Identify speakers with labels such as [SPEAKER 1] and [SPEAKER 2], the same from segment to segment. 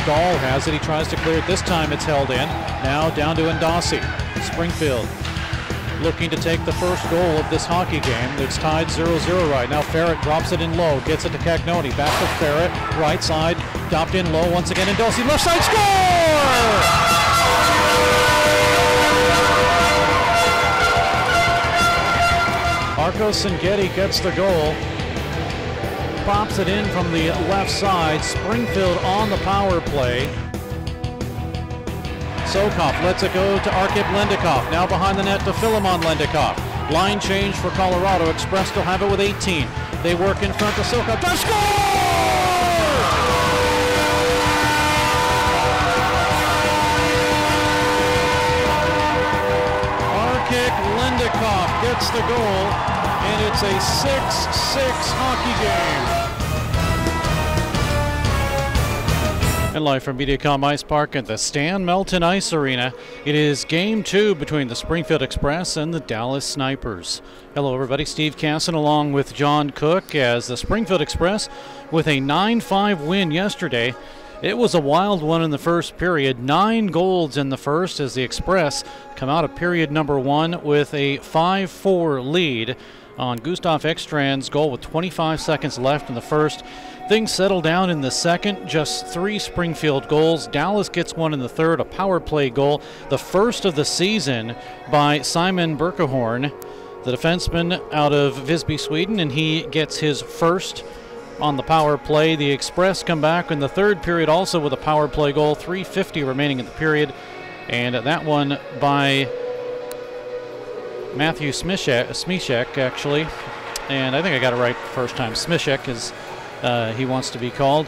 [SPEAKER 1] Stahl has it. He tries to clear it. This time it's held in. Now down to Ndasi. Springfield looking to take the first goal of this hockey game. It's tied 0-0 right now. Ferret drops it in low. Gets it to Cagnoni. Back to Ferret. Right side. Dropped in low once again. Ndasi left side. Score! Arcos Sengeti gets the goal. Pops it in from the left side. Springfield on the power play. Sokov lets it go to Arkip Lendikov. Now behind the net to Philemon Lendikov. Line change for Colorado. Express still have it with 18. They work in front to Sokov. To score! Arkip Lendikov gets the goal, and it's a 6-6 hockey game. And live from Mediacom Ice Park at the Stan Melton Ice Arena, it is Game 2 between the Springfield Express and the Dallas Snipers. Hello everybody, Steve Casson along with John Cook as the Springfield Express with a 9-5 win yesterday. It was a wild one in the first period. 9 goals in the first as the Express come out of period number 1 with a 5-4 lead on Gustav Ekstrand's goal with 25 seconds left in the first. Things settle down in the second, just 3 Springfield goals. Dallas gets one in the third, a power play goal, the first of the season by Simon Berkehorn, the defenseman out of Visby, Sweden, and he gets his first on the power play. The Express come back in the third period also with a power play goal, 3:50 remaining in the period, and that one by Matthew Smishek, actually, and I think I got it right first time. Smishek is he wants to be called.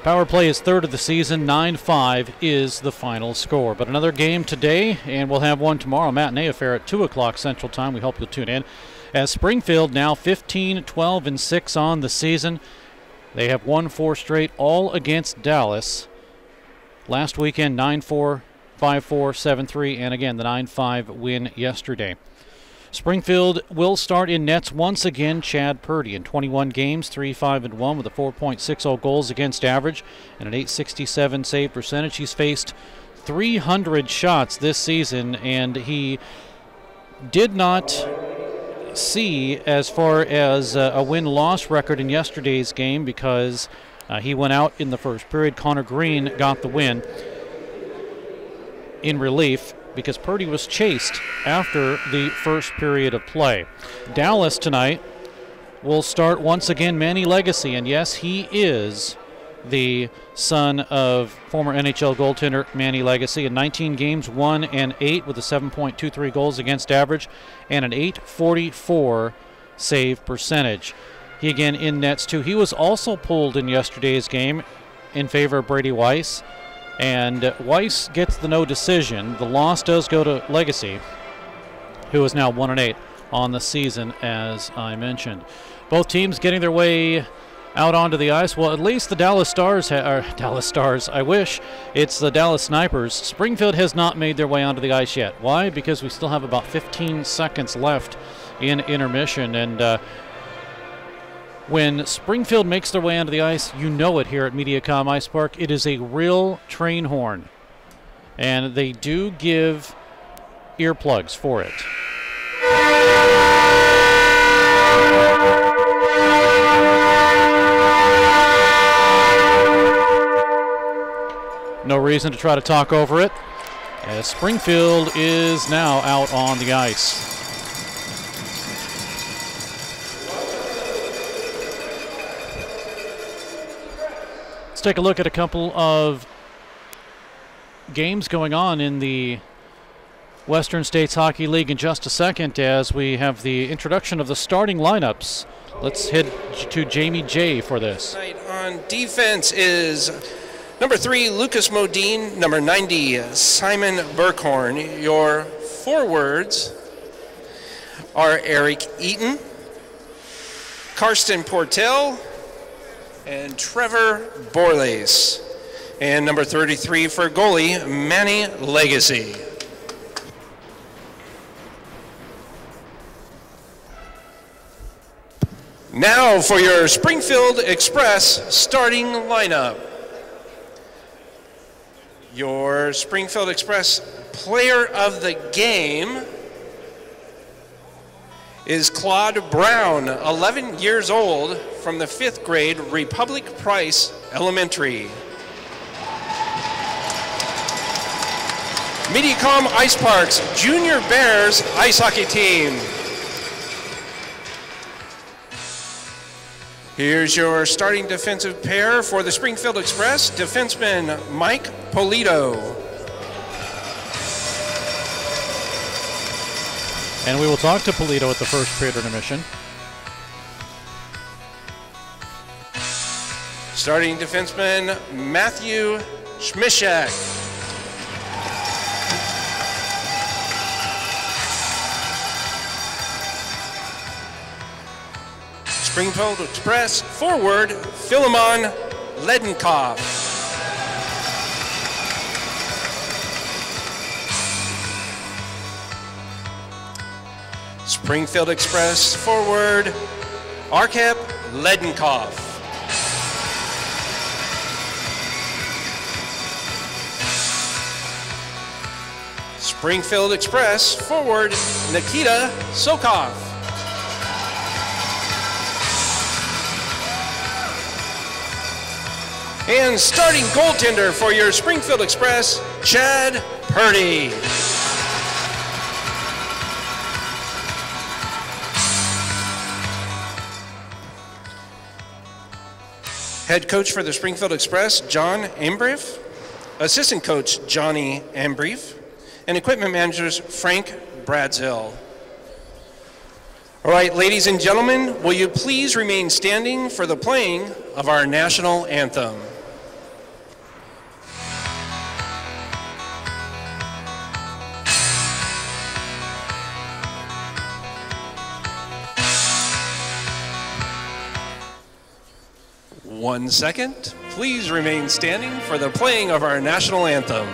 [SPEAKER 1] Power play is third of the season. 9-5 is the final score. But another game today, and we'll have one tomorrow. Matinee affair at 2 o'clock Central Time. We hope you'll tune in. As Springfield now 15-12-6 on the season. They have won 4 straight, all against Dallas. Last weekend, 9-4, 5-4, 7-3, and again the 9-5 win yesterday. Springfield will start in nets once again. Chad Purdy in 21 games, 3-5-1 with a 4.60 goals against average and an .867 save percentage. He's faced 300 shots this season, and he did not see as far as a win-loss record in yesterday's game because he went out in the first period. Connor Green got the win in relief because Purdy was chased after the first period of play. Dallas tonight will start once again Manny Legacy, and yes, he is the son of former NHL goaltender Manny Legacy. In 19 games, 1-8 with a 7.23 goals against average and an .844 save percentage. He again in nets too. He was also pulled in yesterday's game in favor of Brady Weiss, and Weiss gets the no decision. The loss does go to Legacy, who is now 1-8 on the season, as I mentioned. Both teams getting their way out onto the ice. Well, at least the Dallas Stars, I wish it's the Dallas Snipers. Springfield has not made their way onto the ice yet. Why? Because we still have about 15 seconds left in intermission, and when Springfield makes their way onto the ice, you know it here at Mediacom Ice Park. It is a real train horn, and they do give earplugs for it. No reason to try to talk over it, as Springfield is now out on the ice. Let's take a look at a couple of games going on in the Western States Hockey League in just a second as we have the introduction of the starting lineups. Let's head to Jamie J for this.
[SPEAKER 2] Tonight on defense is number 3, Lucas Modine. Number 90, Simon Berkhorn. Your forwards are Eric Eaton, Karsten Portel, and Trevor Borlace. And number 33 for goalie, Manny Legacy. Now for your Springfield Express starting lineup. Your Springfield Express player of the game is Claude Brown, 11 years old, from the 5th grade, Republic Price Elementary. Mediacom Ice Parks Junior Bears Ice Hockey Team. Here's your starting defensive pair for the Springfield Express, defenseman Mike Polito.
[SPEAKER 1] And we will talk to Polito at the first period intermission.
[SPEAKER 2] Starting defenseman Matthew Schmishek. Springfield Express forward Philemon Ledenkoff. Springfield Express forward Arkep Ledenkoff. Springfield Express forward Nikita Sokov. And starting goaltender for your Springfield Express, Chad Purdy. Head coach for the Springfield Express, John Ambrief. Assistant coach, Johnny Ambrief. And equipment managers, Frank Bradzill. All right, ladies and gentlemen, will you please remain standing for the playing of our national anthem? One second. Please remain standing for the playing of our national anthem.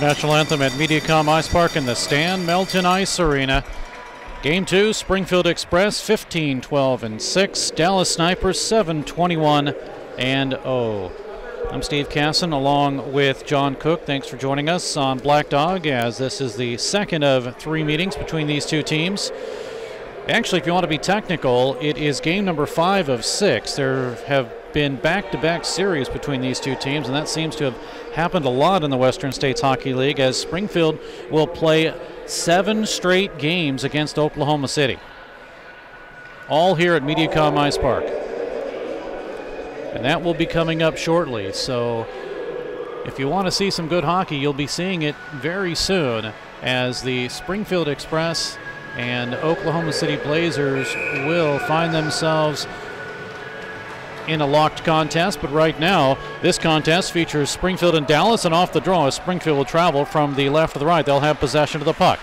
[SPEAKER 1] National anthem at Mediacom Ice Park in the Stan Melton Ice Arena. Game 2, Springfield Express 15-12-6, Dallas Snipers 7-21-0. I'm Steve Casson along with John Cook. Thanks for joining us on Black Dog, as this is the second of 3 meetings between these two teams. Actually, if you want to be technical, it is game number 5 of 6. There have been back-to-back series between these two teams, and that seems to have happened a lot in the Western States Hockey League, as Springfield will play 7 straight games against Oklahoma City, all here at Mediacom Ice Park. And that will be coming up shortly, so if you want to see some good hockey, you'll be seeing it very soon, as the Springfield Express and Oklahoma City Blazers will find themselves in a locked contest. But right now, this contest features Springfield and Dallas, and off the draw, Springfield will travel from the left to the right. They'll have possession of the puck.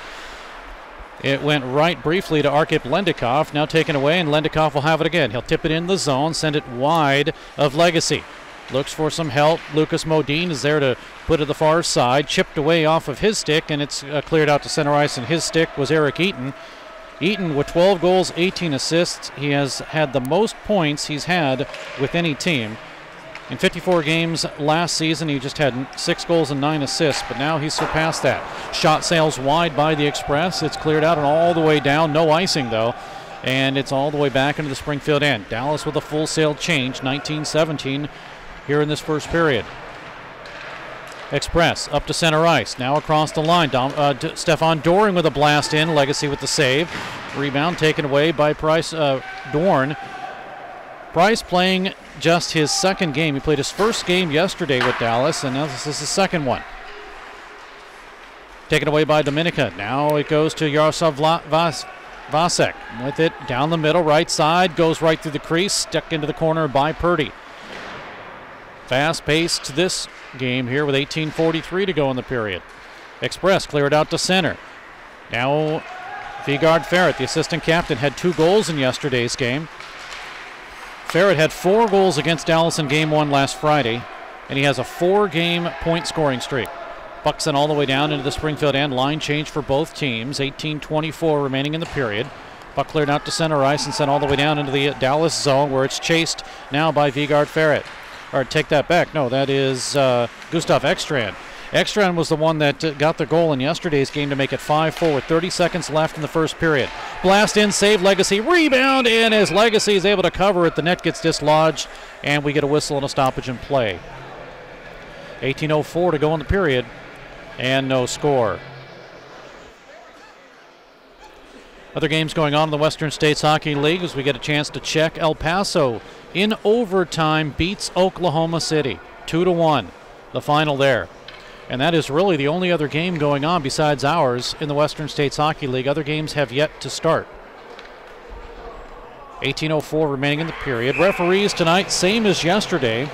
[SPEAKER 1] It went right briefly to Arkip Lendikov, now taken away, and Lendikov will have it again. He'll tip it in the zone, send it wide of Legacy. Looks for some help. Lucas Modine is there to put it to the far side, chipped away off of his stick, and it's cleared out to center ice, and his stick was Eric Eaton. Eaton with 12 goals, 18 assists. He has had the most points he's had with any team. In 54 games last season, he just had 6 goals and 9 assists, but now he's surpassed that. Shot sails wide by the Express. It's cleared out and all the way down. No icing, though. And it's all the way back into the Springfield end. Dallas with a full sail change, 19-17 here in this first period. Express up to center ice. Now across the line. Stefan Doring with a blast in. Legacy with the save. Rebound taken away by Price. Dorn. Price playing just his second game. He played his first game yesterday with Dallas, and now this is his second one. Taken away by Dominica. Now it goes to Yaroslav Vasek with it down the middle, right side. Goes right through the crease. Stuck into the corner by Purdy. Fast-paced this game here with 18:43 to go in the period. Express cleared out to center. Now Vigard Ferret, the assistant captain, had 2 goals in yesterday's game. Ferret had 4 goals against Dallas in Game 1 last Friday, and he has a 4-game point-scoring streak. Puck sent all the way down into the Springfield end. Line change for both teams. 18:24 remaining in the period. Puck cleared out to center ice and sent all the way down into the Dallas zone, where it's chased now by Vigard Ferret. Or take that back. No, that is Gustav Ekstrand. Ekstrand was the one that got the goal in yesterday's game to make it 5-4 with 30 seconds left in the first period. Blast in, save Legacy, rebound in as Legacy is able to cover it. The net gets dislodged, and we get a whistle and a stoppage in play. 18:04 to go in the period, and no score. Other games going on in the Western States Hockey League as we get a chance to check. El Paso in overtime beats Oklahoma City 2-1, the final there. And that is really the only other game going on besides ours in the Western States Hockey League. Other games have yet to start. 18:04 remaining in the period. Referees tonight, same as yesterday,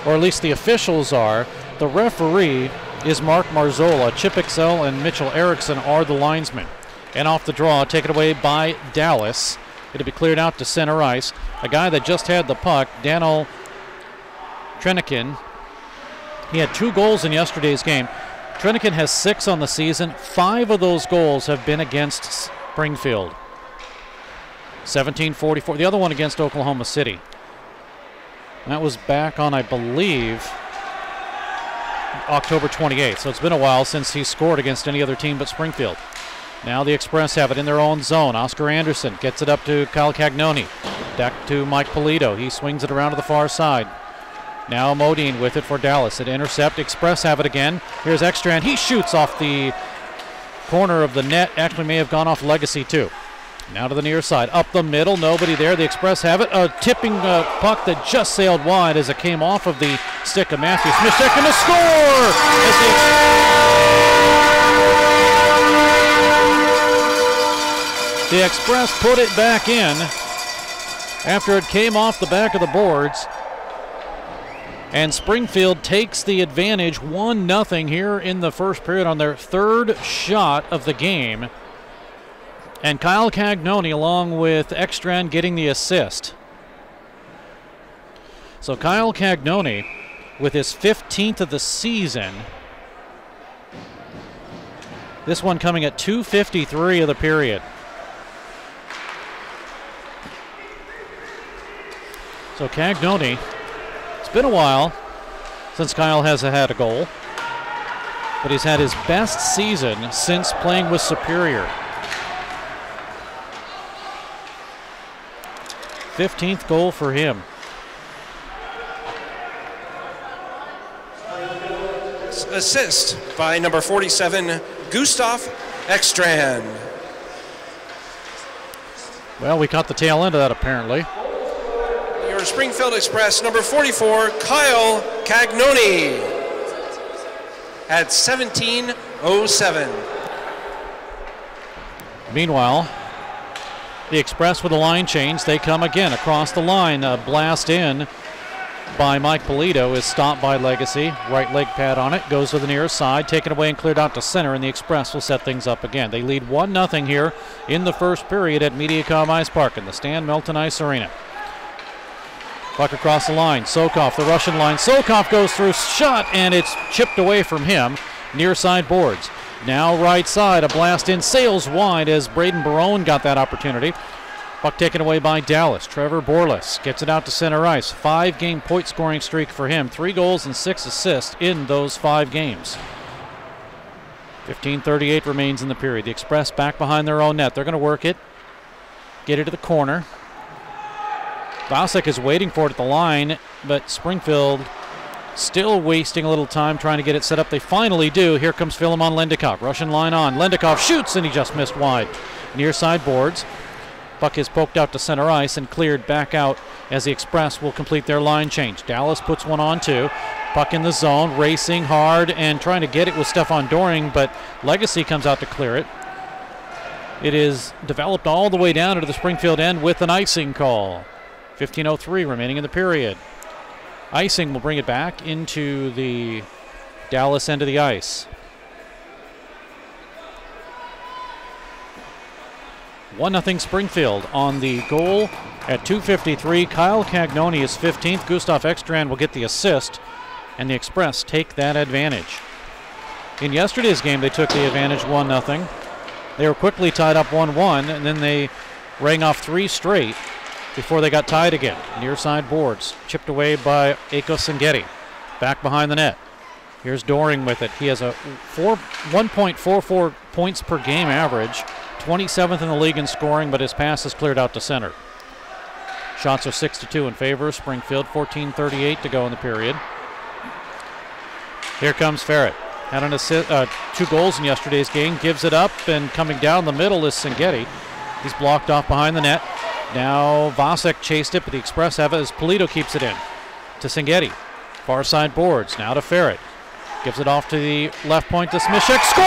[SPEAKER 1] or at least the officials are. The referee is Mark Marzola. Chip Excel and Mitchell Erickson are the linesmen. And off the draw, taken away by Dallas. It'll be cleared out to center ice. A guy that just had the puck, Daniel Trenikin. He had 2 goals in yesterday's game. Trenikin has 6 on the season. 5 of those goals have been against Springfield. 17:44. The other one against Oklahoma City. And that was back on, I believe, October 28th. So it's been a while since he scored against any other team but Springfield. Now the Express have it in their own zone. Oscar Anderson gets it up to Kyle Cagnoni. Back to Mike Polito. He swings it around to the far side. Now Modine with it for Dallas. At intercept, Express have it again. Here's Ekstrand. He shoots off the corner of the net. Actually may have gone off Legacy too. Now to the near side. Up the middle, nobody there. The Express have it. A tipping puck that just sailed wide as it came off of the stick of Matthew Smithcheck, and a score! The Express put it back in after it came off the back of the boards. And Springfield takes the advantage 1-0 here in the first period on their 3rd shot of the game. And Kyle Cagnoni along with Ekstrand getting the assist. So Kyle Cagnoni with his 15th of the season. This one coming at 2:53 of the period. So Cagnoni, it's been a while since Kyle has had a goal, but he's had his best season since playing with Superior. 15th goal for him.
[SPEAKER 2] Assist by number 47, Gustav Ekstrand.
[SPEAKER 1] Well, we caught the tail end of that apparently.
[SPEAKER 2] Your Springfield Express, number 44, Kyle Cagnoni at 17:07.
[SPEAKER 1] Meanwhile, the Express with a line change. They come again across the line. A blast in by Mike Polito is stopped by Legacy. Right leg pad on it. Goes to the near side. Taken away and cleared out to center, and the Express will set things up again. They lead 1-0 here in the first period at Mediacom Ice Park in the Stan Melton Ice Arena. Puck across the line. Sokov, the Russian line. Sokov goes through, shot, and it's chipped away from him. Near side boards. Now right side, a blast in, sails wide as Braden Barone got that opportunity. Puck taken away by Dallas. Trevor Borlas gets it out to center ice. 5-game point scoring streak for him. 3 goals and 6 assists in those 5 games. 15:38 remains in the period. The Express back behind their own net. They're going to work it. get it to the corner. Vasek is waiting for it at the line, but Springfield still wasting a little time trying to get it set up. They finally do. Here comes Philemon Lendikov. Russian line on. Lendikov shoots, and he just missed wide. Near side boards. Puck is poked out to center ice and cleared back out as the Express will complete their line change. Dallas puts one on two. Puck in the zone, racing hard and trying to get it with Stefan Doring, but Legacy comes out to clear it. It is developed all the way down into the Springfield end with an icing call. 15:03 remaining in the period. Icing will bring it back into the Dallas end of the ice. 1-0 Springfield on the goal at 2:53. Kyle Cagnoni is 15th. Gustav Ekstrand will get the assist, and the Express take that advantage. In yesterday's game, they took the advantage 1-0. They were quickly tied up 1-1, and then they rang off 3 straight before they got tied again. Near side boards, chipped away by Eiko Sengeti. Back behind the net. Here's Doring with it. He has a 1.44 points per game average, 27th in the league in scoring, but his pass is cleared out to center. Shots are 6-2 in favor of Springfield, 14:38 to go in the period. Here comes Ferret. Had an assist, 2 goals in yesterday's game, gives it up, and coming down the middle is Sengeti. He's blocked off behind the net. Now Vasek chased it, but the Express have it as Polito keeps it in to Sengeti. Far side boards, now to Ferret. Gives it off to the left point to Smishek. Score!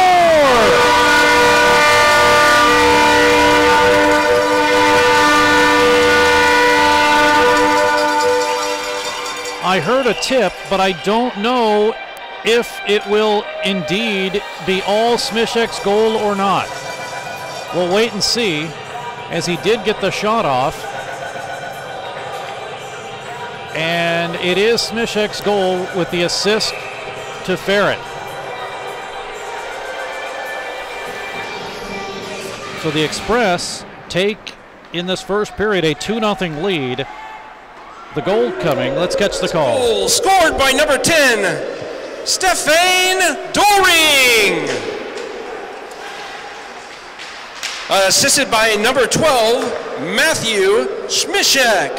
[SPEAKER 1] I heard a tip, but I don't know if it will indeed be all Smishek's goal or not. We'll wait and see, as he did get the shot off. And it is Smishek's goal with the assist to Ferret. So the Express take, in this first period, a 2-0 lead. The goal coming. Let's catch the call.
[SPEAKER 2] Goal scored by number 10, Stefan Doring. Assisted by number 12, Matthew Smishek.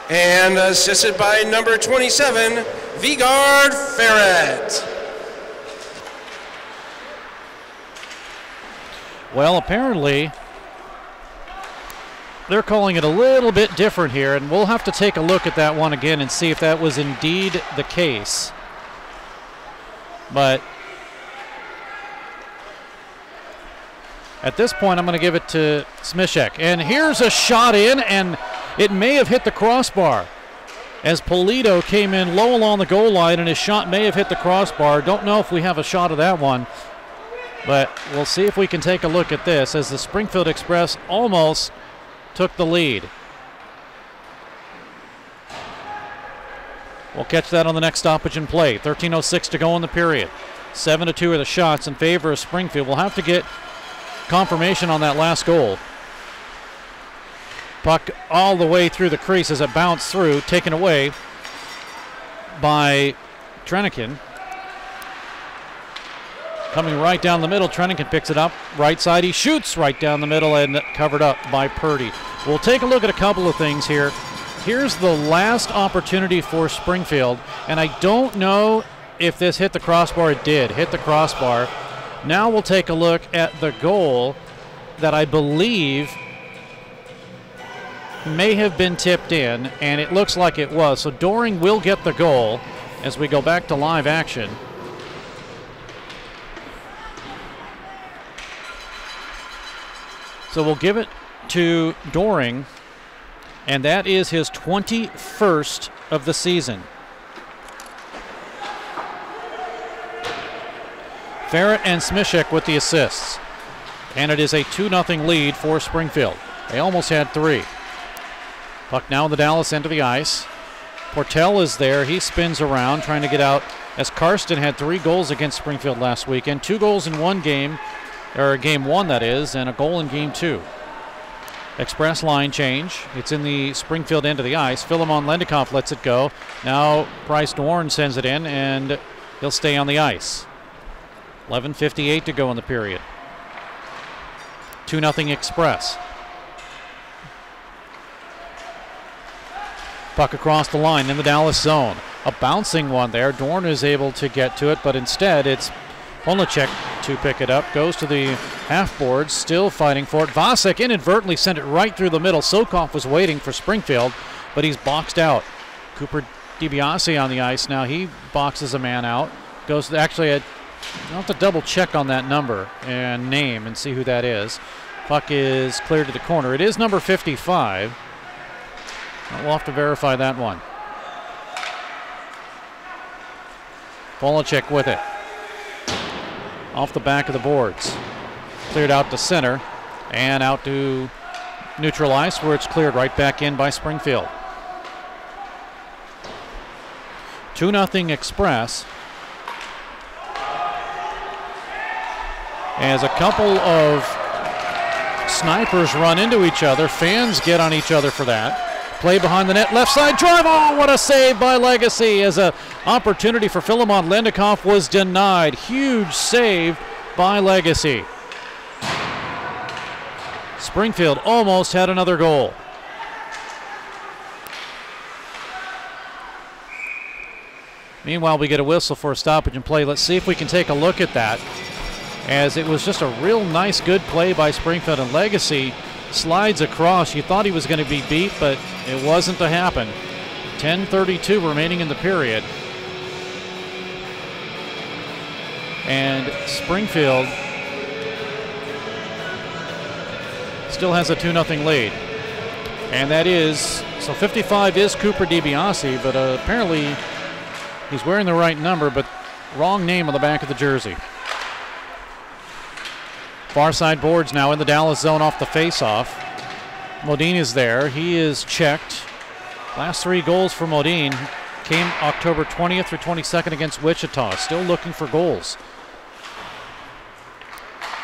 [SPEAKER 2] And assisted by number 27, Vigard Ferret.
[SPEAKER 1] Well, apparently they're calling it a little bit different here, and we'll have to take a look at that one again and see if that was indeed the case. But at this point, I'm going to give it to Smishek. And here's a shot in, and it may have hit the crossbar as Polito came in low along the goal line, and his shot may have hit the crossbar. Don't know if we have a shot of that one, but we'll see if we can take a look at this as the Springfield Express almost took the lead. We'll catch that on the next stoppage in play. 13:06 to go in the period. 7-2 are the shots in favor of Springfield. We'll have to get confirmation on that last goal. Puck all the way through the crease as it bounced through, taken away by Trenikin. Coming right down the middle, Trenikin picks it up. Right side, he shoots right down the middle and covered up by Purdy. We'll take a look at a couple of things here. Here's the last opportunity for Springfield, and I don't know if this hit the crossbar. It did hit the crossbar. Now we'll take a look at the goal that I believe may have been tipped in, and it looks like it was. So Doring will get the goal as we go back to live action. So we'll give it to Doring, and that is his 21st of the season. Ferret and Smishek with the assists. And it is a 2-0 lead for Springfield. They almost had 3. Puck now in the Dallas end of the ice. Portell is there. He spins around trying to get out as Karsten had 3 goals against Springfield last weekend. 2 goals in one game, or game 1 that is, and a goal in game 2. Express line change. It's in the Springfield end of the ice. Philemon Lendikov lets it go. Now Bryce Dorn sends it in, and he'll stay on the ice. 11:58 to go in the period. 2-0 Express. Puck across the line in the Dallas zone. A bouncing one there. Dorn is able to get to it, but instead it's Polnicek to pick it up. Goes to the half board, still fighting for it. Vasek inadvertently sent it right through the middle. Sokov was waiting for Springfield, but he's boxed out. Cooper DiBiase on the ice now. He boxes a man out. Goes to, actually, I'll have to double check on that number and name and see who that is. Puck is cleared to the corner. It is number 55. We'll have to verify that one. Polnicek with it. Off the back of the boards. Cleared out to center and out to neutral ice where it's cleared right back in by Springfield. 2-0 Express. As a couple of snipers run into each other, fans get on each other for that. Play behind the net, left side drive. Oh, what a save by Legacy as an opportunity for Philemon Lendikov was denied. Huge save by Legacy. Springfield almost had another goal. Meanwhile, we get a whistle for a stoppage in play. Let's see if we can take a look at that, as it was just a real nice, good play by Springfield, and Legacy slides across. You thought he was going to be beat, but it wasn't to happen. 10:32 remaining in the period. And Springfield still has a 2-0 lead. And that is, so 55 is Cooper DiBiase, but apparently he's wearing the right number, but wrong name on the back of the jersey. Far side boards now in the Dallas zone off the faceoff. Modine is there. He is checked. Last 3 goals for Modine came October 20th through 22nd against Wichita. Still looking for goals.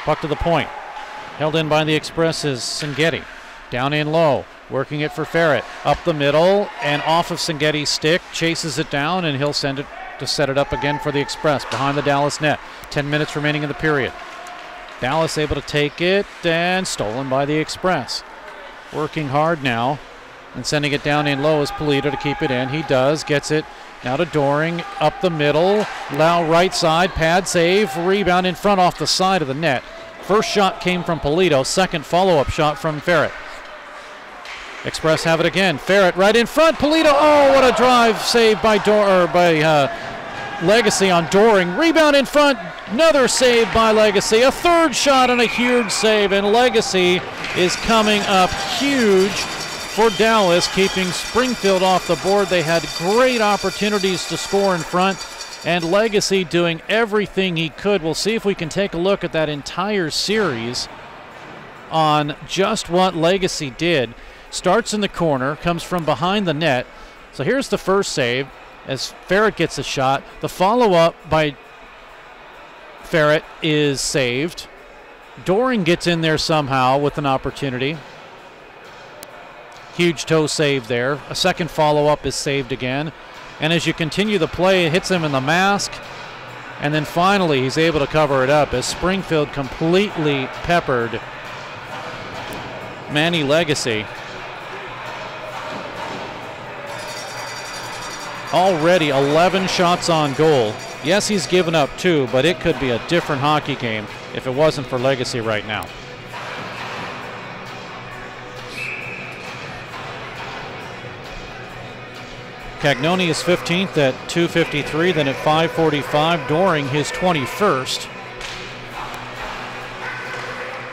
[SPEAKER 1] Puck to the point. Held in by the Express is Singetti. Down in low. Working it for Ferret. Up the middle and off of Singetti's stick. Chases it down and he'll send it to set it up again for the Express behind the Dallas net. 10 minutes remaining in the period. Dallas able to take it and stolen by the Express. Working hard now and sending it down in low is Polito to keep it in. He does, gets it now to Doring, up the middle, Lau right side, pad save, rebound in front off the side of the net. First shot came from Polito, second follow-up shot from Ferret. Express have it again, Ferret right in front, Polito, oh what a drive save by Legacy on Doring, rebound in front, another save by Legacy, a third shot and a huge save, and Legacy is coming up huge for Dallas, keeping Springfield off the board. They had great opportunities to score in front, and Legacy doing everything he could. We'll see if we can take a look at that entire series on just what Legacy did. Starts in the corner, comes from behind the net. So here's the first save as Ferret gets a shot. The follow-up by Ferret is saved. Doring gets in there somehow with an opportunity. Huge toe save there. A second follow-up is saved again. And as you continue the play, it hits him in the mask. And then finally he's able to cover it up as Springfield completely peppered Manny Legacy. Already 11 shots on goal. Yes, he's given up 2, but it could be a different hockey game if it wasn't for Legacy right now. Cagnoni is 15th at 2:53, then at 5:45, Doring his 21st.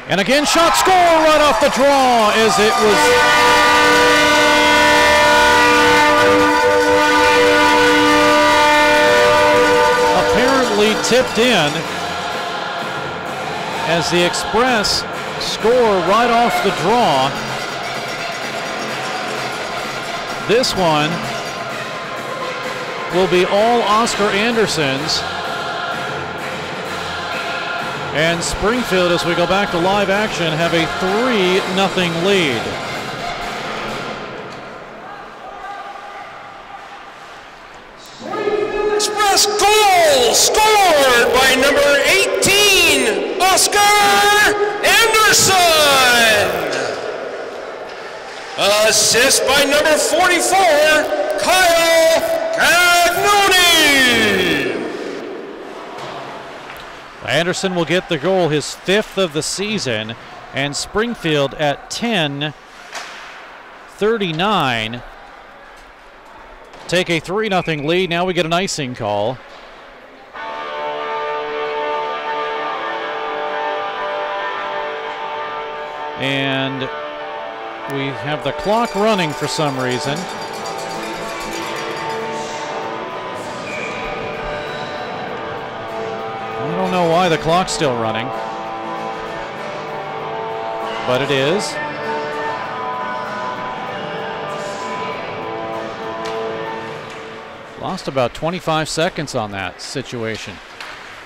[SPEAKER 1] And again, shot, score right off the draw as it was... apparently tipped in as the Express score right off the draw. This one will be all Oscar Anderson's. And Springfield, as we go back to live action, have a 3-0 lead.
[SPEAKER 2] Express goal scored by number 18, Oscar Anderson. Assist by number 44, Kyle Cagnoni.
[SPEAKER 1] Anderson will get the goal, his 5th of the season, and Springfield at 10:39 take a 3-0 lead. Now we get an icing call. And we have the clock running for some reason. I don't know why the clock's still running, but it is. Lost about 25 seconds on that situation.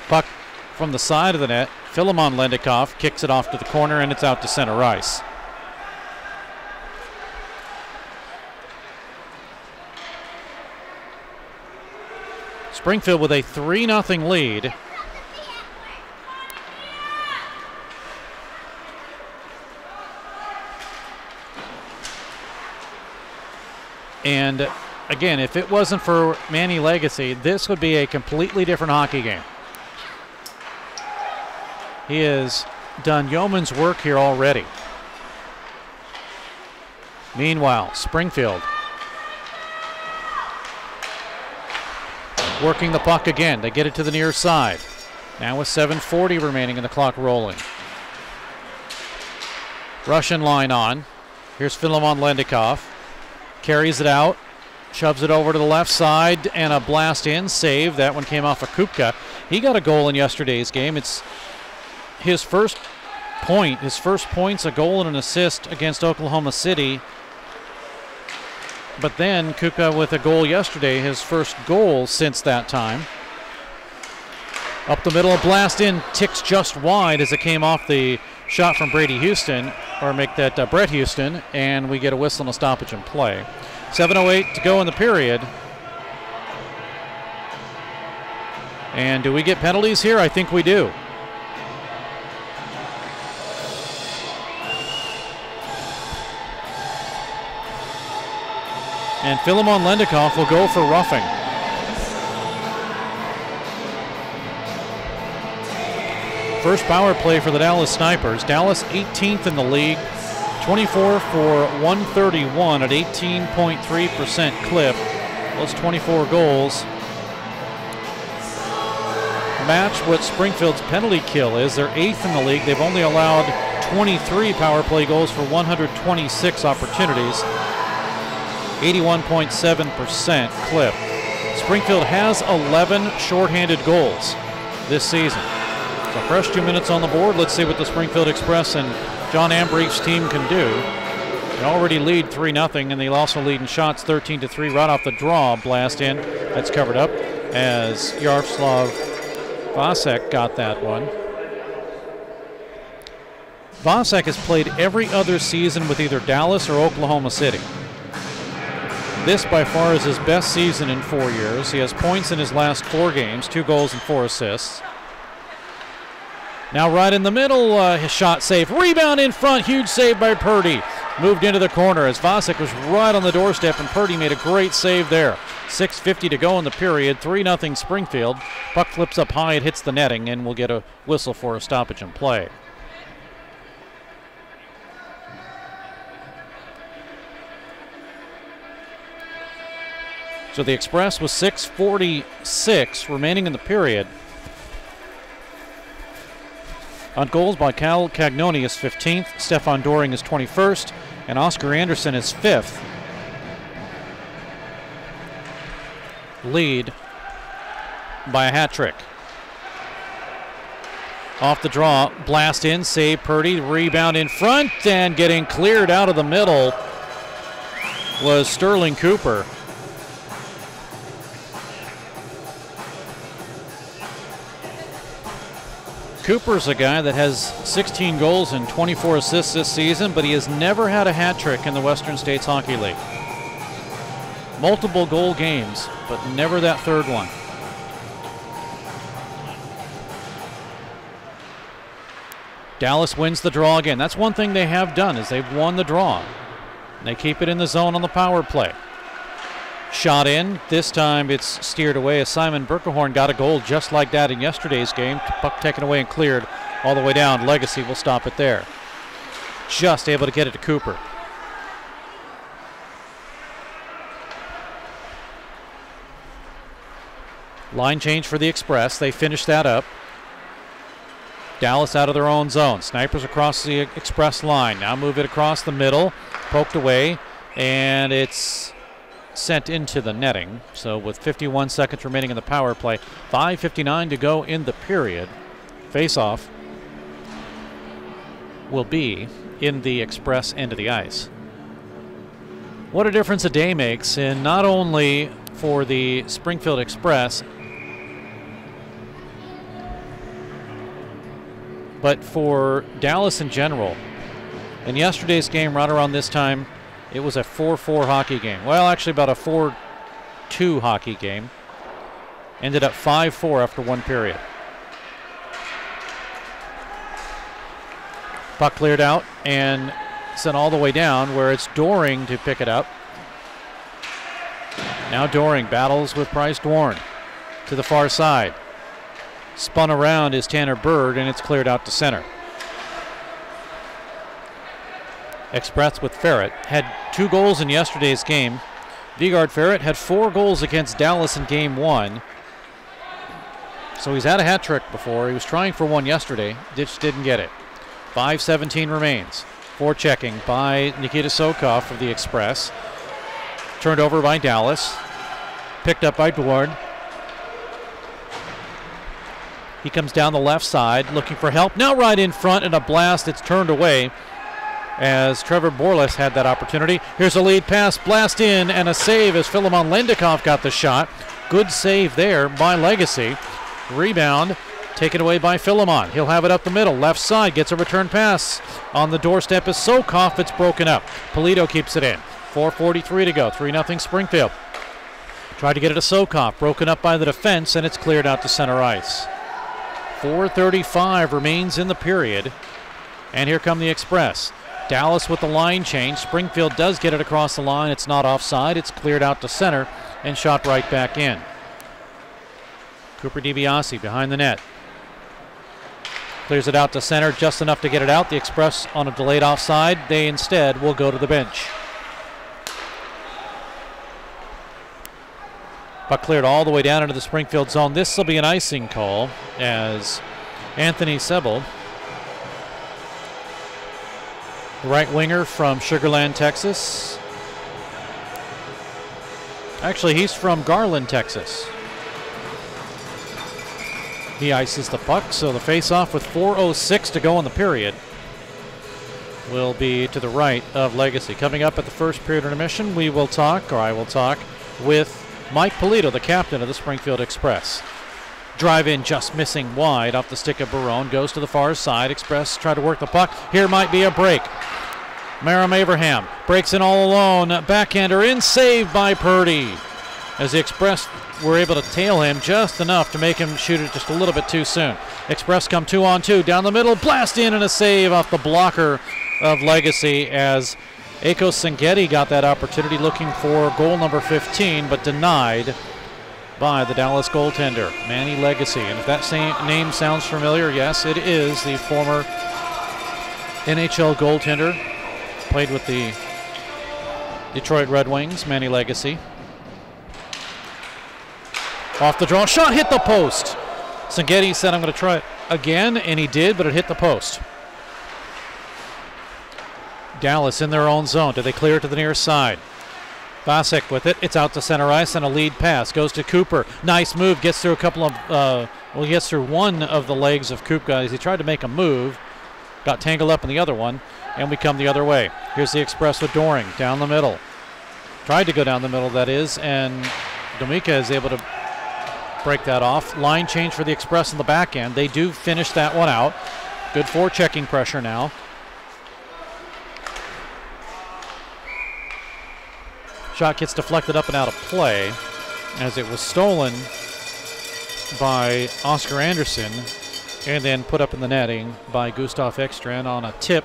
[SPEAKER 1] Puck from the side of the net. Philemon Lendikoff kicks it off to the corner, and it's out to center ice. Springfield with a 3-0 lead. And again, if it wasn't for Manny Legacy, this would be a completely different hockey game. He has done yeoman's work here already. Meanwhile, Springfield working the puck again. They get it to the near side. Now with 7:40 remaining and the clock rolling. Russian line on. Here's Philemon Lendikoff. Carries it out. Shoves it over to the left side, and a blast in save. That one came off of Kupka. He got a goal in yesterday's game. It's his first points, a goal and an assist against Oklahoma City. But then Kupka with a goal yesterday, his first goal since that time. Up the middle, a blast in, ticks just wide as it came off the shot from Brady Houston, or make that Brett Houston, and we get a whistle and a stoppage in play. 7:08 to go in the period. And do we get penalties here? I think we do. And Philemon Lendikoff will go for roughing. First power play for the Dallas Snipers. Dallas 18th in the league, 24 for 131 at 18.3% clip. Those 24 goals match what Springfield's penalty kill is. They're 8th in the league. They've only allowed 23 power play goals for 126 opportunities. 81.7% clip. Springfield has 11 shorthanded goals this season. So fresh 2 minutes on the board. Let's see what the Springfield Express and John Ambrief's team can do. They already lead 3-0, and they also lead in shots 13-3 right off the draw. Blast in. That's covered up as Yaroslav Vasek got that one. Vasek has played every other season with either Dallas or Oklahoma City. This by far is his best season in 4 years. He has points in his last 4 games, 2 goals and 4 assists. Now right in the middle, his shot save. Rebound in front, huge save by Purdy. Moved into the corner as Vasek was right on the doorstep, and Purdy made a great save there. 6:50 to go in the period, 3-0 Springfield. Puck flips up high, it hits the netting, and we'll get a whistle for a stoppage in play. So the Express with 6:46 remaining in the period. On goals by Cal Cagnoni is 15th, Stefan Doring is 21st, and Oscar Anderson is 5th. Lead by a hat trick. Off the draw, blast in, save Purdy, rebound in front, and getting cleared out of the middle was Sterling Cooper. Cooper's a guy that has 16 goals and 24 assists this season, but he has never had a hat trick in the Western States Hockey League. Multiple goal games, but never that third one. Dallas wins the draw again. That's one thing they have done, is they've won the draw. They keep it in the zone on the power play. Shot in. This time it's steered away as Simon Berkehorn got a goal just like that in yesterday's game. Puck taken away and cleared all the way down. Legacy will stop it there. Just able to get it to Cooper. Line change for the Express. They finish that up. Dallas out of their own zone. Snipers across the Express line. Now move it across the middle. Poked away. And it's sent into the netting. So with 51 seconds remaining in the power play, 5:59 to go in the period. Face-off will be in the Express end of the ice. What a difference a day makes in not only for the Springfield Express, but for Dallas in general. In yesterday's game, right around this time, it was a 4-4 hockey game. Well, actually about a 4-2 hockey game. Ended up 5-4 after one period. Puck cleared out and sent all the way down where it's Doring to pick it up. Now Doring battles with Bryce Dworn to the far side. Spun around is Tanner Bird, and it's cleared out to center. Express with Ferret had 2 goals in yesterday's game. Vigard Ferret had 4 goals against Dallas in game 1. So he's had a hat trick before. He was trying for one yesterday. Just didn't get it. 5:17 remains. Forechecking by Nikita Sokov of the Express. Turned over by Dallas. Picked up by Dward. He comes down the left side looking for help. Now right in front and a blast. It's turned away as Trevor Borles had that opportunity. Here's a lead pass. Blast in and a save as Philemon Lendikov got the shot. Good save there by Legacy. Rebound taken away by Philemon. He'll have it up the middle. Left side gets a return pass. On the doorstep is Sokov. It's broken up. Polito keeps it in. 4:43 to go. 3-0 Springfield. Tried to get it to Sokov. Broken up by the defense, and it's cleared out to center ice. 4:35 remains in the period. And here come the Express. Dallas with the line change. Springfield does get it across the line. It's not offside. It's cleared out to center and shot right back in. Cooper DiBiase behind the net. Clears it out to center, just enough to get it out. The Express on a delayed offside. They instead will go to the bench. Puck cleared all the way down into the Springfield zone. This will be an icing call as Anthony Sebel, the right winger from Sugar Land, Texas. Actually, he's from Garland, Texas. He ices the puck, so the face-off with 4:06 to go in the period will be to the right of Legacy. Coming up at the first period intermission, I will talk with Mike Polito, the captain of the Springfield Express. Drive in just missing wide off the stick of Barone. Goes to the far side. Express try to work the puck. Here might be a break. Maram Abraham breaks in all alone. Backhander in, saved by Purdy. As the Express were able to tail him just enough to make him shoot it just a little bit too soon. Express come 2-on-2 down the middle. Blast in and a save off the blocker of Legacy as Eko Sengeti got that opportunity looking for goal number 15, but denied by the Dallas goaltender, Manny Legacy. And if that same name sounds familiar, yes, it is the former NHL goaltender. Played with the Detroit Red Wings, Manny Legacy. Off the draw, shot hit the post. Sengeti said, I'm going to try it again, and he did, but it hit the post. Dallas in their own zone. Do they clear it to the near side? Vasek with it. It's out to center ice, and a lead pass goes to Cooper. Nice move. Gets through a couple of, he gets through one of the legs of Coop guys. He tried to make a move. Got tangled up in the other one, and we come the other way. Here's the Express with Doring down the middle. Tried to go down the middle, that is, and Domica is able to break that off. Line change for the Express in the back end. They do finish that one out. Good forechecking pressure now. Shot gets deflected up and out of play as it was stolen by Oscar Anderson and then put up in the netting by Gustav Ekstrand on a tip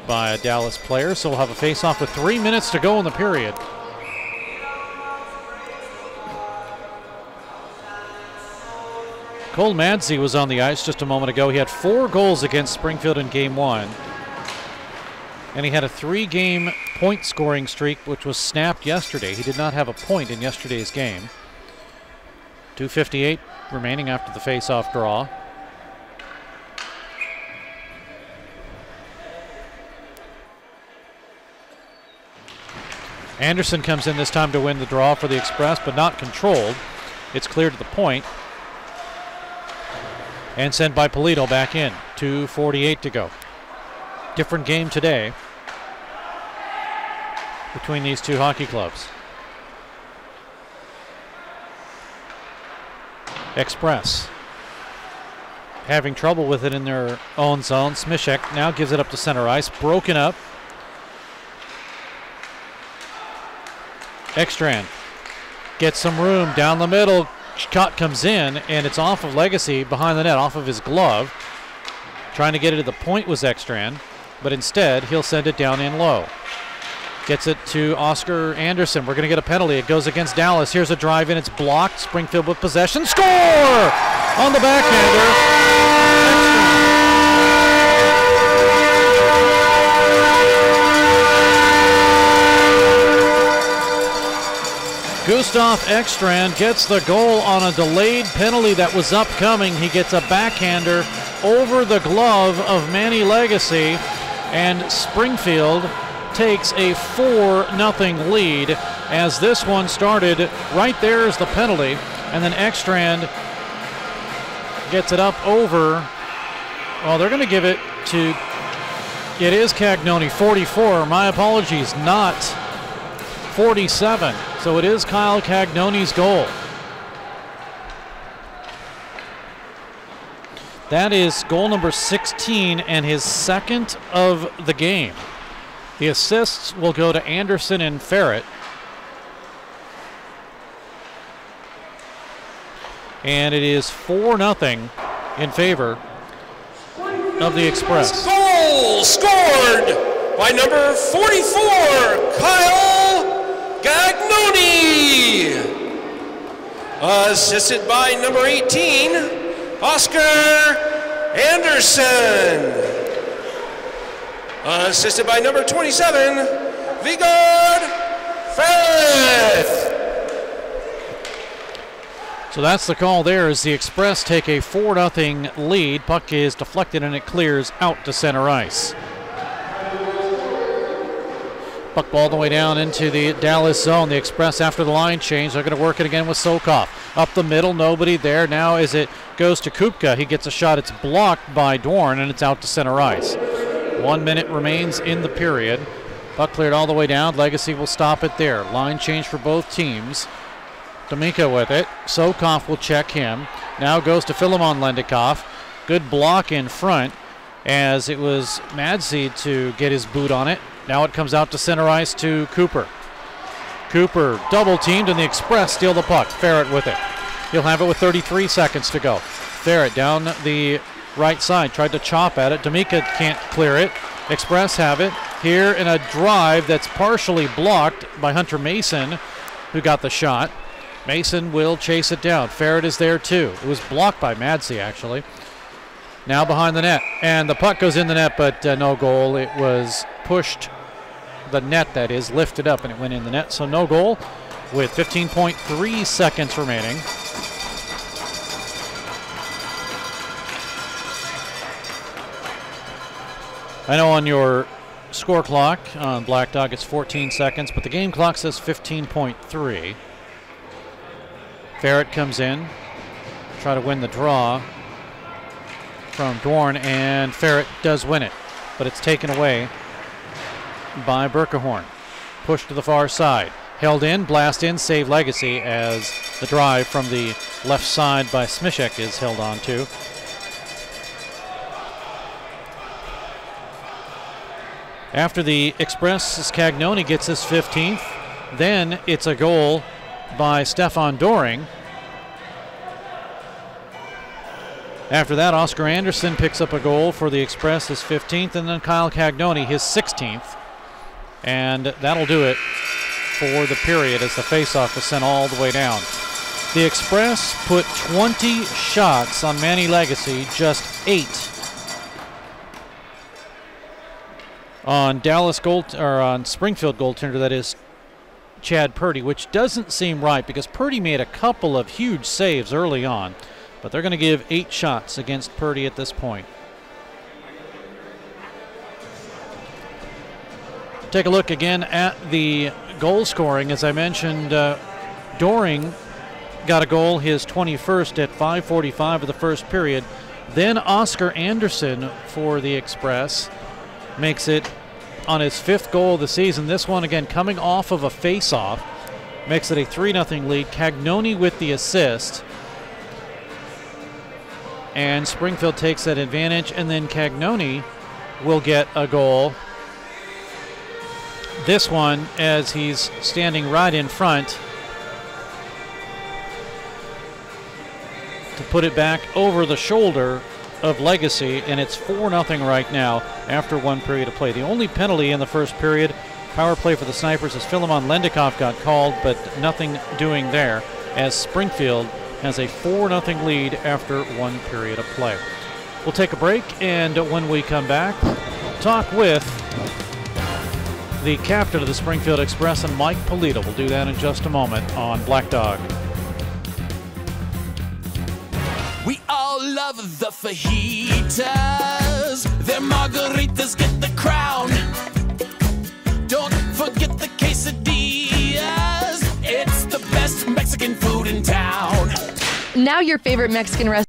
[SPEAKER 1] by a Dallas player, so we'll have a face-off with 3 minutes to go in the period. Cole Madsey was on the ice just a moment ago. He had 4 goals against Springfield in Game 1. And he had a 3-game point-scoring streak, which was snapped yesterday. He did not have a point in yesterday's game. 2:58 remaining after the face-off draw. Anderson comes in this time to win the draw for the Express, but not controlled. It's cleared to the point. And sent by Polito back in. 2:48 to go. Different game today between these two hockey clubs. Express having trouble with it in their own zone. Smishek now gives it up to center ice. Broken up. Ekstrand gets some room down the middle. Shot comes in, and it's off of Legacy behind the net, off of his glove. Trying to get it to the point was Ekstrand, but instead he'll send it down in low. Gets it to Oscar Anderson. We're going to get a penalty. It goes against Dallas. Here's a drive in. It's blocked. Springfield with possession. Score! On the backhander. Gustav Ekstrand gets the goal on a delayed penalty that was upcoming. He gets a backhander over the glove of Manny Legacy, and Springfield takes a 4-0 lead as this one started. Right there is the penalty, and then Ekstrand gets it up over. Well, they're going to give it to, it is Cagnoni, 44. My apologies, not 47. So it is Kyle Cagnoni's goal. That is goal number 16 and his second of the game. The assists will go to Anderson and Ferret. And it is 4-0 in favor of the Express.
[SPEAKER 2] Goal scored by number 44, Kyle Cagnoni. Assisted by number 18, Oscar Anderson. Assisted by number 27, Vigard Ferret.
[SPEAKER 1] So that's the call there as the Express take a 4-0 lead. Puck is deflected and it clears out to center ice. Puck ball all the way down into the Dallas zone. The Express, after the line change, they're going to work it again with Sokov. Up the middle, nobody there. Now as it goes to Kupka, he gets a shot. It's blocked by Dorn, and it's out to center ice. 1 minute remains in the period. Puck cleared all the way down. Legacy will stop it there. Line change for both teams. D'Amico with it. Sokov will check him. Now goes to Philemon Lendikov. Good block in front as it was Madsey to get his boot on it. Now it comes out to center ice to Cooper. Cooper double teamed and the Express steal the puck. Ferret with it. He'll have it with 33 seconds to go. Ferret down the right side. Tried to chop at it. D'Amico can't clear it. Express have it here in a drive that's partially blocked by Hunter Mason, who got the shot. Mason will chase it down. Ferret is there too. It was blocked by Madsey actually. Now behind the net. And the puck goes in the net, but no goal. It was pushed. The net, that is, lifted up and it went in the net. So no goal with 15.3 seconds remaining. I know on your score clock on Black Dog it's 14 seconds, but the game clock says 15.3. Ferret comes in, try to win the draw from Dorn, and Ferret does win it, but it's taken away by Berkehorn. Pushed to the far side. Held in, blast in, save Legacy as the drive from the left side by Smishek is held on to. After the Express, Cagnoni gets his 15th. Then it's a goal by Stefan Doring. After that, Oscar Anderson picks up a goal for the Express, his 15th, and then Kyle Cagnoni, his 16th. And that'll do it for the period as the faceoff was sent all the way down. The Express put 20 shots on Manny Legacy, just 8 on on Springfield goaltender, that is Chad Purdy, which doesn't seem right because Purdy made a couple of huge saves early on, but they're going to give 8 shots against Purdy at this point. Take a look again at the goal scoring. As I mentioned, Doring got a goal, his 21st, at 5:45 of the first period. Then Oscar Anderson for the Express makes it on his 5th goal of the season. This one, again, coming off of a face-off, makes it a 3-0 lead. Cagnoni with the assist. And Springfield takes that advantage, and then Cagnoni will get a goal. This one, as he's standing right in front, to put it back over the shoulder of Legacy, and it's 4-0 right now after 1 period of play. The only penalty in the first period, power play for the Snipers, as Philemon Lendikoff got called, but nothing doing there, as Springfield has a 4-0 lead after 1 period of play. We'll take a break, and when we come back, talk with the captain of the Springfield Express and Mike Polito. We'll do that in just a moment on Black Dog.
[SPEAKER 3] We all love the fajitas. Their margaritas get the crown. Don't forget the quesadillas. It's the best Mexican food in town.
[SPEAKER 4] Now your favorite Mexican restaurant.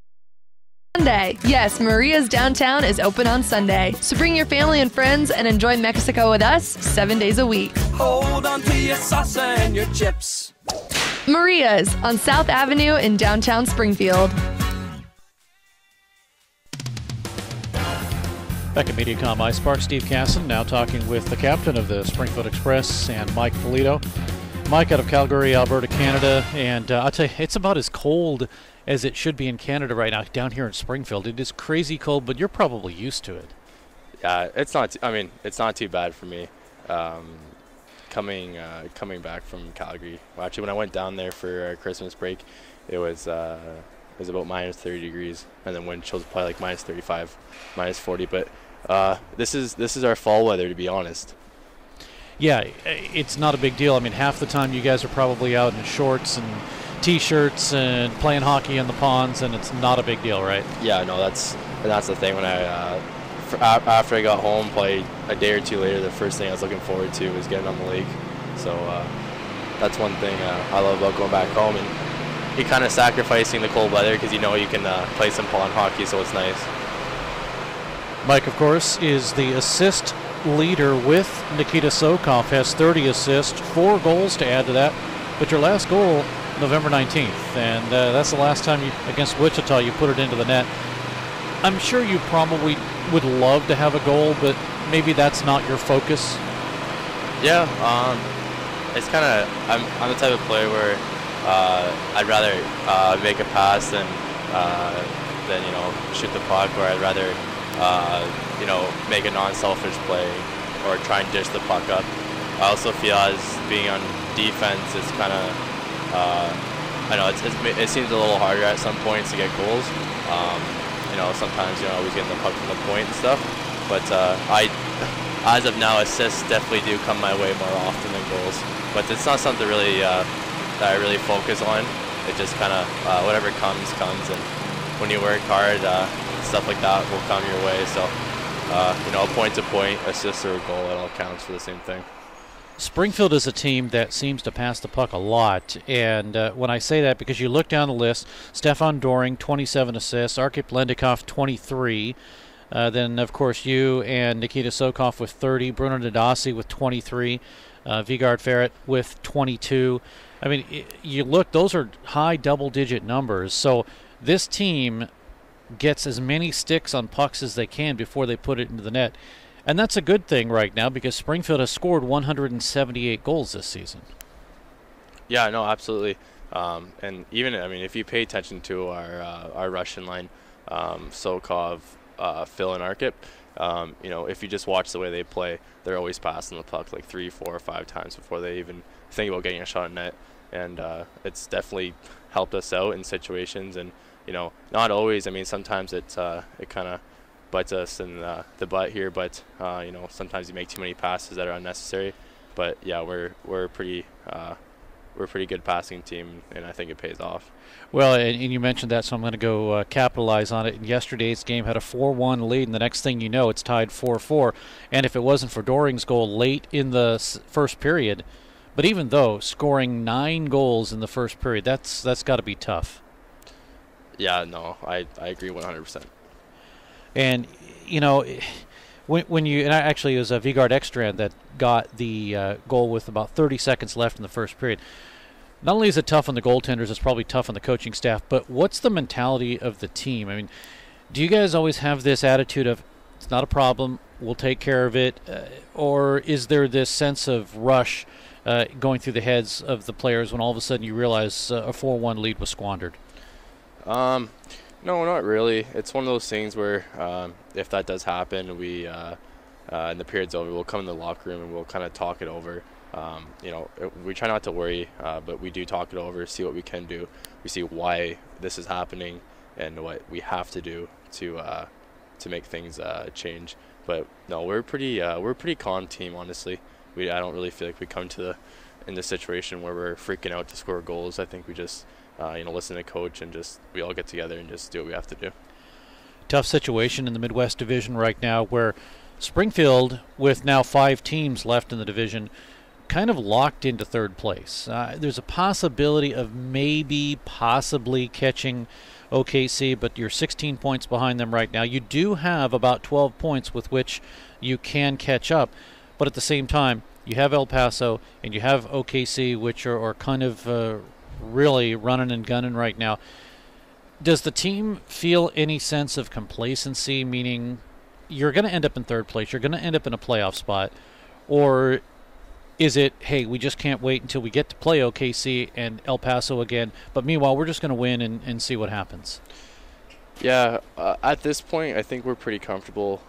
[SPEAKER 4] Sunday. Yes, Maria's Downtown is open on Sunday. So bring your family and friends and enjoy Mexico with us 7 days a week.
[SPEAKER 3] Hold on to your salsa and your chips.
[SPEAKER 4] Maria's on South Avenue in downtown Springfield.
[SPEAKER 1] Back at MediaCom Ice Park, Steve Casson now talking with the captain of the Springfield Express and Mike Polito. Mike out of Calgary, Alberta, Canada, and I'll tell you, it's about as cold as it should be in Canada right now. Down here in Springfield, it is crazy cold, but you're probably used to it.
[SPEAKER 5] Yeah, it's not. It's not too bad for me. Coming back from Calgary. Well, actually, when I went down there for Christmas break, it was about minus 30 degrees, and then wind chills probably like minus 35, minus 40. But this is our fall weather, to be honest.
[SPEAKER 1] Yeah, it's not a big deal. I mean, half the time you guys are probably out in shorts and T-shirts and playing hockey in the ponds, and it's not a big deal, right?
[SPEAKER 5] Yeah, no, that's the thing. When after I got home, probably a day or two later, the first thing I was looking forward to was getting on the lake. So that's one thing I love about going back home, and you're kind of sacrificing the cold weather because you know you can play some pond hockey, so it's nice.
[SPEAKER 1] Mike, of course, is the assist leader with Nikita Sokov, has 30 assists, 4 goals to add to that. But your last goal, November 19th, and that's the last time against Wichita you put it into the net. I'm sure you probably would love to have a goal, but maybe that's not your focus.
[SPEAKER 5] Yeah, it's kind of, I'm the type of player where I'd rather make a pass than shoot the puck, or I'd rather make a non-selfish play or try and dish the puck up. I also feel as being on defense, it's kind of, I know it seems a little harder at some points to get goals. Sometimes you're always getting the puck from the point and stuff. But as of now, assists definitely do come my way more often than goals. But it's not something really that I really focus on. It just kind of whatever comes, and when you work hard, stuff like that will come your way. So, point to point, assist or a goal, it all counts for the same thing.
[SPEAKER 1] Springfield is a team that seems to pass the puck a lot, and when I say that, because you look down the list, Stefan Doring, 27 assists, Arkip Lendikoff, 23, then, of course, you and Nikita Sokov with 30, Bruno Nadasi with 23, Vigard Ferret with 22. I mean, you look, those are high double-digit numbers, so this team gets as many sticks on pucks as they can before they put it into the net. And that's a good thing right now because Springfield has scored 178 goals this season.
[SPEAKER 5] Yeah, no, absolutely. And even, if you pay attention to our Russian line, Sokov, Phil, and Arkip. If you just watch the way they play, they're always passing the puck like 3, 4, or 5 times before they even think about getting a shot on net. And it's definitely helped us out in situations. And, not always. I mean, sometimes it kind of bites us in the butt here. But, sometimes you make too many passes that are unnecessary. But, yeah, we're a pretty good passing team, and I think it pays off.
[SPEAKER 1] Well, and you mentioned that, so I'm going to go capitalize on it. And yesterday's game had a 4-1 lead, and the next thing you know, it's tied 4-4. And if it wasn't for Doring's goal late in the first period, but even though scoring 9 goals in the first period, that's got to be tough.
[SPEAKER 5] Yeah, no, I agree 100%.
[SPEAKER 1] And, when you, and actually it was Vigard Ekstrand that got the goal with about 30 seconds left in the first period. Not only is it tough on the goaltenders, it's probably tough on the coaching staff, but what's the mentality of the team? I mean, do you guys always have this attitude of, it's not a problem, we'll take care of it, or is there this sense of rush going through the heads of the players when all of a sudden you realize a 4-1 lead was squandered?
[SPEAKER 5] No, not really. It's one of those things where if that does happen, we and the period's over, we'll come in the locker room and we'll kind of talk it over. We try not to worry, but we do talk it over, see what we can do. We see why this is happening and what we have to do to make things change. But no, we're a pretty calm team, honestly. I don't really feel like we come in the situation where we're freaking out to score goals. I think we just listen to coach and we all get together and just do what we have to do.
[SPEAKER 1] Tough situation in the Midwest Division right now, where Springfield, with now 5 teams left in the division, kind of locked into third place. There's a possibility of possibly catching OKC, but you're 16 points behind them right now. You do have about 12 points with which you can catch up, but at the same time, you have El Paso and you have OKC, which are kind of really running and gunning right now. Does the team feel any sense of complacency, meaning you're going to end up in third place, you're going to end up in a playoff spot, or is it, hey, we just can't wait until we get to play OKC and El Paso again, but meanwhile we're just going to win and see what happens?
[SPEAKER 5] Yeah, at this point I think we're pretty comfortable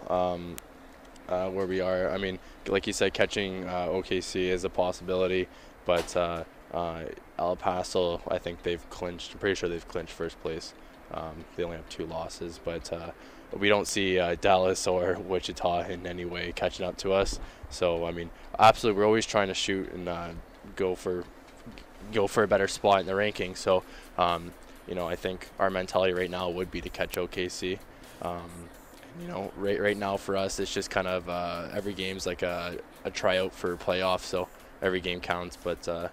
[SPEAKER 5] where we are. I mean, like you said, catching OKC is a possibility, but El Paso, I think they've clinched. I'm pretty sure they've clinched first place. They only have 2 losses, but we don't see Dallas or Wichita in any way catching up to us. So, I mean, absolutely, we're always trying to shoot and go for a better spot in the ranking. So, I think our mentality right now would be to catch OKC. Right now for us, it's just kind of every game's like a tryout for playoffs. So every game counts, but I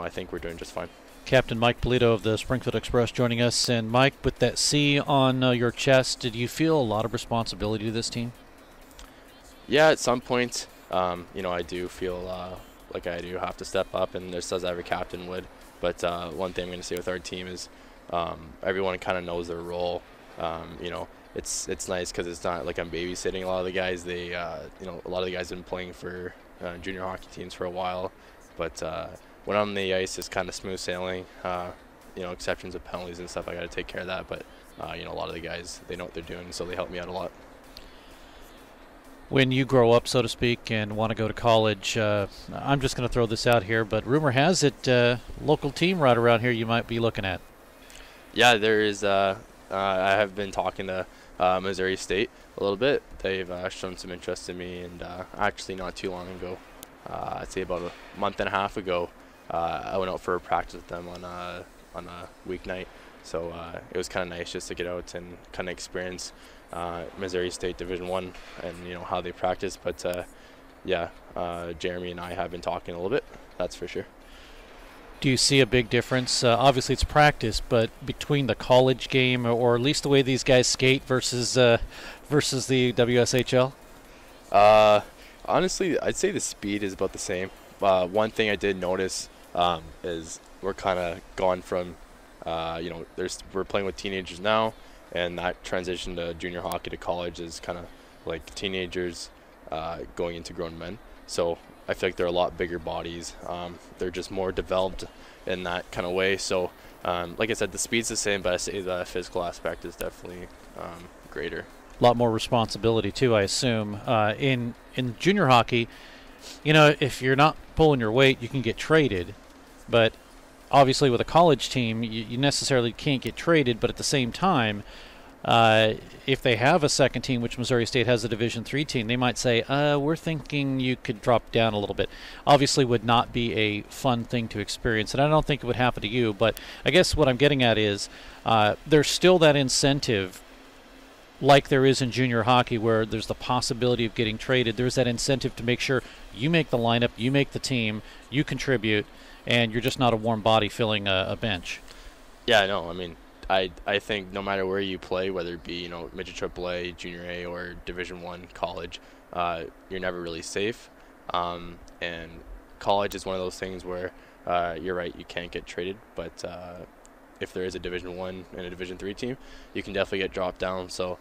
[SPEAKER 5] think we're doing just fine.
[SPEAKER 1] Captain Mike Polito of the Springfield Express joining us. And Mike, with that C on your chest, did you feel a lot of responsibility to this team?
[SPEAKER 5] Yeah, at some points, I do feel like I do have to step up, and just as every captain would. But one thing I'm going to say with our team is everyone kind of knows their role. It's nice because it's not like I'm babysitting a lot of the guys. They, a lot of the guys have been playing for junior hockey teams for a while, but when on the ice, it's kind of smooth sailing. Exceptions of penalties and stuff, I got to take care of that. But a lot of the guys, they know what they're doing, so they help me out a lot.
[SPEAKER 1] When you grow up, so to speak, and want to go to college, I'm just going to throw this out here, but rumor has it, local team right around here you might be looking at. Yeah,
[SPEAKER 5] there is. I have been talking to Missouri State a little bit. They've shown some interest in me, and actually not too long ago, I'd say about a month and a half ago, I went out for a practice with them on a weeknight. So it was kind of nice just to get out and kind of experience Missouri State Division I and how they practice. But Jeremy and I have been talking a little bit, that's for sure.
[SPEAKER 1] Do you see a big difference? Obviously it's practice, but between the college game, or at least the way these guys skate versus the WSHL?
[SPEAKER 5] Honestly, I'd say the speed is about the same. One thing I did notice is we're kind of gone from, we're playing with teenagers now, and that transition to junior hockey to college is kind of like teenagers going into grown men. So I feel like they're a lot bigger bodies. They're just more developed in that kind of way. So, like I said, the speed's the same, but I say the physical aspect is definitely greater.
[SPEAKER 1] A lot more responsibility too, I assume. In junior hockey, you know, if you're not pulling your weight, you can get traded, but obviously with a college team, you necessarily can't get traded. But at the same time, if they have a second team, which Missouri State has a Division III team, they might say, we're thinking you could drop down a little bit. Obviously would not be a fun thing to experience, and I don't think it would happen to you, but I guess what I'm getting at is there's still that incentive, like there is in junior hockey, where there's the possibility of getting traded. There's that incentive to make sure you make the lineup, you make the team, you contribute, and you're just not a warm body filling a bench.
[SPEAKER 5] Yeah, I know. I mean, I think no matter where you play, whether it be, you know, midget AAA, junior A, or Division I college, you're never really safe. And college is one of those things where you're right, you can't get traded, but if there is a Division I and a Division III team, you can definitely get dropped down. So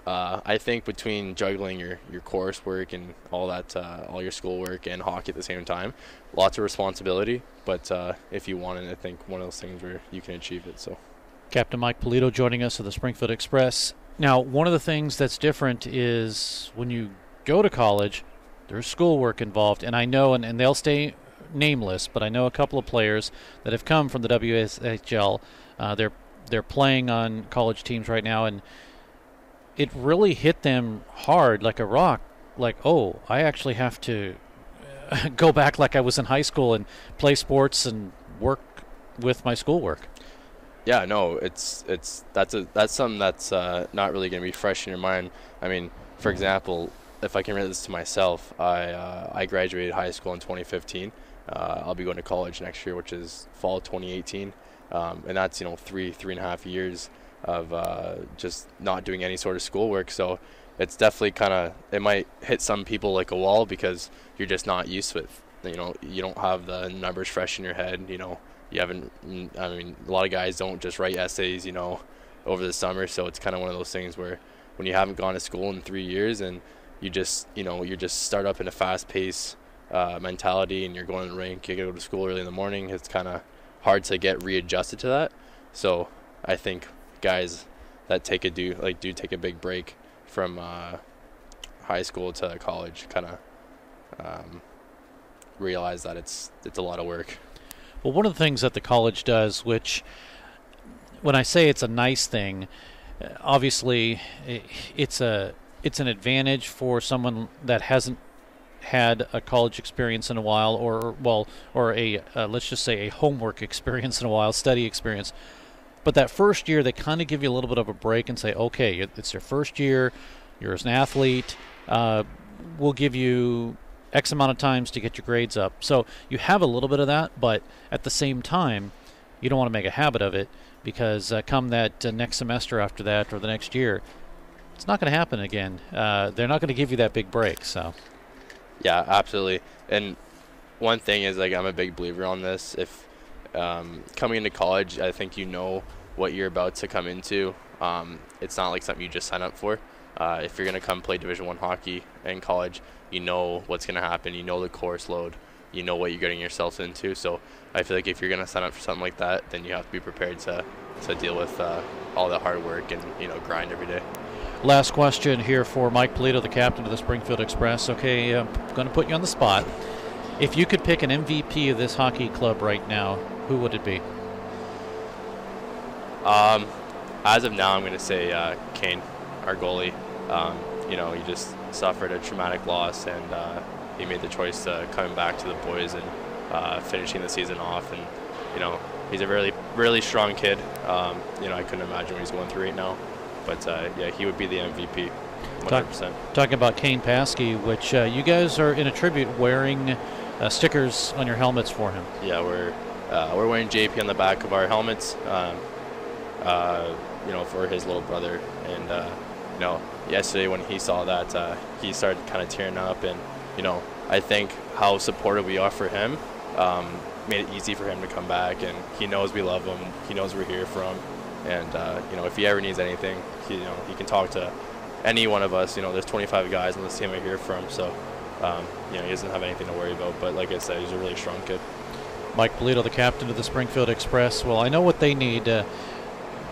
[SPEAKER 5] I think between juggling your coursework and all that, all your schoolwork and hockey at the same time, lots of responsibility. But if you want it, I think one of those things where you can achieve it. So,
[SPEAKER 1] Captain Mike Polito joining us of the Springfield Express. Now, one of the things that's different is when you go to college, there's schoolwork involved, and I know, and they'll stay nameless, but I know a couple of players that have come from the WSHL. They're playing on college teams right now, and it really hit them hard like a rock. Like, oh, I actually have to go back like I was in high school and play sports and work with my schoolwork.
[SPEAKER 5] Yeah, no, that's something that's not really going to be fresh in your mind. I mean, for example, if I can relate this to myself, I graduated high school in 2015. I'll be going to college next year, which is fall 2018, and that's, you know, three and a half years of just not doing any sort of schoolwork. So it's definitely it might hit some people like a wall because you're just not used to it. You know, you don't have the numbers fresh in your head. You know, you haven't. I mean, a lot of guys don't just write essays, you know, over the summer. So it's kind of one of those things where when you haven't gone to school in 3 years and you just start up in a fast-paced mentality, and you're going to the rink, you go to school early in the morning. It's kind of hard to get readjusted to that. So I think guys that do take a big break from high school to college kind of realize that it's a lot of work.
[SPEAKER 1] Well, one of the things that the college does, which when I say it's a nice thing, obviously it's an advantage for someone that hasn't had a college experience in a while, or a let's just say a homework experience in a while, study experience. But that first year, they kind of give you a little bit of a break and say, okay, it's your first year, you're an athlete, we'll give you X amount of times to get your grades up. So you have a little bit of that, but at the same time, you don't want to make a habit of it, because come that next semester after that, or the next year, it's not going to happen again. They're not going to give you that big break. So,
[SPEAKER 5] yeah, absolutely. And one thing is, like, I'm a big believer on this. If coming into college, I think you know what you're about to come into. It's not like something you just sign up for. If you're going to come play Division I hockey in college, you know what's going to happen. You know the course load. You know what you're getting yourself into. So I feel like if you're going to sign up for something like that, then you have to be prepared to deal with all the hard work and, you know, grind every day.
[SPEAKER 1] Last question here for Mike Polito, the captain of the Springfield Express. Okay, I'm going to put you on the spot. If you could pick an MVP of this hockey club right now, who would it be?
[SPEAKER 5] As of now, I'm going to say Kane, our goalie. You know, he just suffered a traumatic loss, and he made the choice to come back to the boys and finishing the season off. And, you know, he's a really, really strong kid. You know, I couldn't imagine what he's going through right now. But, yeah, he would be the MVP, 100%.
[SPEAKER 1] Talking about Kane Paskey, which you guys are in a tribute wearing stickers on your helmets for him.
[SPEAKER 5] Yeah, we're wearing JP on the back of our helmets, you know, for his little brother. And, you know, yesterday when he saw that, he started kind of tearing up. And, you know, I think how supportive we are for him made it easy for him to come back. And he knows we love him. He knows we're here for him. And, you know, if he ever needs anything, he can talk to any one of us. You know, there's 25 guys on this team we're here from. So you know, he doesn't have anything to worry about. But like I said, he's a really strong kid.
[SPEAKER 1] Mike Polito, the captain of the Springfield Express. Well, I know what they need.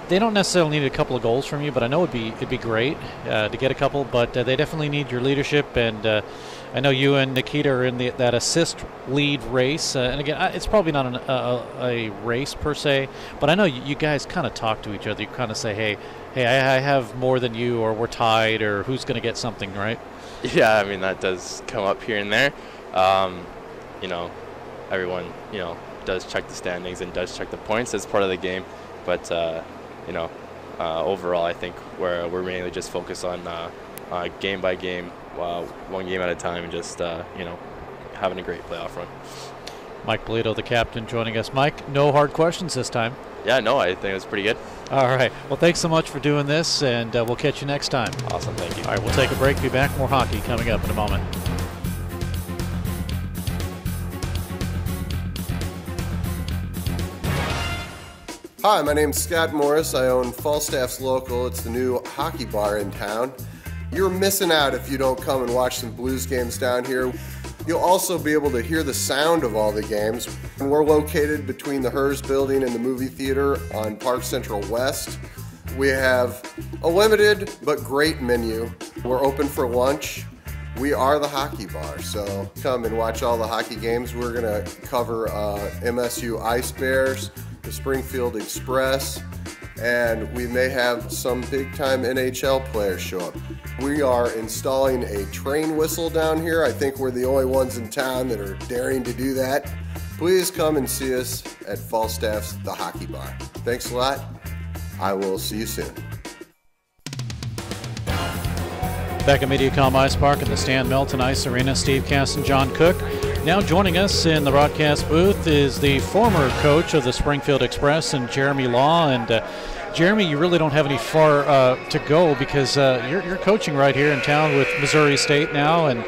[SPEAKER 1] They don't necessarily need a couple of goals from you, but I know it'd be great to get a couple. But they definitely need your leadership, and I know you and Nikita are in that assist lead race. And again, it's probably not a race per se, but I know you guys kind of talk to each other. You kind of say, hey, I have more than you, or we're tied, or who's going to get something, right?
[SPEAKER 5] Yeah, I mean, that does come up here and there. You know, everyone, you know, does check the standings and does check the points as part of the game. But, you know, overall, I think we're mainly just focused on game by game, one game at a time, and just, you know, having a great playoff run.
[SPEAKER 1] Mike Polito, the captain, joining us. Mike, no hard questions this time.
[SPEAKER 5] Yeah, no, I think it was pretty good.
[SPEAKER 1] All right. Well, thanks so much for doing this, and we'll catch you next time.
[SPEAKER 5] Awesome. Thank you.
[SPEAKER 1] All right, we'll take a break. Be back. More hockey coming up in a moment.
[SPEAKER 6] Hi, my name's Scott Morris. I own Falstaff's Local. It's the new hockey bar in town. You're missing out if you don't come and watch some Blues games down here. You'll also be able to hear the sound of all the games. And we're located between the Hers building and the movie theater on Park Central West. We have a limited but great menu. We're open for lunch. We are the hockey bar, so come and watch all the hockey games. We're going to cover MSU Ice Bears, the Springfield Express, and we may have some big-time NHL players show up. We are installing a train whistle down here. I think we're the only ones in town that are daring to do that. Please come and see us at Falstaff's The Hockey Bar. Thanks a lot. I will see you soon.
[SPEAKER 1] Back at Mediacom Ice Park at the Stan Melton Ice Arena, Steve Cass and John Cook. Now joining us in the broadcast booth is the former coach of the Springfield Express, and Jeremy Law. And Jeremy, you really don't have any far to go, because you're coaching right here in town with Missouri State now. And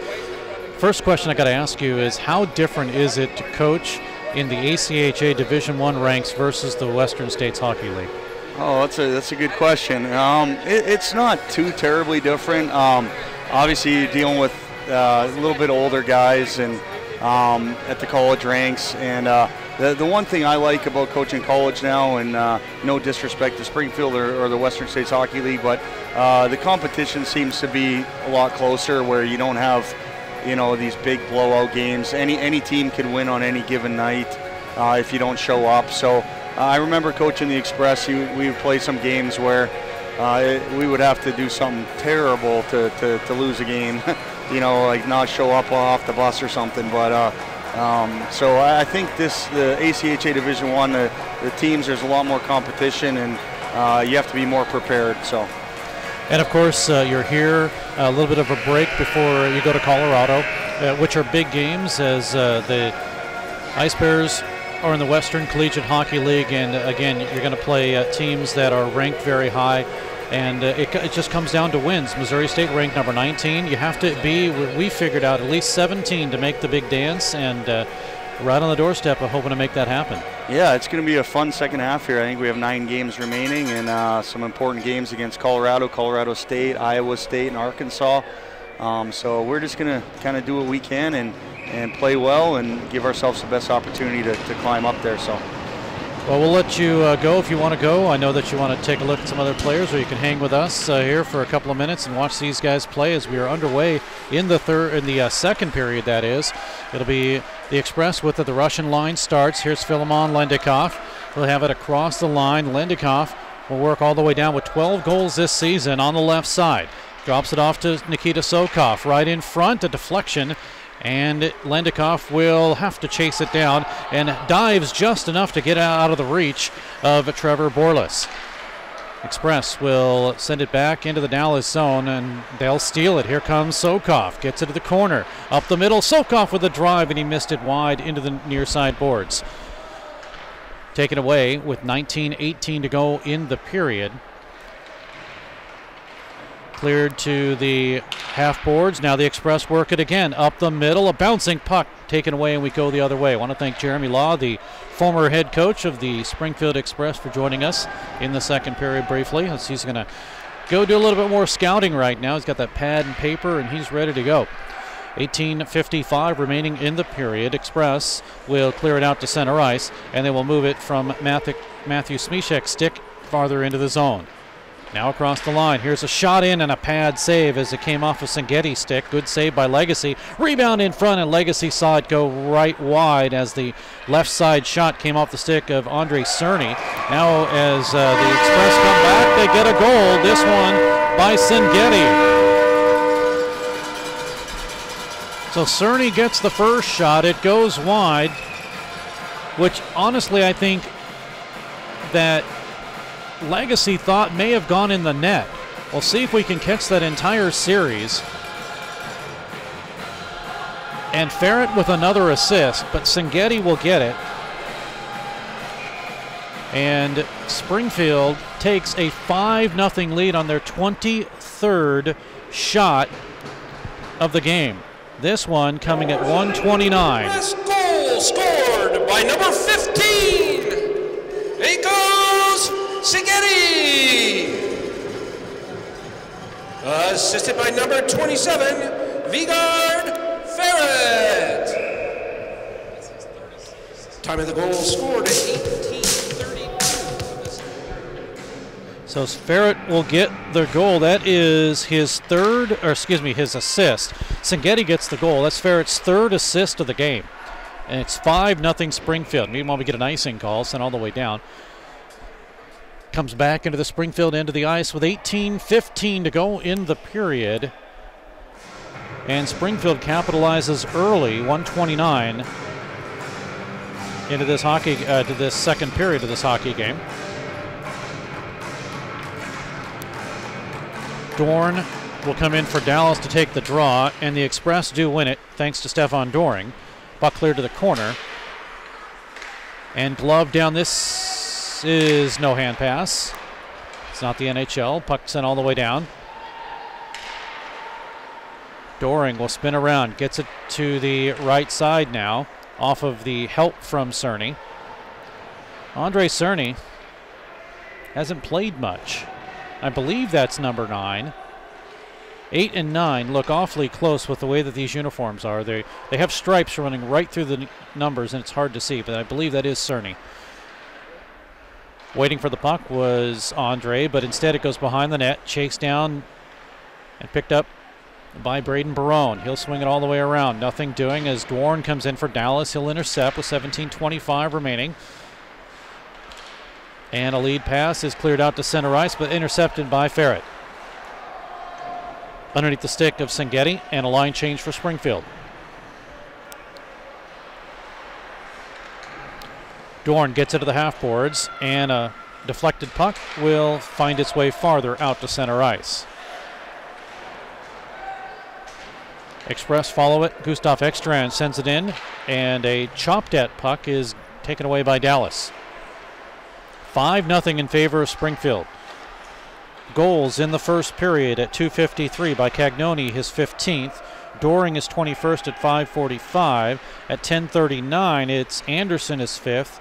[SPEAKER 1] first question I got to ask you is, how different is it to coach in the ACHA Division I ranks versus the Western States Hockey League?
[SPEAKER 7] Oh, that's a good question. It's not too terribly different. Obviously, you're dealing with a little bit older guys and at the college ranks. And the one thing I like about coaching college now, and no disrespect to Springfield or the Western States Hockey League, but the competition seems to be a lot closer, where you don't have, you know, these big blowout games. Any team can win on any given night if you don't show up. So I remember coaching the Express. We would play some games where we would have to do something terrible to lose a game, you know, like not show up off the bus or something. But so I think the ACHA Division I, the teams, there's a lot more competition, and you have to be more prepared. So.
[SPEAKER 1] And of course, you're here a little bit of a break before you go to Colorado, which are big games, as the Ice Bears are in the Western Collegiate Hockey League, and again, you're going to play teams that are ranked very high, and it just comes down to wins. Missouri State ranked number 19. You have to be, we figured out, at least 17 to make the big dance, and right on the doorstep of hoping to make that happen.
[SPEAKER 7] Yeah, it's going to be a fun second half here. I think we have 9 games remaining, and some important games against Colorado, Colorado State, Iowa State, and Arkansas. So we're just going to kind of do what we can and play well and give ourselves the best opportunity to climb up there. So.
[SPEAKER 1] Well, we'll let you go if you want to go. I know that you want to take a look at some other players, or you can hang with us here for a couple of minutes and watch these guys play as we are underway in the second period. That is, it'll be the Express with the Russian line starts. Here's Filimon Lendikov. He'll have it across the line. Lendikov will work all the way down with 12 goals this season on the left side. Drops it off to Nikita Sokov right in front, a deflection, and Lendikov will have to chase it down and dives just enough to get out of the reach of Trevor Borlas. Express will send it back into the Dallas zone, and they'll steal it. Here comes Sokov, gets it to the corner, up the middle. Sokov with a drive, and he missed it wide into the near side boards. Taken away with 19:18 to go in the period. Cleared to the half boards. Now the Express work it again. Up the middle, a bouncing puck taken away, and we go the other way. I want to thank Jeremy Law, the former head coach of the Springfield Express, for joining us in the second period briefly, as he's going to go do a little bit more scouting right now. He's got that pad and paper, and he's ready to go. 18:55 remaining in the period. Express will clear it out to center ice, and they will move it from Matthew Smishek's stick farther into the zone. Now across the line. Here's a shot in and a pad save as it came off of Senghetti's stick. Good save by Legacy. Rebound in front, and Legacy saw it go right wide as the left side shot came off the stick of Andre Cerny. Now as the Express come back, they get a goal. This one by Senghetti. So Cerny gets the first shot. It goes wide, which honestly I think that Legacy thought may have gone in the net. We'll see if we can catch that entire series. And Ferret with another assist, but Senghetti will get it. And Springfield takes a 5-0 lead on their 23rd shot of the game. This one coming at 1:29.
[SPEAKER 2] This goal scored by number 15. It goes Senghetti. Assisted by number 27, Vigard Ferret. Time of the goal scored at 18:32.
[SPEAKER 1] So Ferret will get the goal. That is his his assist. Senghetti gets the goal. That's Ferret's third assist of the game. And it's 5-0 Springfield. Meanwhile, we get an icing call sent all the way down. Comes back into the Springfield end of the ice with 18:15 to go in the period. And Springfield capitalizes early, 1:29 into this to this second period of this hockey game. Dorn will come in for Dallas to take the draw, and the Express do win it thanks to Stefan Doring. Puck cleared to the corner. And glove down. This is no hand pass. It's not the NHL. Puck sent all the way down. Doring will spin around. Gets it to the right side now. Off of the help from Cerny. Andre Cerny hasn't played much. I believe that's number 9. 8 and 9 look awfully close with the way that these uniforms are. They have stripes running right through the numbers, and it's hard to see, but I believe that is Cerny. Waiting for the puck was Andre, but instead it goes behind the net, chased down and picked up by Braden Barone. He'll swing it all the way around. Nothing doing as Dorn comes in for Dallas. He'll intercept with 17:25 remaining. And a lead pass is cleared out to center ice, but intercepted by Ferret. Underneath the stick of Senghetti, and a line change for Springfield. Dorn gets it to the half boards, and a deflected puck will find its way farther out to center ice. Express follow it. Gustav Ekstrand sends it in, and a chopped at puck is taken away by Dallas. 5-0 in favor of Springfield. Goals in the first period at 2:53 by Cagnoni, his 15th. Doring is 21st at 5:45. At 10:39, it's Anderson, his 5th.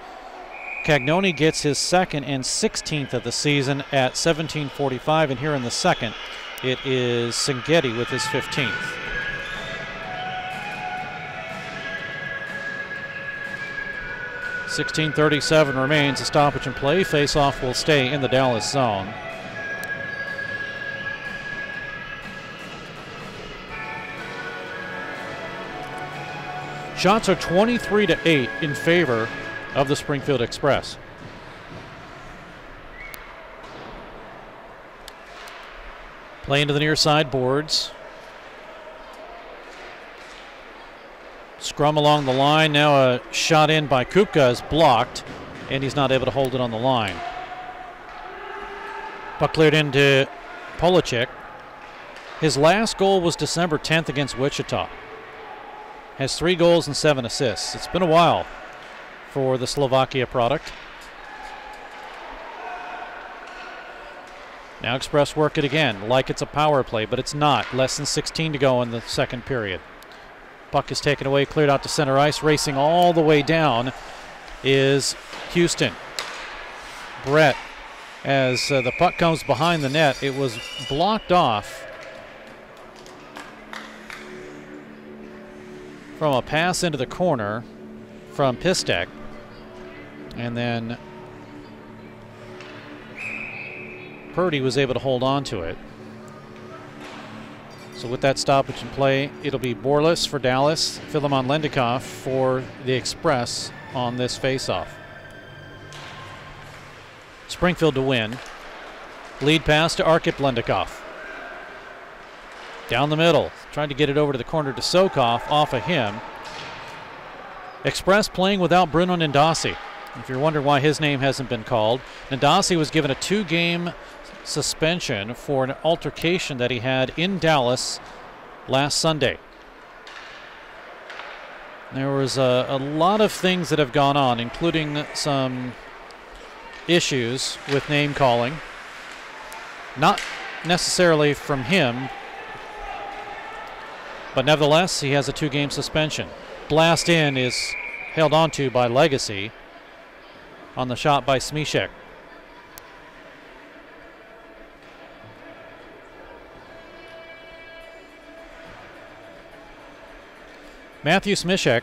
[SPEAKER 1] Cagnoni gets his 2nd and 16th of the season at 17:45. And here in the second, it is Senghetti with his 15th. .37 remains. A stoppage in play. Face-off will stay in the Dallas zone. Shots are 23-8 in favor of the Springfield Express. Play into the near side boards. Scrum along the line. Now a shot in by Kupka is blocked, and he's not able to hold it on the line. Puck cleared into Polacek. His last goal was December 10th against Wichita. Has 3 goals and 7 assists. It's been a while for the Slovakia product. Now Express work it again like it's a power play, but it's not. Less than 16 to go in the second period. Puck is taken away, cleared out to center ice. Racing all the way down is Houston. Brett, as the puck comes behind the net, it was blocked off from a pass into the corner from Pistek. And then Purdy was able to hold on to it. So with that stoppage in play, it'll be Borlas for Dallas, Philemon Lendikoff for the Express on this faceoff. Springfield to win. Lead pass to Arkip Lendikoff. Down the middle, trying to get it over to the corner to Sokoff, off of him. Express playing without Bruno Nindasi. If you're wondering why his name hasn't been called, Nindasi was given a 2-game suspension for an altercation that he had in Dallas last Sunday. There was a lot of things that have gone on, including some issues with name calling. Not necessarily from him, but nevertheless, he has a 2-game suspension. Blast in is held onto by Legacy on the shot by Smishek. Matthew Smishek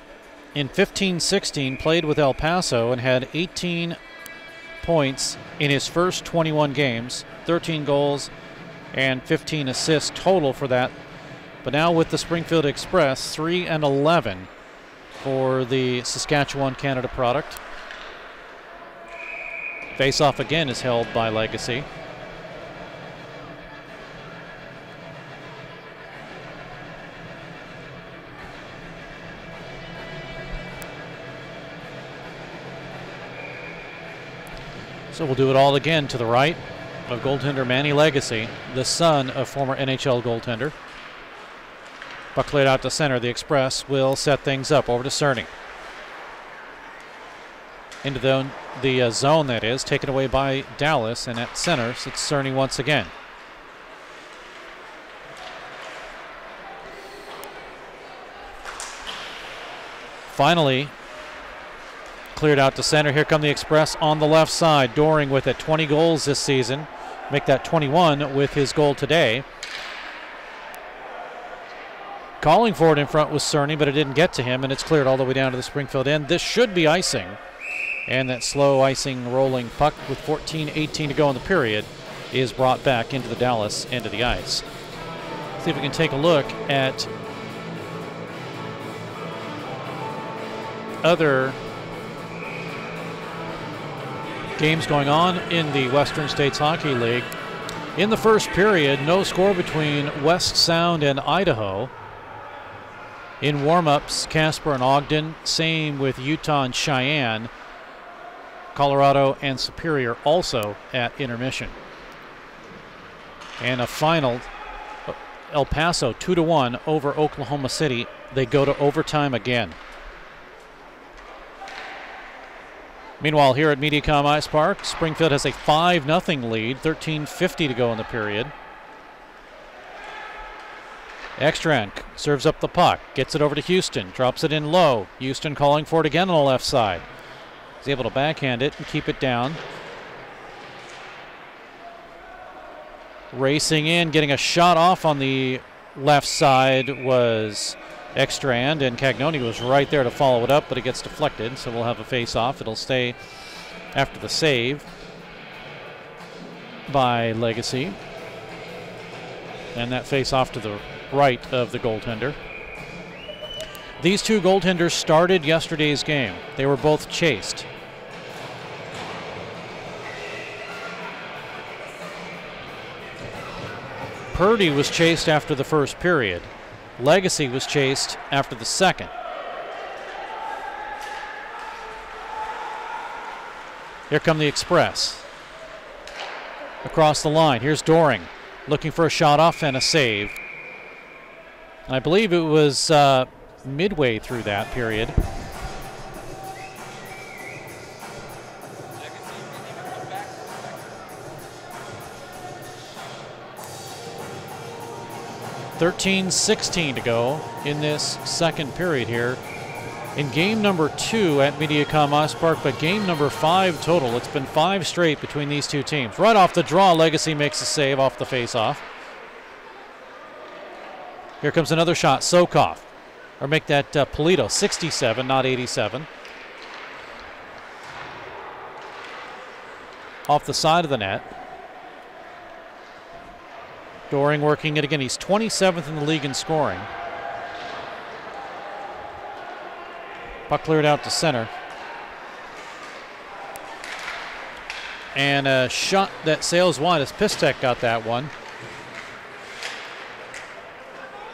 [SPEAKER 1] in 15-16 played with El Paso and had 18 points in his first 21 games, 13 goals and 15 assists total for that. But now with the Springfield Express, 3-11 for the Saskatchewan Canada product. Face-off again is held by Legacy. So we'll do it all again to the right of goaltender Manny Legacy, the son of former NHL goaltender. Puck cleared out to center. The Express will set things up over to Cerny. Into the zone, that is, taken away by Dallas, and at center sits Cerny once again. Finally, cleared out to center. Here come the Express on the left side. Doring with it, 20 goals this season. Make that 21 with his goal today. Calling for it in front was Cerny, but it didn't get to him, and it's cleared all the way down to the Springfield end. This should be icing. And that slow icing rolling puck with 14-18 to go in the period is brought back into the Dallas end of the ice. See if we can take a look at other games going on in the Western States Hockey League. In the first period, no score between West Sound and Idaho. In warm-ups, Casper and Ogden, same with Utah and Cheyenne. Colorado and Superior also at intermission. And a final, El Paso 2-1 over Oklahoma City. They go to overtime again. Meanwhile, here at Mediacom Ice Park, Springfield has a 5-0 lead, 13:50 to go in the period. Ekstrand serves up the puck, gets it over to Houston, drops it in low. Houston calling for it again on the left side. He's able to backhand it and keep it down. Racing in, getting a shot off on the left side was Ekstrand, and Cagnoni was right there to follow it up, but it gets deflected, so we'll have a face-off. It'll stay after the save by Legacy. And that face-off to the right of the goaltender. These two goaltenders started yesterday's game. They were both chased. Purdy was chased after the first period. Legacy was chased after the second. Here come the Express. Across the line, here's Doring looking for a shot off and a save. I believe it was midway through that period. $13:16 to go in this second period here. In game number 2 at Mediacom Ice Park, but game number 5 total. It's been 5 straight between these two teams. Right off the draw, Legacy makes a save off the faceoff. Here comes another shot, Sokoff. or make that Polito 67, not 87. Off the side of the net. Doring working it again. He's 27th in the league in scoring. Puck cleared out to center. And a shot that sails wide as Pistek got that one.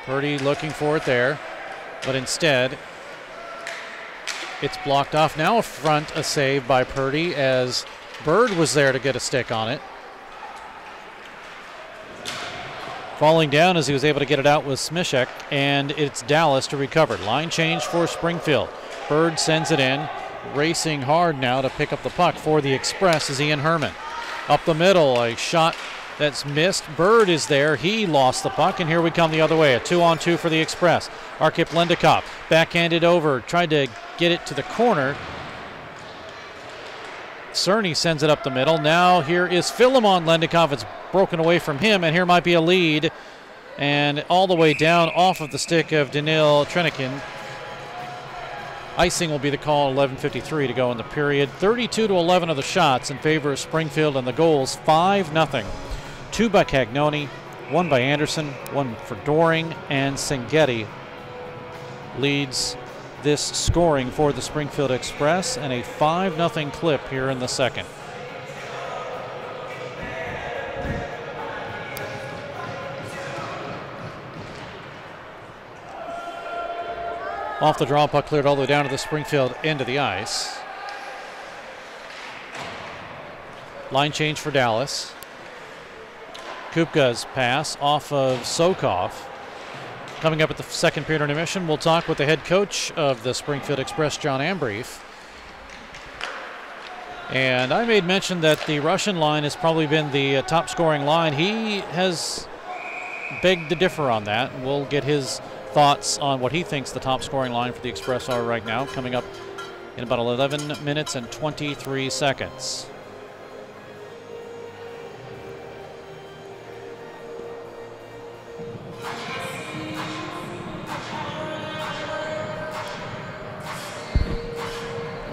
[SPEAKER 1] Purdy looking for it there, but instead it's blocked off. Now a save by Purdy as Bird was there to get a stick on it. Falling down as he was able to get it out was Smishek, and it's Dallas to recover. Line change for Springfield. Bird sends it in, racing hard now to pick up the puck for the Express is Ian Herman. Up the middle, a shot that's missed. Bird is there. He lost the puck, and here we come the other way. A 2-on-2 for the Express. Arkip Lendikov backhanded over, tried to get it to the corner. Cerny sends it up the middle. Now here is Philemon Lendikov. It's broken away from him, and here might be a lead. And all the way down off of the stick of Danil Trenikin. Icing will be the call, 11:53 to go in the period. 32-11 of the shots in favor of Springfield, and the goals 5-0. 2 by Cagnoni, 1 by Anderson, 1 for Doring, and Senghetti leads this scoring for the Springfield Express, and a 5-0 clip here in the second. Off the draw, puck cleared all the way down to the Springfield end of the ice. Line change for Dallas. Kupka's pass off of Sokov. Coming up at the second period intermission, we'll talk with the head coach of the Springfield Express, John Ambrief. And I made mention that the Russian line has probably been the top scoring line. He has begged to differ on that. We'll get his thoughts on what he thinks the top scoring line for the Express are right now, coming up in about 11 minutes and 23 seconds.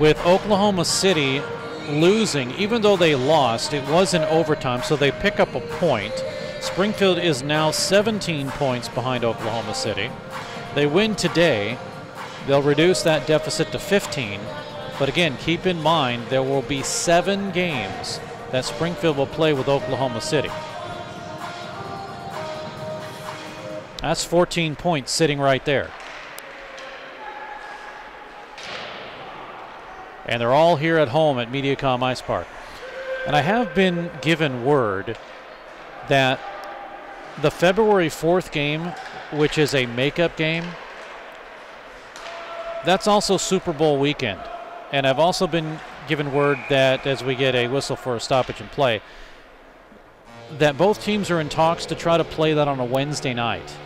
[SPEAKER 1] With Oklahoma City losing, even though they lost, it was in overtime, so they pick up a point. Springfield is now 17 points behind Oklahoma City. They win today, they'll reduce that deficit to 15. But again, keep in mind there will be 7 games that Springfield will play with Oklahoma City. That's 14 points sitting right there. And they're all here at home at Mediacom Ice Park. And I have been given word that the February 4th game, which is a makeup game, that's also Super Bowl weekend. And I've also been given word that as we get a whistle for a stoppage in play, that both teams are in talks to try to play that on a Wednesday night.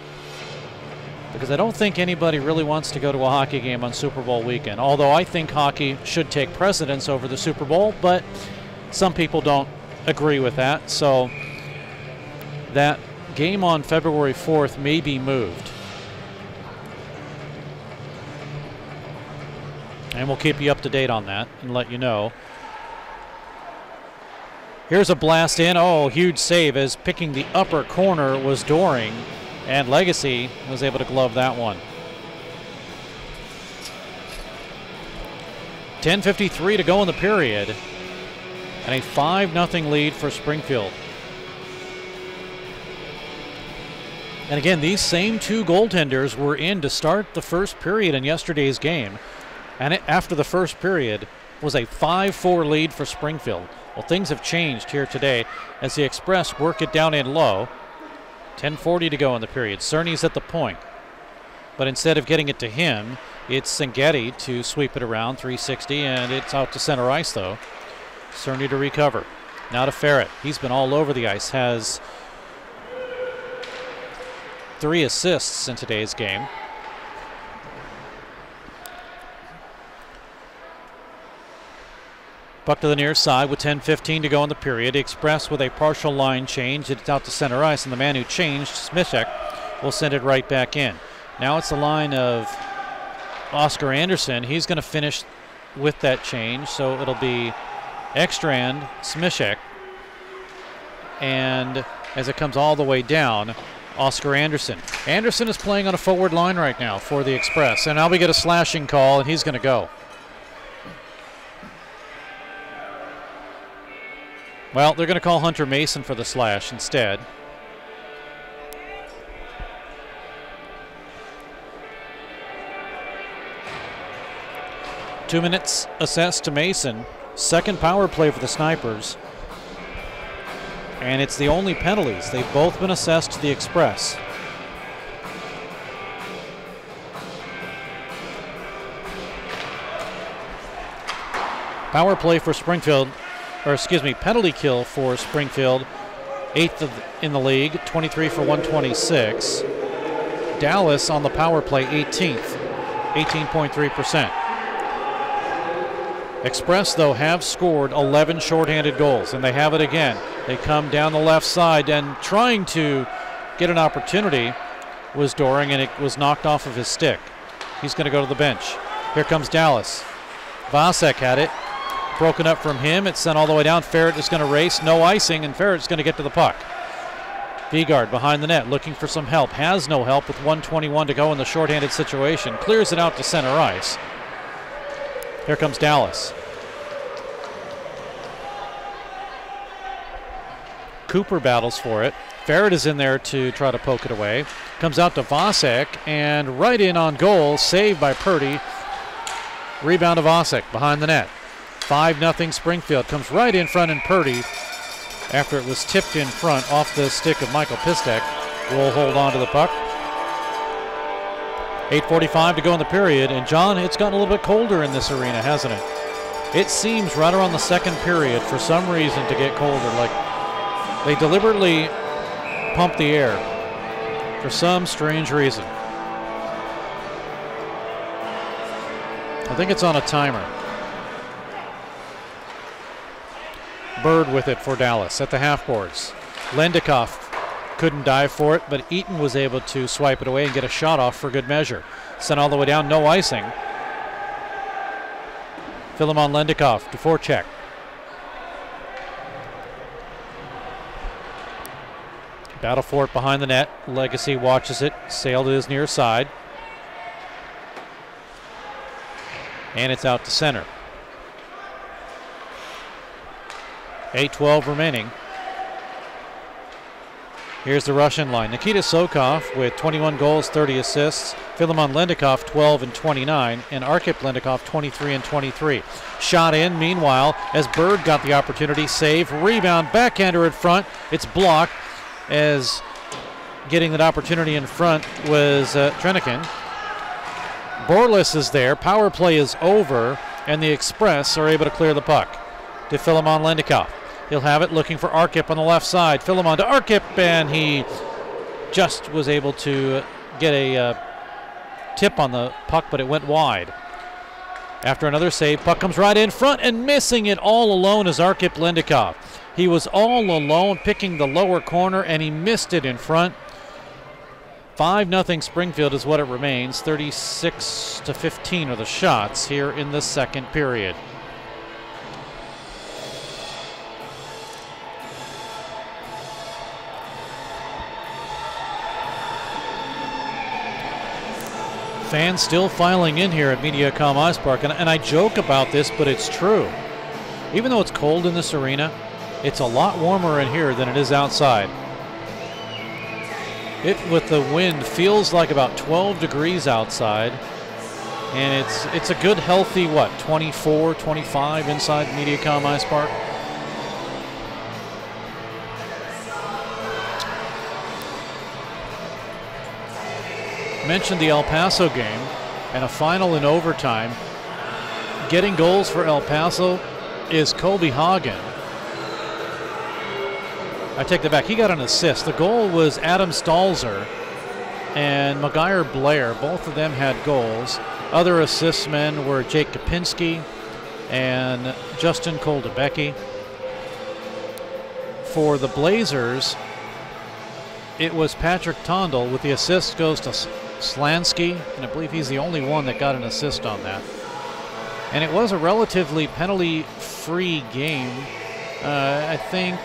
[SPEAKER 1] Because I don't think anybody really wants to go to a hockey game on Super Bowl weekend. Although I think hockey should take precedence over the Super Bowl, but some people don't agree with that. So that game on February 4th may be moved. And we'll keep you up to date on that and let you know. Here's a blast in. Oh, huge save as picking the upper corner was Doring. And Legacy was able to glove that one. 10:53 to go in the period. And a 5-0 lead for Springfield. And again, these same 2 goaltenders were in to start the first period in yesterday's game. And after the first period was a 5-4 lead for Springfield. Well, things have changed here today as the Express work it down in low. 10:40 to go in the period. Cerny's at the point. But instead of getting it to him, it's Senghetti to sweep it around, 360, and it's out to center ice, though. Cerny to recover. Now to Ferret. He's been all over the ice, has 3 assists in today's game. Puck to the near side with 10:15 to go in the period. Express with a partial line change. It's out to center ice, and the man who changed, Smishek, will send it right back in. Now it's the line of Oscar Anderson. He's going to finish with that change, so it'll be Ekstrand, Smishek, and as it comes all the way down, Oscar Anderson. Anderson is playing on a forward line right now for the Express, and now we get a slashing call, and he's going to go. Well, they're going to call Hunter Mason for the slash instead. Two minutes assessed to Mason. Second power play for the Snipers. And it's the only penalties. They've both been assessed to the Express. Power play for Springfield, or excuse me, penalty kill for Springfield, 8th in the league, 23 for 126. Dallas on the power play, 18th, 18.3%. Express, though, have scored 11 shorthanded goals, and they have it again. They come down the left side, and trying to get an opportunity was Doring, and it was knocked off of his stick. He's going to go to the bench. Here comes Dallas. Vasek had it. Broken up from him. It's sent all the way down. Ferret is going to race. No icing, and Ferret's going to get to the puck. Vigard behind the net looking for some help. Has no help with 1:21 to go in the shorthanded situation. Clears it out to center ice. Here comes Dallas. Cooper battles for it. Ferret is in there to try to poke it away. Comes out to Vasek, and right in on goal. Saved by Purdy. Rebound to Vasek behind the net. 5-0 Springfield. Comes right in front, and Purdy, after it was tipped in front off the stick of Michael Pistek, will hold on to the puck. 8:45 to go in the period, and John, it's gotten a little bit colder in this arena, hasn't it? It seems right around the second period for some reason to get colder, like they deliberately pump the air for some strange reason. I think it's on a timer. Bird with it for Dallas at the half boards. Lendikoff couldn't dive for it, but Eaton was able to swipe it away and get a shot off for good measure. Sent all the way down, no icing. Philemon Lendikoff to forecheck. Battle for it behind the net. Legacy watches it, sailed to his near side. And it's out to center. 8:12 remaining. Here's the Russian line. Nikita Sokov with 21 goals, 30 assists. Philemon Lendikoff 12 and 29, and Arkip Lendikoff 23 and 23. Shot in, meanwhile, as Bird got the opportunity. Save, rebound, backhander in front. It's blocked, as getting that opportunity in front was Trenikin. Borlis is there. Power play is over, and the Express are able to clear the puck to Philemon Lendikoff. He'll have it, looking for Arkip on the left side. Philemon to Arkip, and he just was able to get a tip on the puck, but it went wide. After another save, puck comes right in front, and missing it all alone is Arkip Lendikoff. He was all alone, picking the lower corner, and he missed it in front. 5-0 Springfield is what it remains. 36-15 are the shots here in the second period. Fans still filing in here at Mediacom Ice Park, and I joke about this, but it's true. Even though it's cold in this arena, it's a lot warmer in here than it is outside. It, with the wind, feels like about 12 degrees outside, and it's a good healthy, 24, 25 inside Mediacom Ice Park. Mentioned the El Paso game and a final in overtime. Getting goals for El Paso is Colby Hagen. I take that back. He got an assist. The goal was Adam Stalzer and Maguire Blair. Both of them had goals. Other assist men were Jake Kapinski and Justin Koldebecki. For the Blazers, it was Patrick Tondel with the assist goes to Slansky, and I believe he's the only one that got an assist on that. And it was a relatively penalty-free game. I think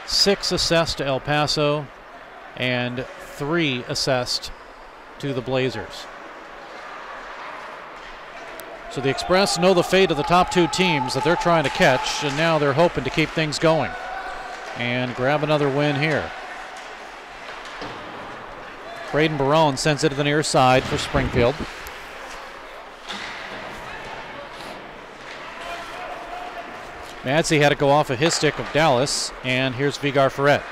[SPEAKER 1] 6 assessed to El Paso and 3 assessed to the Blazers. So the Express know the fate of the top 2 teams that they're trying to catch, and now they're hoping to keep things going and grab another win here. Braden Barone sends it to the near side for Springfield. Madsey had to go off of his stick of Dallas, and here's Vigar Ferret.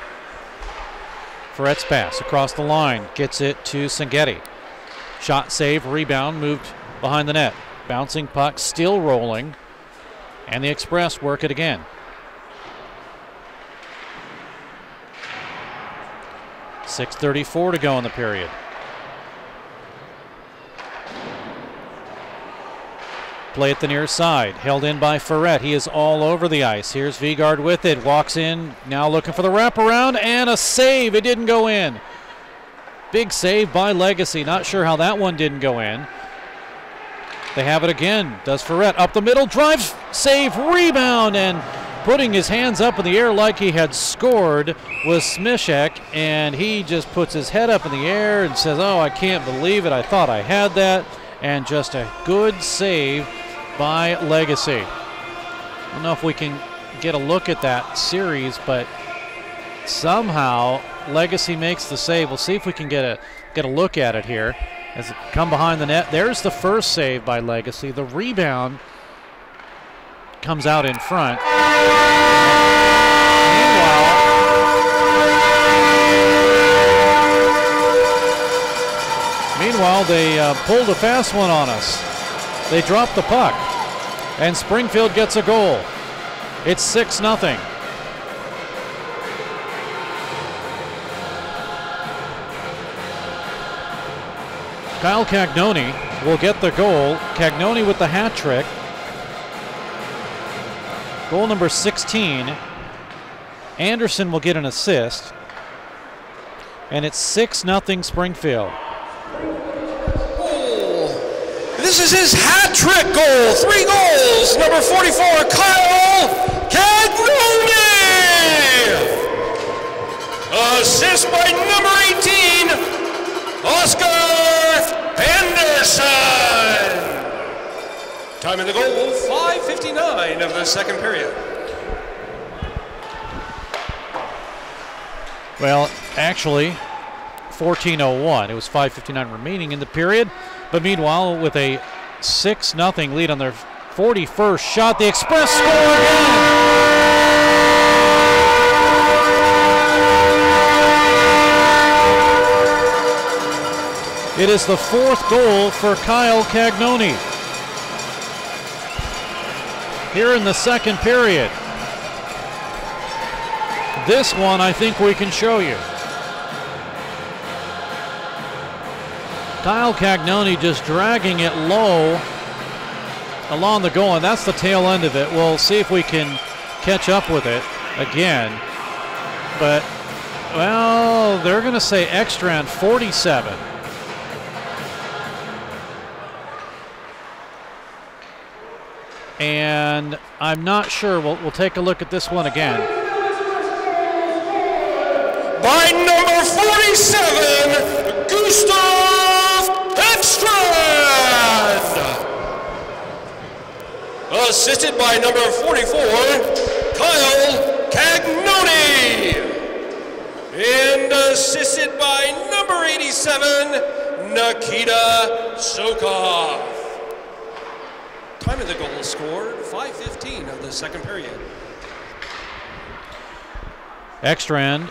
[SPEAKER 1] Ferret's pass across the line, gets it to Sangetti. Shot save, rebound, moved behind the net. Bouncing puck, still rolling, and the Express work it again. .6:34 to go in the period. Play at the near side, held in by Ferret. He is all over the ice. Here's Vigard with it, walks in, now looking for the wraparound, and a save. It didn't go in. Big save by Legacy. Not sure how that one didn't go in. They have it again. Does Ferret up the middle, drives, save, rebound, and putting his hands up in the air like he had scored was Smishek, and he just puts his head up in the air and says, "Oh, I can't believe it. I thought I had that." And just a good save by Legacy. I don't know if we can get a look at that series, but somehow Legacy makes the save. We'll see if we can get a look at it here as it come behind the net. There's the first save by Legacy. The rebound comes out in front. Meanwhile, they pulled a fast one on us. They dropped the puck, and Springfield gets a goal. It's 6-0. Kyle Cagnoni will get the goal. Cagnoni with the hat trick. Goal number 16. Anderson will get an assist. And it's 6-0 Springfield.
[SPEAKER 2] This is his hat trick goal. 3 goals. Number 44, Kyle Cagnoni. Assist by number 18, Oscar Anderson. Time of the goal, 5:59 of the second period.
[SPEAKER 1] Well, actually, 14:01. It was 5:59 remaining in the period. But meanwhile, with a 6-0 lead on their 41st shot, the Express score again. It is the 4th goal for Kyle Cagnoni here in the second period. This one I think we can show you. Kyle Cagnoni just dragging it low along the goal, and that's the tail end of it. We'll see if we can catch up with it again. But, well, they're going to say extra and 47. And I'm not sure. We'll take a look at this one again.
[SPEAKER 2] By number 47, Gustav Ekstrand. Assisted by number 44, Kyle Cagnoni. And assisted by number 87, Nikita Sokov. Time of the goal scored, 5:15 of the second period.
[SPEAKER 1] Ekstrand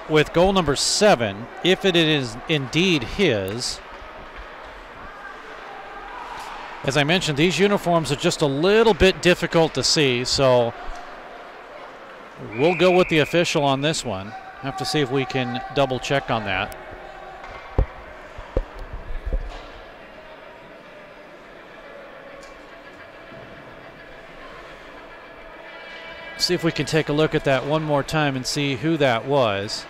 [SPEAKER 1] with goal number 7, if it is indeed his. As I mentioned, these uniforms are just a little bit difficult to see, so we'll go with the official on this one. Have to see if we can double check on that. See if we can take a look at that one more time and see who that was.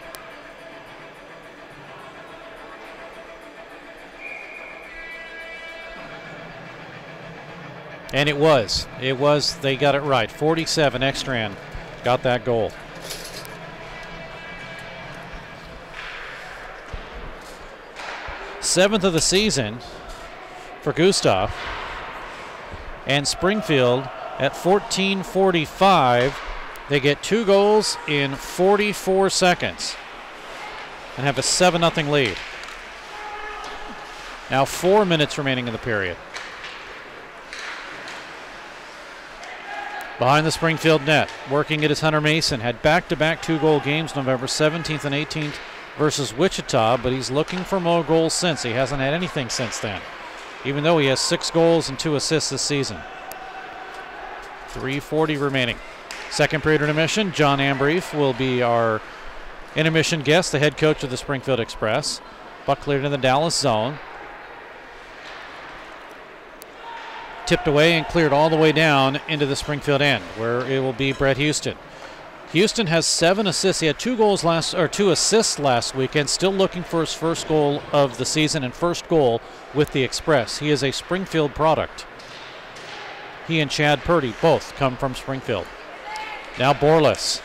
[SPEAKER 1] And it was. They got it right. 47, Ekstrand got that goal. Seventh of the season for Gustav. And Springfield at 14:45, they get 2 goals in 44 seconds and have a 7-0 lead. Now 4 minutes remaining in the period. Behind the Springfield net, working it is Hunter Mason. Had back-to-back 2-goal games November 17th and 18th versus Wichita, but he's looking for more goals since. He hasn't had anything since then, even though he has 6 goals and 2 assists this season. 3:40 remaining. Second period intermission. John Ambrief will be our intermission guest, the head coach of the Springfield Express. Puck cleared in the Dallas zone. Tipped away and cleared all the way down into the Springfield end, where it will be Brett Houston. Houston has 7 assists. He had 2 assists last weekend. Still looking for his first goal of the season and first goal with the Express. He is a Springfield product. He and Chad Purdy both come from Springfield. Now Borlas.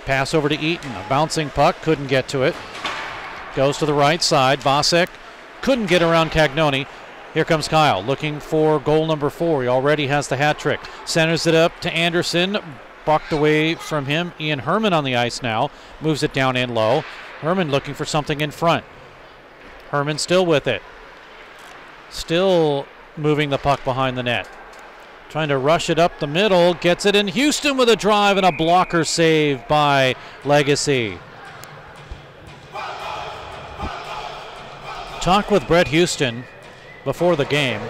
[SPEAKER 1] Pass over to Eaton. A bouncing puck. Couldn't get to it. Goes to the right side. Vasek couldn't get around Cagnoni. Here comes Kyle looking for goal number 4. He already has the hat trick. Centers it up to Anderson. Bucked away from him. Ian Herman on the ice now. Moves it down in low. Herman looking for something in front. Herman still with it. Still moving the puck behind the net. Trying to rush it up the middle. Gets it in. Houston with a drive and a blocker save by Legacy. Talked with Brett Houston before the game,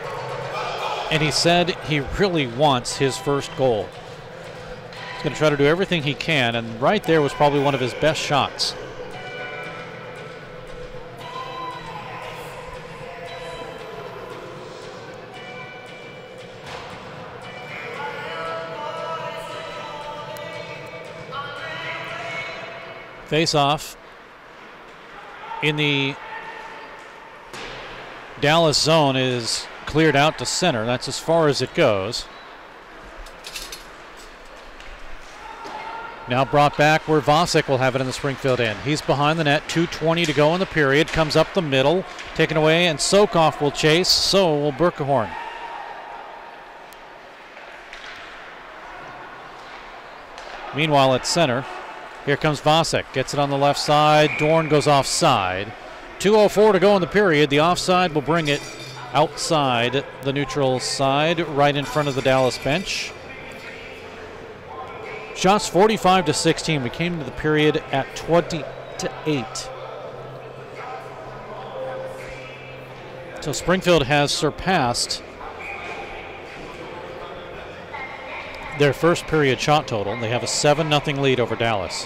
[SPEAKER 1] and he said he really wants his first goal. He's going to try to do everything he can, and right there was probably one of his best shots. Face-off in the Dallas zone is cleared out to center. That's as far as it goes. Now brought back where Vasek will have it in the Springfield end. He's behind the net, 2:20 to go in the period. Comes up the middle, taken away, and Sokoff will chase. So will Berkehorn. Meanwhile at center, here comes Vasek. Gets it on the left side. Dorn goes offside. 2:04 to go in the period. The offside will bring it outside the neutral side, right in front of the Dallas bench. Shots 45-16. We came to the period at 20-8. So Springfield has surpassed their first period shot total. They have a 7-0 lead over Dallas.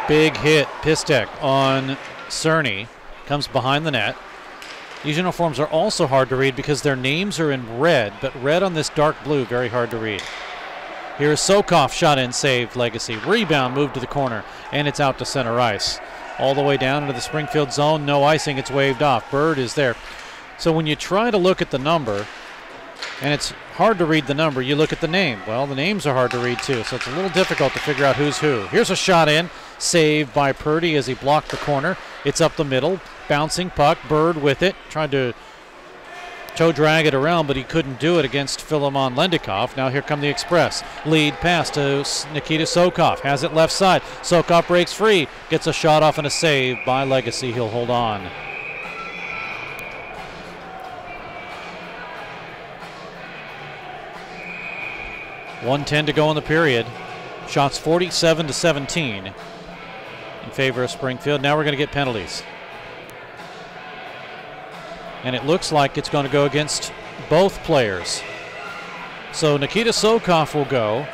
[SPEAKER 1] Big hit, Pistek on Cerny. Comes behind the net. These uniforms are also hard to read because their names are in red, but red on this dark blue, very hard to read. Here's Sokoff, shot in, saved, Legacy. Rebound, moved to the corner, and it's out to center ice. All the way down into the Springfield zone, no icing, it's waved off. Bird is there. So when you try to look at the number, and it's hard to read the number, you look at the name. Well, the names are hard to read too, so it's a little difficult to figure out who's who. Here's a shot in, saved by Purdy as he blocked the corner. It's up the middle, bouncing puck, Bird with it, tried to toe drag it around, but he couldn't do it against Philemon Lendikov. Now here come the Express. Lead pass to Nikita Sokoff, has it left side. Sokoff breaks free, gets a shot off and a save by Legacy. He'll hold on. .110 to go in the period. Shots 47-17 in favor of Springfield. Now we're going to get penalties. And it looks like it's going to go against both players. So Nikita Sokoff will go.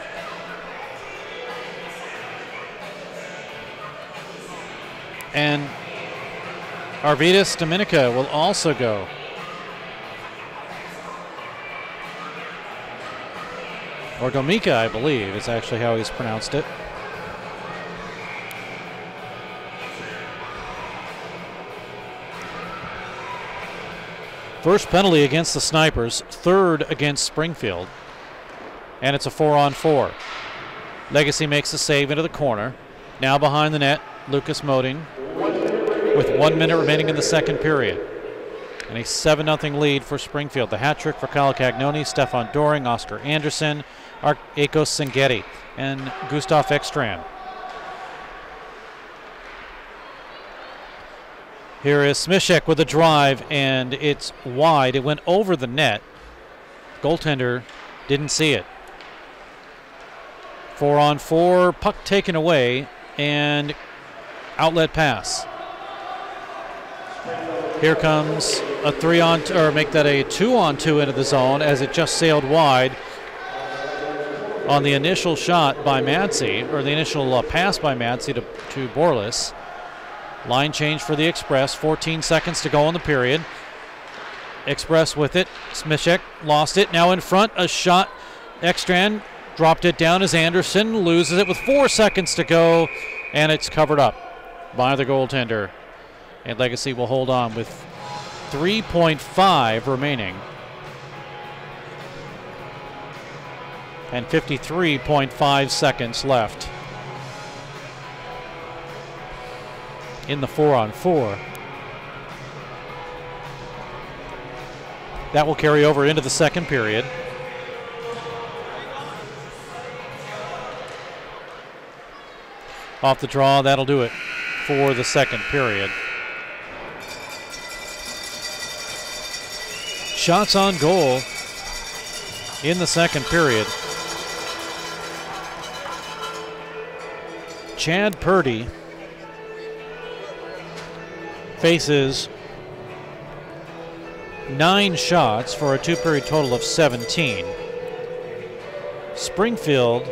[SPEAKER 1] And Arvidas Dominica will also go. Or Domica, I believe, is actually how he's pronounced it. First penalty against the Snipers, third against Springfield. And it's a 4-on-4. Legacy makes a save into the corner. Now behind the net, Lucas Moding with 1 minute remaining in the second period. And a 7-0 lead for Springfield. The hat trick for Kyle Cagnoni, Stefan Doring, Oscar Anderson, Akos Sengeti, and Gustav Ekstrand. Here is Smishek with a drive, and it's wide. It went over the net. Goaltender didn't see it. 4-on-4, puck taken away, and outlet pass. Here comes a 2-on-2 into the zone as it just sailed wide on the initial shot by Madsey, or the initial pass by Madsey to Borlis. Line change for the Express, 14 seconds to go in the period. Express with it, Smishek lost it, now in front, a shot. Ekstrand dropped it down as Anderson loses it with 4 seconds to go, and it's covered up by the goaltender. And Legacy will hold on with 3.5 remaining. And 53.5 seconds left in the 4-on-4. That will carry over into the second period. Off the draw, that'll do it for the second period. Shots on goal in the second period. Chad Purdy faces 9 shots for a 2-period total of 17. Springfield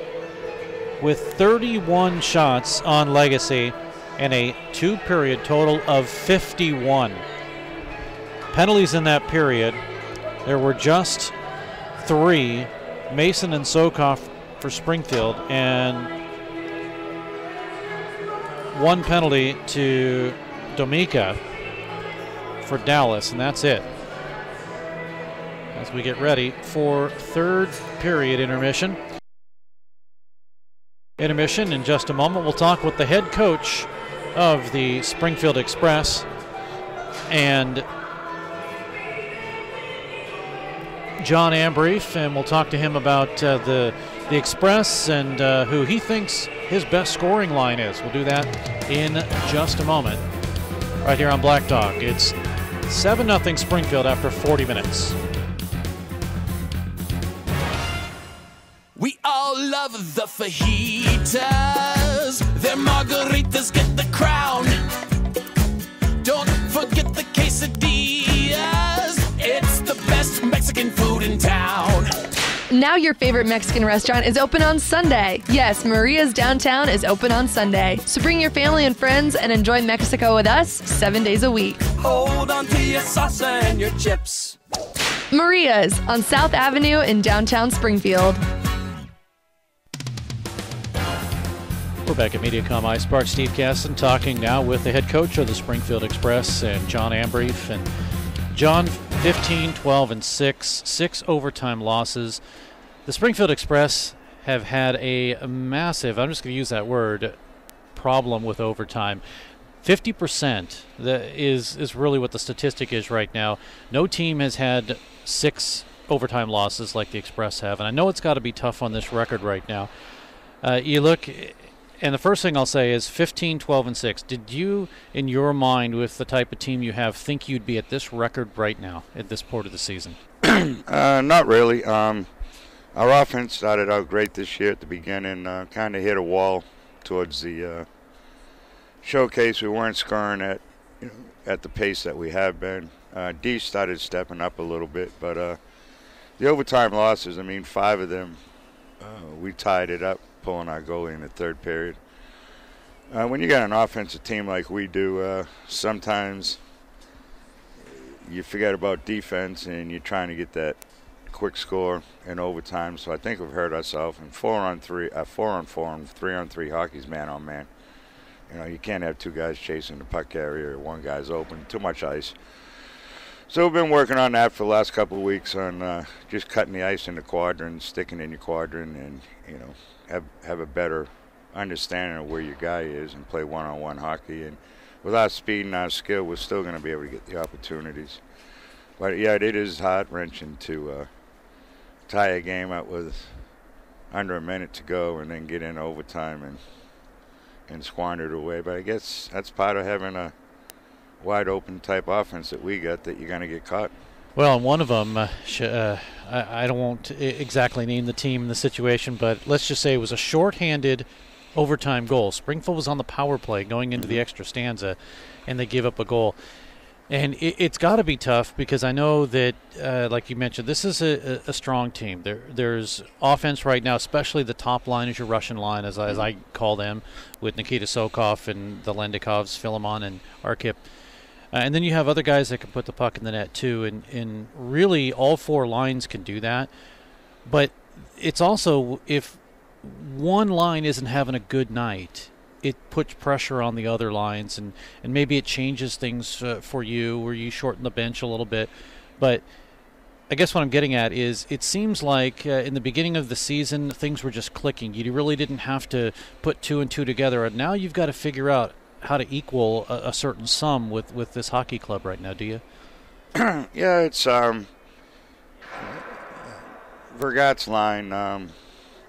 [SPEAKER 1] with 31 shots on Legacy and a 2-period total of 51. Penalties in that period, there were just 3, Mason and Sokoff for Springfield, and 1 penalty to Domica for Dallas, and that's it. As we get ready for third period intermission. Intermission in just a moment. We'll talk with the head coach of the Springfield Express and John Ambrief, and we'll talk to him about the Express and who he thinks his best scoring line is. We'll do that in just a moment. Right here on Black Dog. It's 7-0 Springfield after 40 minutes.
[SPEAKER 3] We all love the fajitas. Their margaritas get the crown. Don't forget the quesadillas. It's the best Mexican food in town.
[SPEAKER 4] Now your favorite Mexican restaurant is open on Sunday. Yes, Maria's Downtown is open on Sunday. So bring your family and friends and enjoy Mexico with us 7 days a week.
[SPEAKER 3] Hold on to your salsa and your chips.
[SPEAKER 4] Maria's on South Avenue in downtown Springfield.
[SPEAKER 1] We're back at MediaCom Ice Park. Steve Casson talking now with the head coach of the Springfield Express and John Ambrief. And John, 15, 12, and 6 overtime losses. The Springfield Express have had a massive, I'm just going to use that word, problem with overtime. 50% is really what the statistic is right now. No team has had 6 overtime losses like the Express have, and I know it's got to be tough on this record right now. You look, and the first thing I'll say is 15, 12, and 6. Did you, in your mind, with the type of team you have, think you'd be at this record right now at this point of the season?
[SPEAKER 8] Not really. Our offense started out great this year at the beginning. Kind of hit a wall towards the showcase. We weren't scoring at the pace that we have been. D started stepping up a little bit, but the overtime losses, 5 of them, we tied it up, pulling our goalie in the third period. When you got an offensive team like we do, sometimes you forget about defense and you're trying to get that quick score in overtime. So I think we've hurt ourselves. And 4-on-4 and 3-on-3 hockey's man on man. You can't have 2 guys chasing the puck carrier, 1 guy's open, too much ice. So we've been working on that for the last couple of weeks on just cutting the ice into quadrants, sticking in your quadrant, and have a better understanding of where your guy is and play one-on-one hockey. And with our speed and our skill, we're still going to be able to get the opportunities. But yeah, it is heart-wrenching to tie a game out with under a minute to go and then get in overtime and squander it away. But I guess that's part of having a wide open type offense that we got, that you're going to get caught.
[SPEAKER 1] Well, and one of them, I don't want to exactly name the team in the situation, but let's just say it was a shorthanded overtime goal. Springfield was on the power play going into the extra stanza, and they give up a goal. And it's got to be tough, because I know that, like you mentioned, this is a strong team. There's offense right now, especially the top line is your Russian line, as I call them, with Nikita Sokov and the Lendikovs, Philemon and Arkip. And then you have other guys that can put the puck in the net too, and really all four lines can do that. But it's also, if one line isn't having a good night, it puts pressure on the other lines, and maybe it changes things for you, or you shorten the bench a little bit. But I guess what I'm getting at is, it seems like in the beginning of the season, things were just clicking. You really didn't have to put two and two together, and now you've got to figure out how to equal a certain sum with this hockey club right now, do you?
[SPEAKER 8] Yeah, it's Vergat's line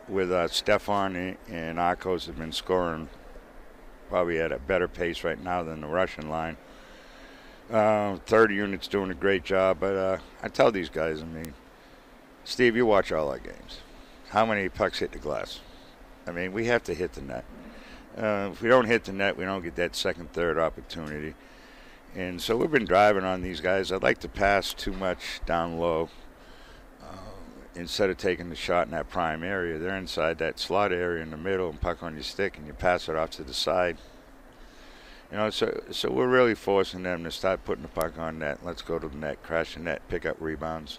[SPEAKER 8] with Stefan and Akos have been scoring probably at a better pace right now than the Russian line. Third unit's doing a great job, but I tell these guys, I mean, Steve, you watch all our games. How many pucks hit the glass? I mean, we have to hit the net. If we don't hit the net, we don't get that second, third opportunity. And so we've been driving on these guys. I'd like to pass too much down low instead of taking the shot in that prime area. They're inside that slot area in the middle and puck on your stick, and you pass it off to the side. So we're really forcing them to start putting the puck on net. Let's go to the net, crash the net, pick up rebounds.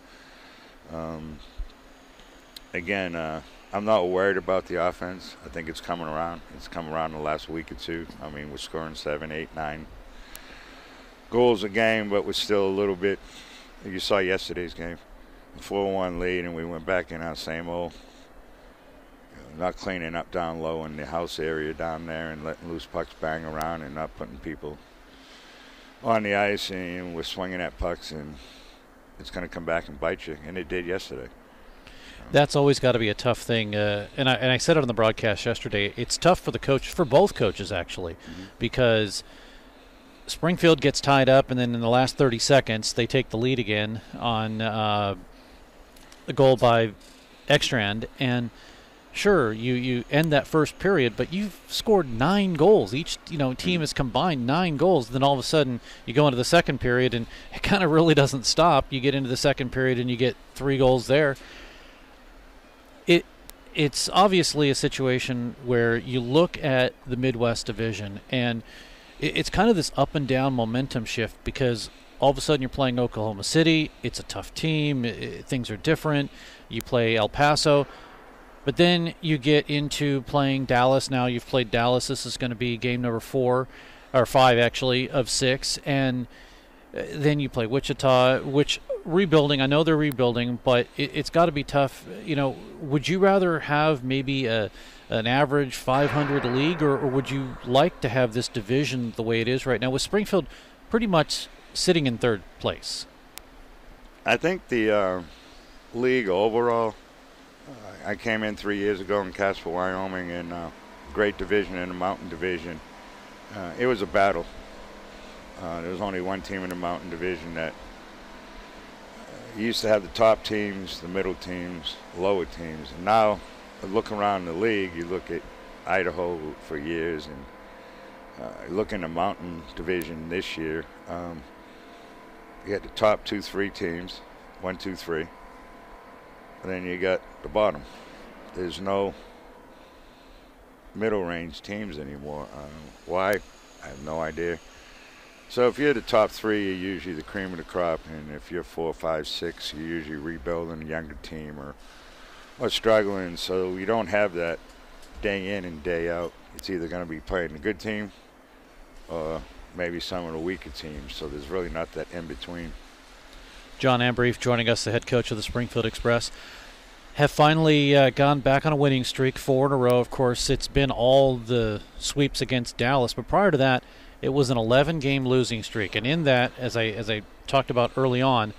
[SPEAKER 8] Again, I'm not worried about the offense. I think it's coming around. It's come around the last week or two. I mean, we're scoring 7, 8, 9 goals a game, but we're still a little bit. You saw yesterday's game, a 4-1 lead, and we went back in our same old, not cleaning up down low in the house area down there and letting loose pucks bang around and not putting people on the ice, and we're swinging at pucks, and it's going to come back and bite you, and it did yesterday.
[SPEAKER 1] That's always got to be a tough thing, and I said it on the broadcast yesterday. It's tough for the coaches, for both coaches actually, because Springfield gets tied up, and then in the last 30 seconds they take the lead again on a goal by Ekstrand, and sure, you end that first period, but you've scored 9 goals. Each team has combined 9 goals. Then all of a sudden you go into the second period, and it kind of really doesn't stop. You get into the second period, and you get 3 goals there. It's obviously a situation where you look at the Midwest Division, and it's kind of this up and down momentum shift, because all of a sudden you're playing Oklahoma City. It's a tough team. Things are different. You play El Paso. But then you get into playing Dallas. Now you've played Dallas. This is going to be game number 4, or 5 actually, of 6. And then you play Wichita, which rebuilding. I know they're rebuilding, but it's got to be tough. Would you rather have maybe an average 500 league, or would you like to have this division the way it is right now, with Springfield pretty much sitting in 3rd place?
[SPEAKER 8] I think the league overall, I came in 3 years ago in Casper, Wyoming, in great division, in the Mountain Division. It was a battle. There was only one team in the Mountain Division that you used to have the top teams, the middle teams, lower teams. And now, look around the league, you look at Idaho for years, and look in the Mountain Division this year. You got the top 2-3 teams, 1, 2, 3. And then you got the bottom. There's no middle range teams anymore. Why? I have no idea. So if you're the top 3, you're usually the cream of the crop, and if you're 4, 5, 6, you're usually rebuilding a younger team or struggling. So you don't have that day in and day out. It's either going to be playing a good team or maybe some of the weaker teams. So there's really not that in between.
[SPEAKER 1] John Ambrief joining us, the head coach of the Springfield Express. Have finally gone back on a winning streak, 4 in a row. Of course, it's been all the sweeps against Dallas, but prior to that, it was an 11-game losing streak. And in that, as I talked about early on,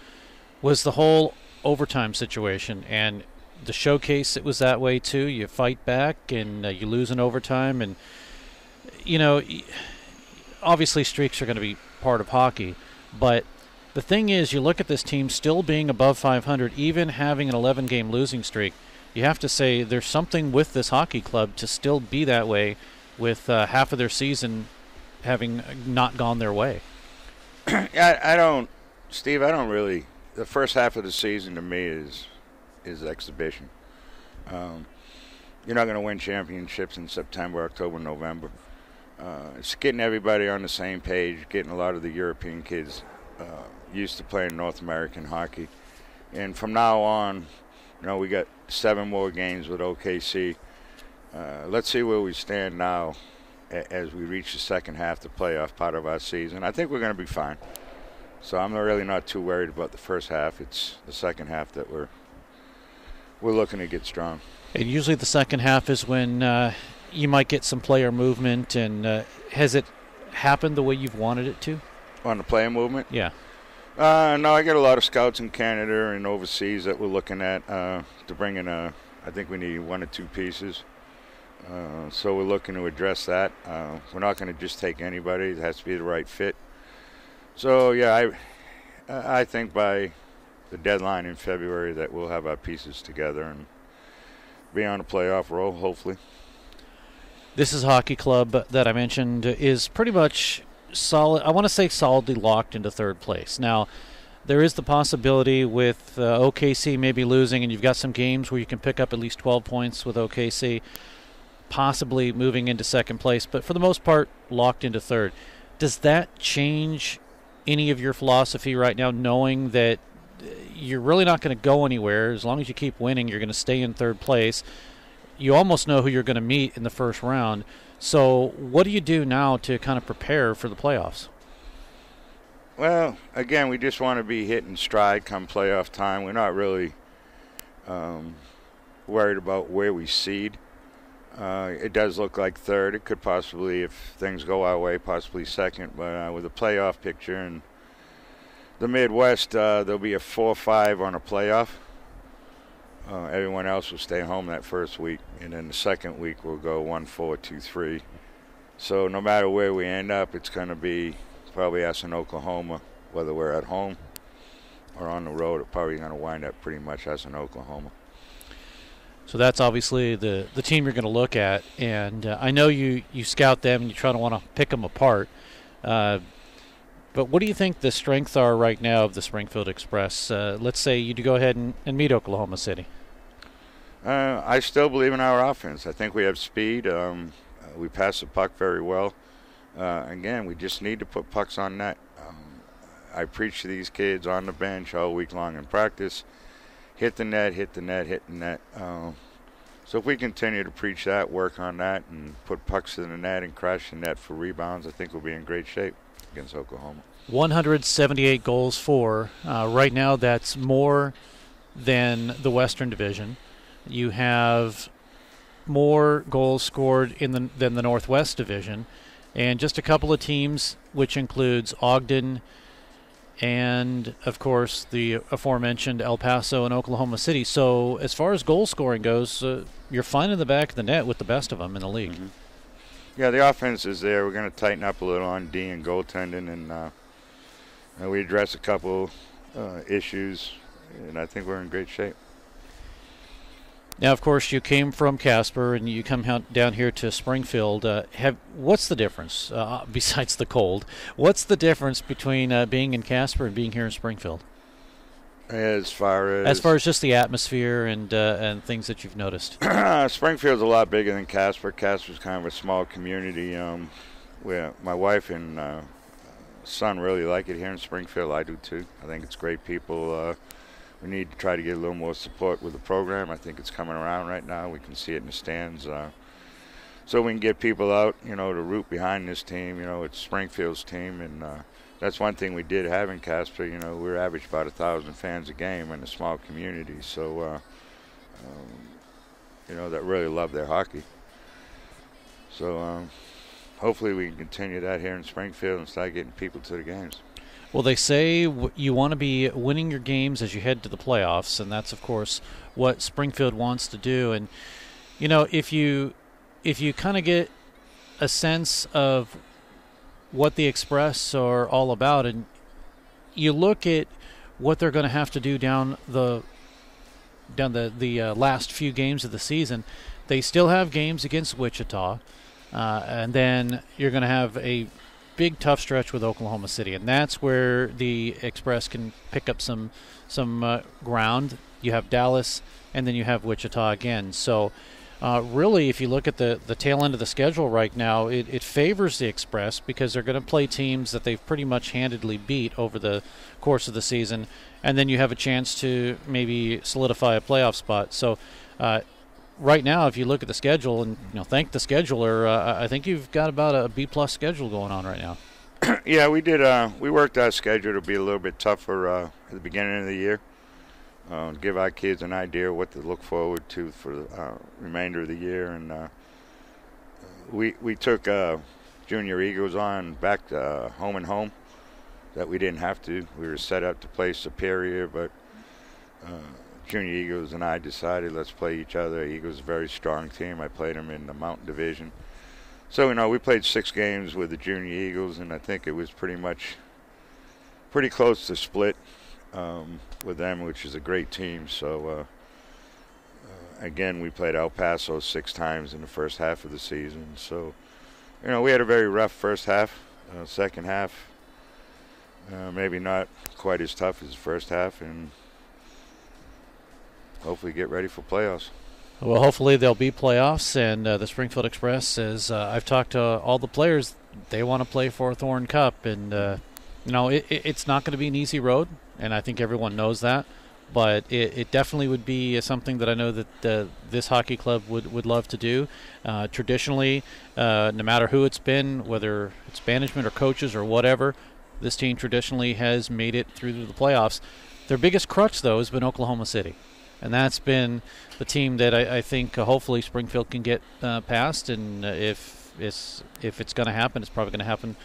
[SPEAKER 1] was the whole overtime situation. And the showcase, it was that way too. You fight back and you lose in overtime. And, you know, obviously streaks are going to be part of hockey. But the thing is, you look at this team still being above 500, even having an 11-game losing streak. You have to say there's something with this hockey club to still be that way with half of their season having not gone their way.
[SPEAKER 8] I don't, Steve, I don't really, the first half of the season to me is exhibition. You're not going to win championships in September, October, November. It's getting everybody on the same page, getting a lot of the European kids used to playing North American hockey. And from now on, you know, we got 7 more games with OKC. Let's see where we stand now as we reach the second half, the playoff part of our season. I think we're going to be fine. So I'm really not too worried about the first half. It's the second half that we're looking to get strong.
[SPEAKER 1] And usually the second half is when you might get some player movement. And has it happened the way you've wanted it to?
[SPEAKER 8] On the player movement?
[SPEAKER 1] Yeah.
[SPEAKER 8] No, I get a lot of scouts in Canada and overseas that we're looking at to bring in I think we need 1 or 2 pieces. So we're looking to address that. We're not going to just take anybody. It has to be the right fit. So, yeah, I think by the deadline in February that we'll have our pieces together and be on a playoff roll, hopefully.
[SPEAKER 1] This is a hockey club that I mentioned is pretty much solid. I want to say solidly locked into third place. Now, there is the possibility with OKC maybe losing, and you've got some games where you can pick up at least 12 points with OKC, possibly moving into second place, but for the most part, locked into third. Does that change any of your philosophy right now, knowing that you're really not going to go anywhere? As long as you keep winning, you're going to stay in third place. You almost know who you're going to meet in the first round. So what do you do now to kind of prepare for the playoffs?
[SPEAKER 8] Well, again, we just want to be hitting stride come playoff time. We're not really worried about where we seed. It does look like third. It could possibly, if things go our way, possibly second. But with the playoff picture in the Midwest, there'll be a 4-5 on a playoff. Everyone else will stay home that first week. And then the second week we'll go 1-4, 2-3. So no matter where we end up, it's going to be probably us in Oklahoma, whether we're at home or on the road. It's probably going to wind up pretty much us in Oklahoma.
[SPEAKER 1] So that's obviously the team you're going to look at, and I know you scout them and you try to want to pick them apart. But what do you think the strengths are right now of the Springfield Express? Let's say you do go ahead and meet Oklahoma City.
[SPEAKER 8] I still believe in our offense. I think we have speed. We pass the puck very well. Again, we just need to put pucks on net. I preach to these kids on the bench all week long in practice. Hit the net, hit the net, hit the net. So if we continue to preach that, work on that, and put pucks in the net and crash the net for rebounds, I think we'll be in great shape against Oklahoma.
[SPEAKER 1] 178 goals for. Right now that's more than the Western Division. You have more goals scored than the Northwest Division. And just a couple of teams, which includes Ogden and, of course, the aforementioned El Paso and Oklahoma City. So as far as goal scoring goes, you're fine in the back of the net with the best of them in the league.
[SPEAKER 8] Mm-hmm. Yeah, the offense is there. We're going to tighten up a little on D and goaltending, and we address a couple issues, and I think we're in great shape.
[SPEAKER 1] Now, of course, you came from Casper and you come down here to Springfield. What's the difference, besides the cold? What's the difference between being in Casper and being here in Springfield?
[SPEAKER 8] As far as
[SPEAKER 1] just the atmosphere and things that you've noticed.
[SPEAKER 8] Springfield's a lot bigger than Casper. Casper's kind of a small community. Where my wife and son really like it here in Springfield. I do too. I think it's great people. We need to try to get a little more support with the program. I think it's coming around right now. We can see it in the stands. so we can get people out, you know, to root behind this team. You know, it's Springfield's team, and that's one thing we did have in Casper. You know, we're average about 1,000 fans a game in a small community, so you know, that really love their hockey. So hopefully we can continue that here in Springfield and start getting people to the games.
[SPEAKER 1] Well, they say you want to be winning your games as you head to the playoffs, and that's, of course, what Springfield wants to do. And, you know, if you kind of get a sense of what the Express are all about, and you look at what they're going to have to do down the last few games of the season, they still have games against Wichita, and then you're going to have a big tough stretch with Oklahoma City, and that's where the Express can pick up some ground. You have Dallas, and then you have Wichita again. So really, if you look at the tail end of the schedule right now, it favors the Express because they're going to play teams that they've pretty much handedly beat over the course of the season, and then you have a chance to maybe solidify a playoff spot. So right now, if you look at the schedule, and thank the scheduler, I think you've got about a B-plus schedule going on right now.
[SPEAKER 8] Yeah, we did. We worked our schedule to be a little bit tougher at the beginning of the year. Give our kids an idea what to look forward to for the remainder of the year, and we took Junior Eagles on back to home and home that we didn't have to. We were set up to play Superior, but Junior Eagles and I decided let's play each other. Eagles is a very strong team. I played them in the Mountain Division. So, we played 6 games with the Junior Eagles, and I think it was pretty close to split with them, which is a great team. So, again, we played El Paso 6 times in the first half of the season. So, we had a very rough first half. Second half, maybe not quite as tough as the first half, and hopefully get ready for playoffs.
[SPEAKER 1] Well, hopefully there'll be playoffs, and the Springfield Express, as I've talked to all the players, they want to play for a Thorn Cup, and it's not going to be an easy road, and I think everyone knows that, but it definitely would be something that I know that this hockey club would love to do. Traditionally, no matter who it's been, whether it's management or coaches or whatever, this team traditionally has made it through the playoffs. Their biggest crutch, though, has been Oklahoma City. And that's been the team that I think hopefully Springfield can get past. And if it's going to happen, it's probably going to happen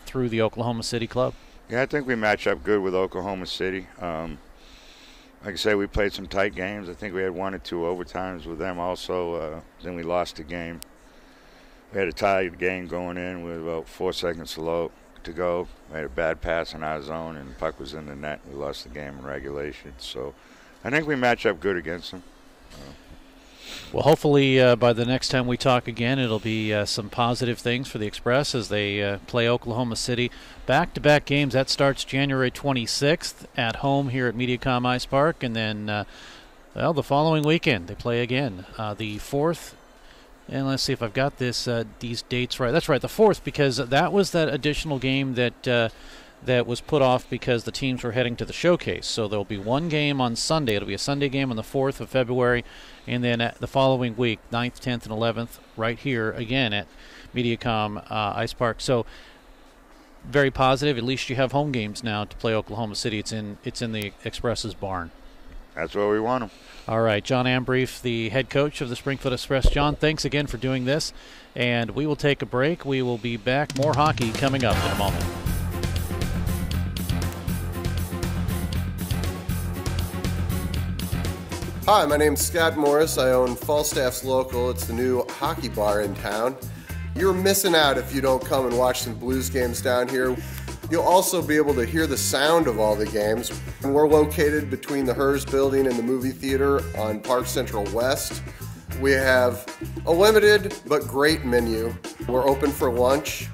[SPEAKER 1] through the Oklahoma City club.
[SPEAKER 8] Yeah, I think we match up good with Oklahoma City. Like I say, we played some tight games. I think we had 1 or 2 overtimes with them also. Then we lost the game. We had a tied game going in with about 4 seconds to go. We had a bad pass in our zone, and the puck was in the net. We lost the game in regulation. So I think we match up good against them.
[SPEAKER 1] Well, hopefully by the next time we talk again, it'll be some positive things for the Express as they play Oklahoma City. Back-to-back games. That starts January 26th at home here at Mediacom Ice Park. And then, the following weekend, they play again. The 4th, and let's see if I've got these dates right. That's right, the 4th, because that was that additional game that was put off because the teams were heading to the showcase. So there'll be one game on Sunday. It'll be a Sunday game on the 4th of February, and then the following week, 9th, 10th, and 11th, right here again at Mediacom Ice Park. So very positive. At least you have home games now to play Oklahoma City. It's in the Express's barn.
[SPEAKER 8] That's where we want them.
[SPEAKER 1] All right, John Ambrief, the head coach of the Springfield Express. John, thanks again for doing this, and we will take a break. We will be back. More hockey coming up in a moment.
[SPEAKER 6] Hi, my name's Scott Morris. I own Falstaff's Local. It's the new hockey bar in town. You're missing out if you don't come and watch some Blues games down here. You'll also be able to hear the sound of all the games. We're located between the Hers building and the movie theater on Park Central West. We have a limited but great menu. We're open for lunch.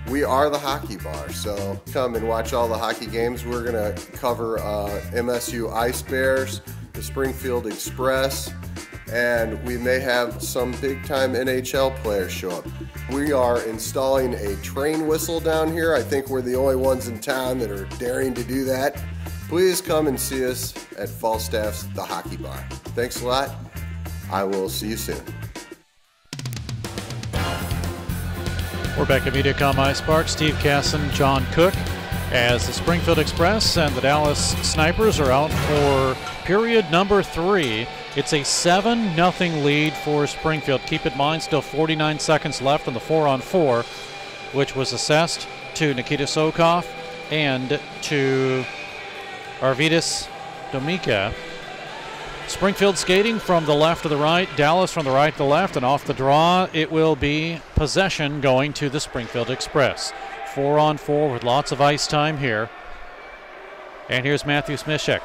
[SPEAKER 6] We are the hockey bar, so come and watch all the hockey games. We're going to cover MSU Ice Bears, the Springfield Express, and we may have some big-time NHL players show up. We are installing a train whistle down here. I think we're the only ones in town that are daring to do that. Please come and see us at Falstaff's The Hockey Bar. Thanks a lot. I will see you soon.
[SPEAKER 1] We're back at MediaCom Ice Park. Steve Casson, John Cook, as the Springfield Express and the Dallas Snipers are out for period number 3. It's a 7-0 lead for Springfield. Keep in mind, still 49 seconds left on the 4-on-4, which was assessed to Nikita Sokov and to Arvydas Domika. Springfield skating from the left to the right, Dallas from the right to the left, and off the draw it will be possession going to the Springfield Express. 4-on-4 with lots of ice time here. And here's Matthew Smishek.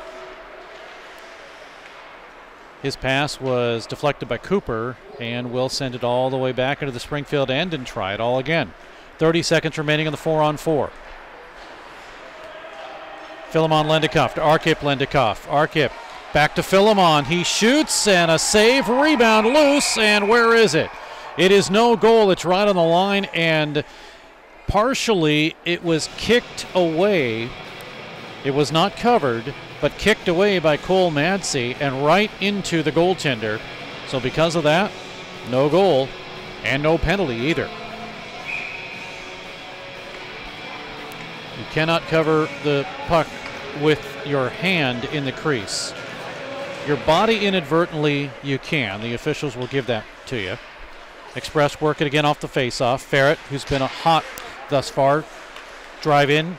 [SPEAKER 1] His pass was deflected by Cooper and will send it all the way back into the Springfield end and try it all again. 30 seconds remaining on the 4-on-4. Philemon Lendikov to Arkip Lendikov. Arkip back to Philemon. He shoots and a save, rebound loose, and where is it? It is no goal. It's right on the line, and partially it was kicked away. It was not covered, but kicked away by Cole Madsey and right into the goaltender. So because of that, no goal and no penalty either. You cannot cover the puck with your hand in the crease. Your body inadvertently, you can. The officials will give that to you. Express work it again off the face-off. Ferret, who's been a hot thus far. Drive in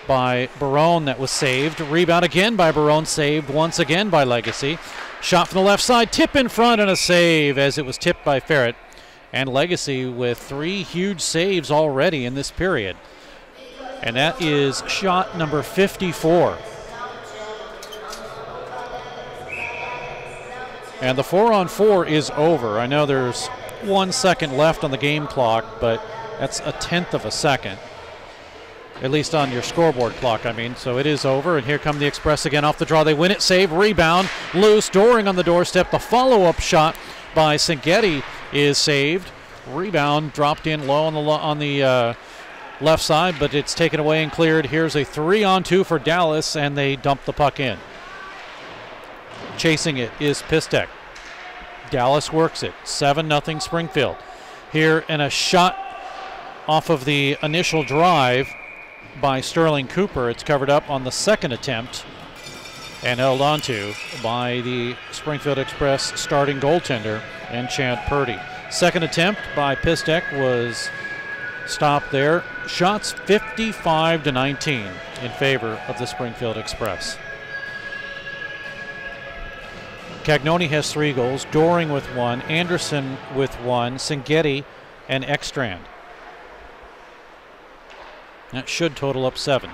[SPEAKER 1] by Barone, that was saved. Rebound again by Barone, saved once again by Legacy. Shot from the left side, tip in front, and a save as it was tipped by Ferret. And Legacy with 3 huge saves already in this period. And that is shot number 54. And the 4-on-4 is over. I know there's 1 second left on the game clock, but that's 1/10 of a second. At least on your scoreboard clock, I mean. So it is over, and here come the Express again off the draw. They win it, save, rebound, loose, Doring on the doorstep. The follow-up shot by Singeti is saved. Rebound dropped in low on the left side, but it's taken away and cleared. Here's a 3-on-2 for Dallas, and they dump the puck in. Chasing it is Pistek. Dallas works it. 7-0 Springfield. Here, and a shot off of the initial drive by Sterling Cooper. It's covered up on the second attempt and held onto by the Springfield Express starting goaltender and Chad Purdy. Second attempt by Pistek was stopped there. Shots 55-19 in favor of the Springfield Express. Cagnoni has 3 goals, Doring with 1, Anderson with 1, Singeti and Ekstrand. That should total up 7.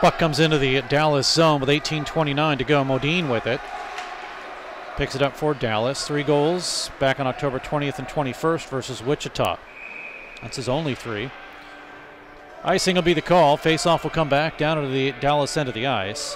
[SPEAKER 1] Puck comes into the Dallas zone with 18:29 to go. Modine with it. Picks it up for Dallas. 3 goals back on October 20th and 21st versus Wichita. That's his only 3. Icing will be the call. Face-off will come back down to the Dallas end of the ice.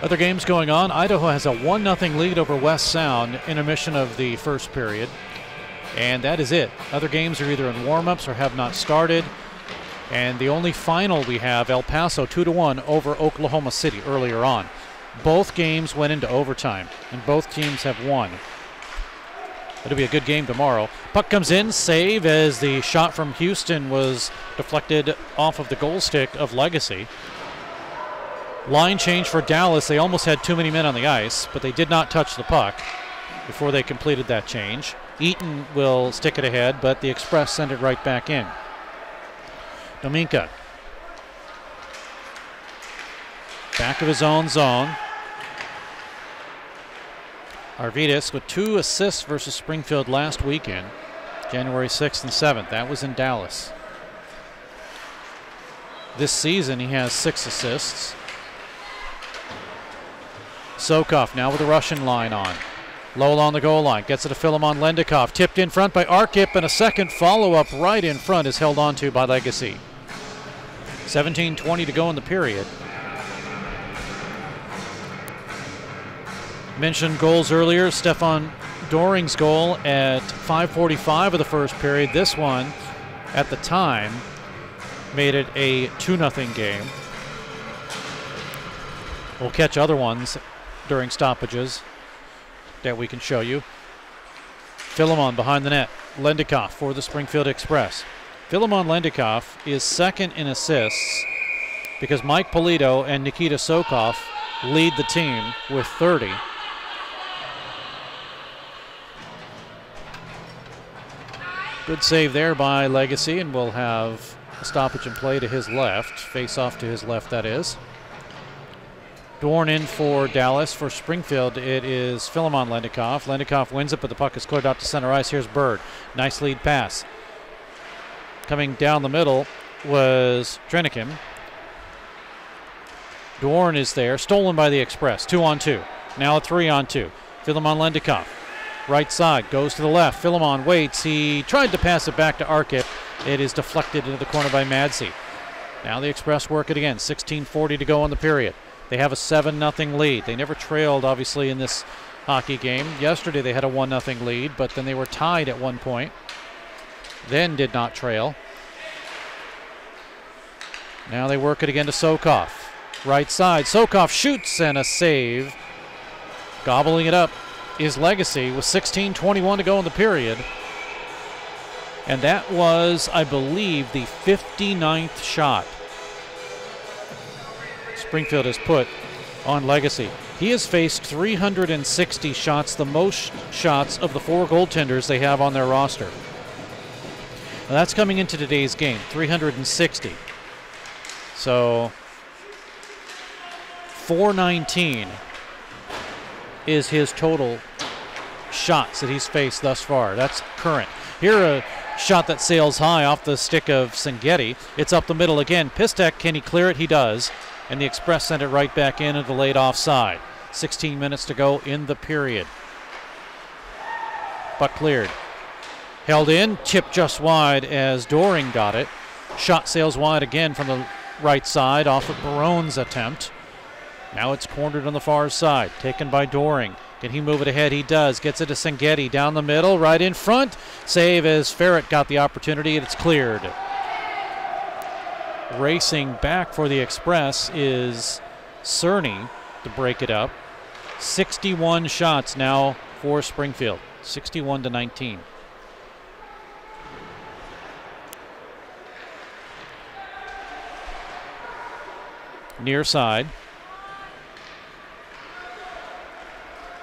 [SPEAKER 1] Other games going on. Idaho has a 1-0 lead over West Sound, intermission of the first period. And that is it. Other games are either in warm-ups or have not started. And the only final we have, El Paso 2-1 over Oklahoma City earlier on. Both games went into overtime, and both teams have won. It'll be a good game tomorrow. Puck comes in, save as the shot from Houston was deflected off of the goal stick of Legacy. Line change for Dallas. They almost had too many men on the ice, but they did not touch the puck before they completed that change. Eaton will stick it ahead, but the Express send it right back in. Dominka. Back of his own zone. Arvydas with 2 assists versus Springfield last weekend, January 6th and 7th. That was in Dallas. This season he has 6 assists. Sokov now with the Russian line on. Low along the goal line. Gets it to Philemon Lendikov. Tipped in front by Arkip, and a second follow-up right in front is held onto by Legacy. 17:20 to go in the period. Mentioned goals earlier. Stefan Doring's goal at 5:45 of the first period. This one, at the time, made it a 2-0 game. We'll catch other ones during stoppages that we can show you. Philemon behind the net. Lendikoff for the Springfield Express. Philemon Lendikoff is second in assists because Mike Polito and Nikita Sokov lead the team with 30. Good save there by Legacy, and we'll have a stoppage and play to his left. Face off to his left, that is. Dorn in for Dallas. For Springfield, it is Philemon Lendikoff. Lendikoff wins it, but the puck is cleared out to center ice. Here's Bird. Nice lead pass. Coming down the middle was Trenikim. Dorn is there. Stolen by the Express. 2-on-2. Now a 3-on-2. Philemon Lendikoff. Right side. Goes to the left. Philemon waits. He tried to pass it back to Arkip. It is deflected into the corner by Madsey. Now the Express work it again. 16:40 to go in the period. They have a 7-0 lead. They never trailed, obviously, in this hockey game. Yesterday they had a 1-0 lead, but then they were tied at one point. Then did not trail. Now they work it again to Sokov. Right side. Sokov shoots and a save. Gobbling it up is Legacy with 16:21 to go in the period. And that was, I believe, the 59th shot Springfield has put on Legacy. He has faced 360 shots, the most shots of the 4 goaltenders they have on their roster. Now that's coming into today's game, 360. So 419 is his total shots that he's faced thus far. That's current. Here a shot that sails high off the stick of Sengeti. It's up the middle again. Pistek, can he clear it? He does. And the Express sent it right back in at the late offside. 16 minutes to go in the period. Puck cleared. Held in, tipped just wide as Doring got it. Shot sails wide again from the right side off of Barone's attempt. Now it's cornered on the far side, taken by Doring. Can he move it ahead? He does. Gets it to Sengeti down the middle, right in front. Save as Ferret got the opportunity, and it's cleared. Racing back for the Express is Cerny to break it up. 61 shots now for Springfield, 61-19. Near side.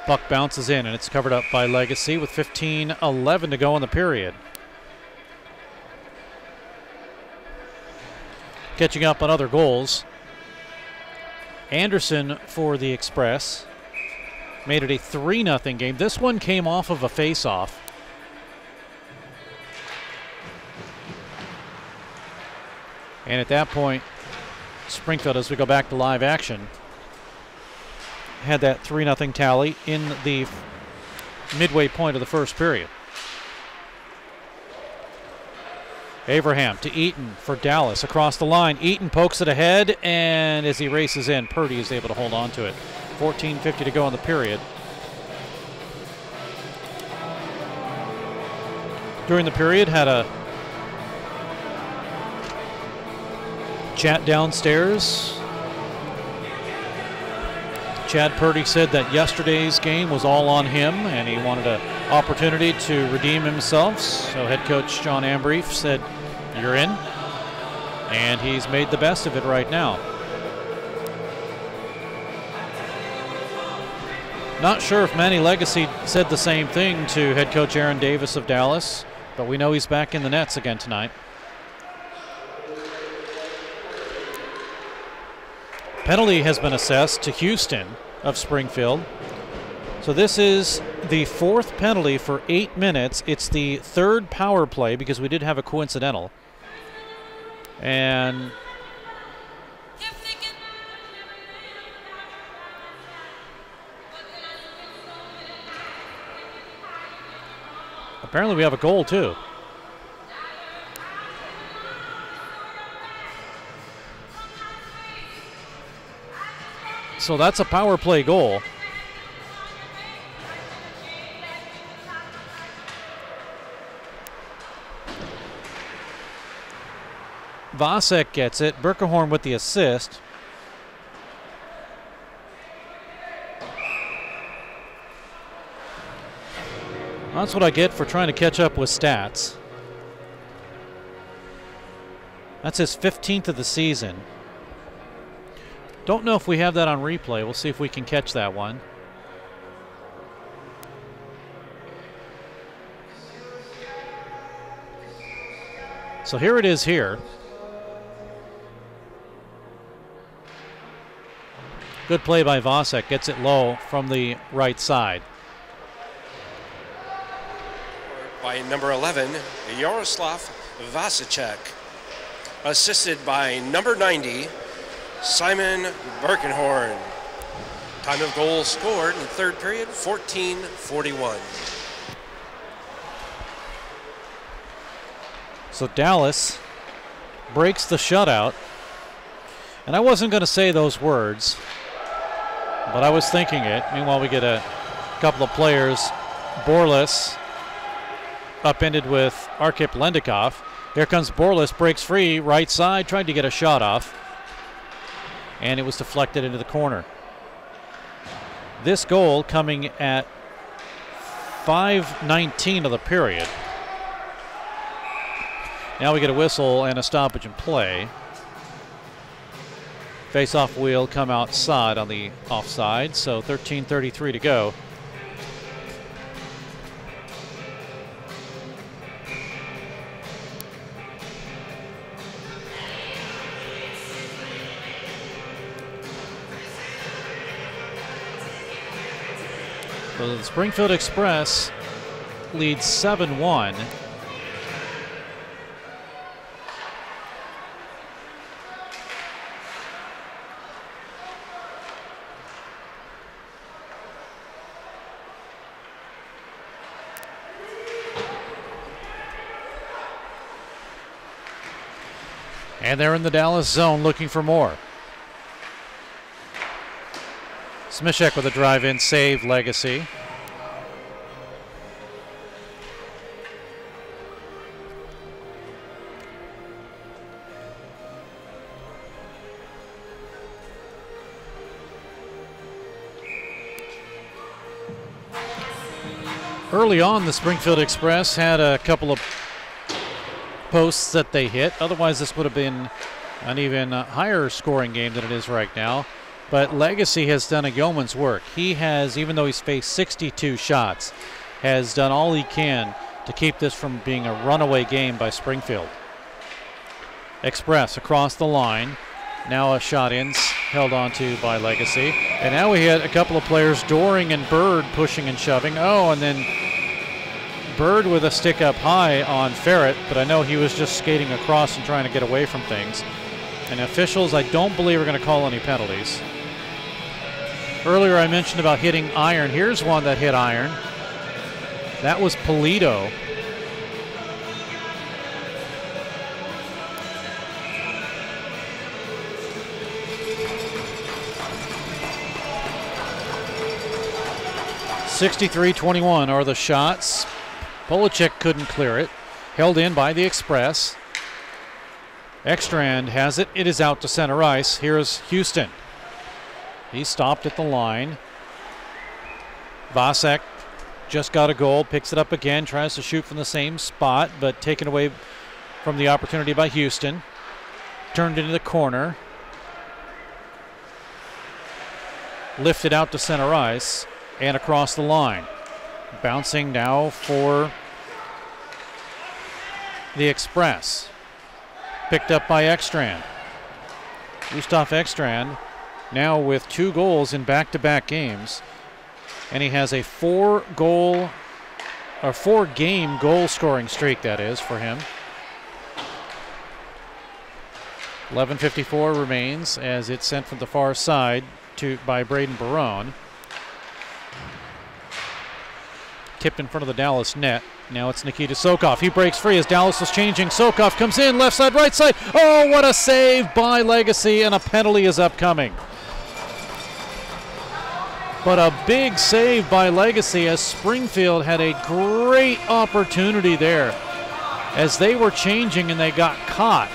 [SPEAKER 1] Puck bounces in, and it's covered up by Legacy with 15:11 to go in the period. Catching up on other goals. Anderson for the Express made it a 3-0 game. This one came off of a face-off. And at that point, Springfield, as we go back to live action, had that 3-0 tally in the midway point of the first period. Abraham to Eaton for Dallas across the line. Eaton pokes it ahead, and as he races in, Purdy is able to hold on to it. 14:50 to go in the period. During the period, had a chat downstairs. Chad Purdy said that yesterday's game was all on him, and he wanted an opportunity to redeem himself. So head coach John Ambrief said, "You're in," and he's made the best of it right now. Not sure if Manny Legacy said the same thing to head coach Aaron Davis of Dallas, but we know he's back in the nets again tonight. Penalty has been assessed to Houston of Springfield. So this is the 4th penalty for 8 minutes. It's the 3rd power play because we did have a coincidental. And apparently we have a goal too. So that's a power play goal. Vasek gets it. Berkehorn with the assist. That's what I get for trying to catch up with stats. That's his 15th of the season. Don't know if we have that on replay. We'll see if we can catch that one. So here it is here. Good play by Vasek. Gets it low from the right side.
[SPEAKER 2] By number 11, Yaroslav Vasicek. Assisted by number 90, Simon Birkenhorn. Time of goal scored in the third period, 14:41.
[SPEAKER 1] So Dallas breaks the shutout. And I wasn't going to say those words, but I was thinking it. Meanwhile, we get a couple of players. Borlis upended with Arkip Lendikov. Here comes Borlis, breaks free, right side, tried to get a shot off, and it was deflected into the corner. This goal coming at 5:19 of the period. Now we get a whistle and a stoppage in play. Face-off wheel come outside on the offside, so 13:33 to go. So the Springfield Express leads 7-1. And they're in the Dallas zone looking for more. Smishek with a drive-in save, Legacy. Early on, the Springfield Express had a couple of posts that they hit. Otherwise, this would have been an even higher scoring game than it is right now. But Legacy has done a yeoman's work. He has, even though he's faced 62 shots, has done all he can to keep this from being a runaway game by Springfield. Express across the line. Now a shot in, held onto by Legacy. And now we had a couple of players, Doring and Bird, pushing and shoving. Oh, and then Bird with a stick up high on Ferret, but I know he was just skating across and trying to get away from things. And officials, I don't believe, are going to call any penalties. Earlier I mentioned about hitting iron. Here's one that hit iron. That was Polito. .63-21 are the shots. Polacek couldn't clear it. Held in by the Express. Ekstrand has it. It is out to center ice. Here's Houston. He stopped at the line. Vasek just got a goal, picks it up again, tries to shoot from the same spot, but taken away from the opportunity by Houston. Turned into the corner. Lifted out to center ice and across the line. Bouncing now for the Express. Picked up by Ekstrand. Gustav Ekstrand now with 2 goals in back-to-back games, and he has a 4-game goal-scoring streak, that is, for him. 11:54 remains as it's sent from the far side by Braden Barone. Tipped in front of the Dallas net. Now it's Nikita Sokov. He breaks free as Dallas is changing. Sokov comes in, left side, right side. Oh, what a save by Legacy, and a penalty is upcoming. But a big save by Legacy as Springfield had a great opportunity there as they were changing and they got caught.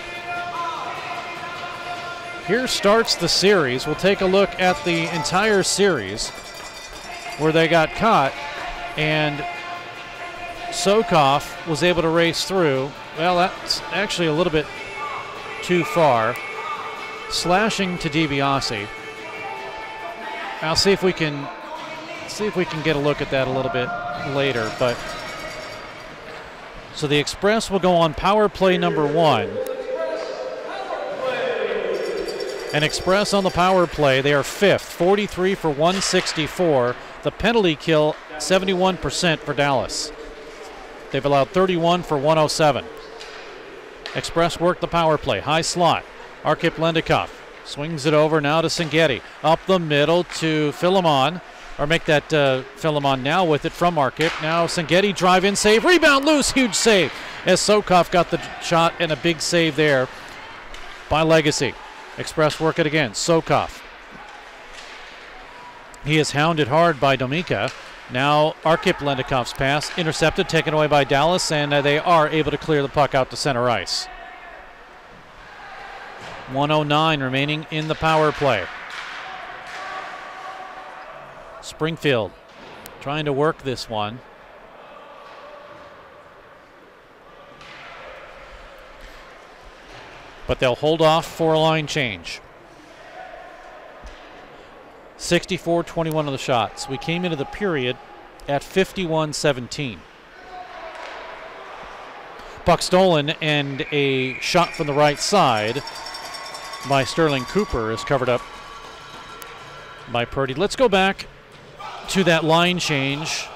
[SPEAKER 1] here starts the series. We'll take a look at the entire series where they got caught, and Sokov was able to race through. Well, that's actually a little bit too far. Slashing to DiBiase. I'll see if we can get a look at that a little bit later. But so the Express will go on power play number 1. And Express on the power play, they are 5th, 43 for 164. The penalty kill, 71% for Dallas. They've allowed 31 for 107. Express work the power play, high slot. Arkip Lendikov swings it over now to Szigeti. Up the middle to Philemon, or make that Philemon now with it from Arkip. Now Szigeti drive in, save, rebound loose, huge save. As Sokov got the shot and a big save there by Legacy. Express work it again, Sokov. He is hounded hard by Domika. Now Arkip Lendikov's pass intercepted, taken away by Dallas, and they are able to clear the puck out to center ice. 1:09 remaining in the power play. Springfield trying to work this one. But they'll hold off for a line change. 64-21 of the shots. We came into the period at 51-17. Puck stolen, and a shot from the right side by Sterling Cooper is covered up by Purdy. Let's go back to that line change.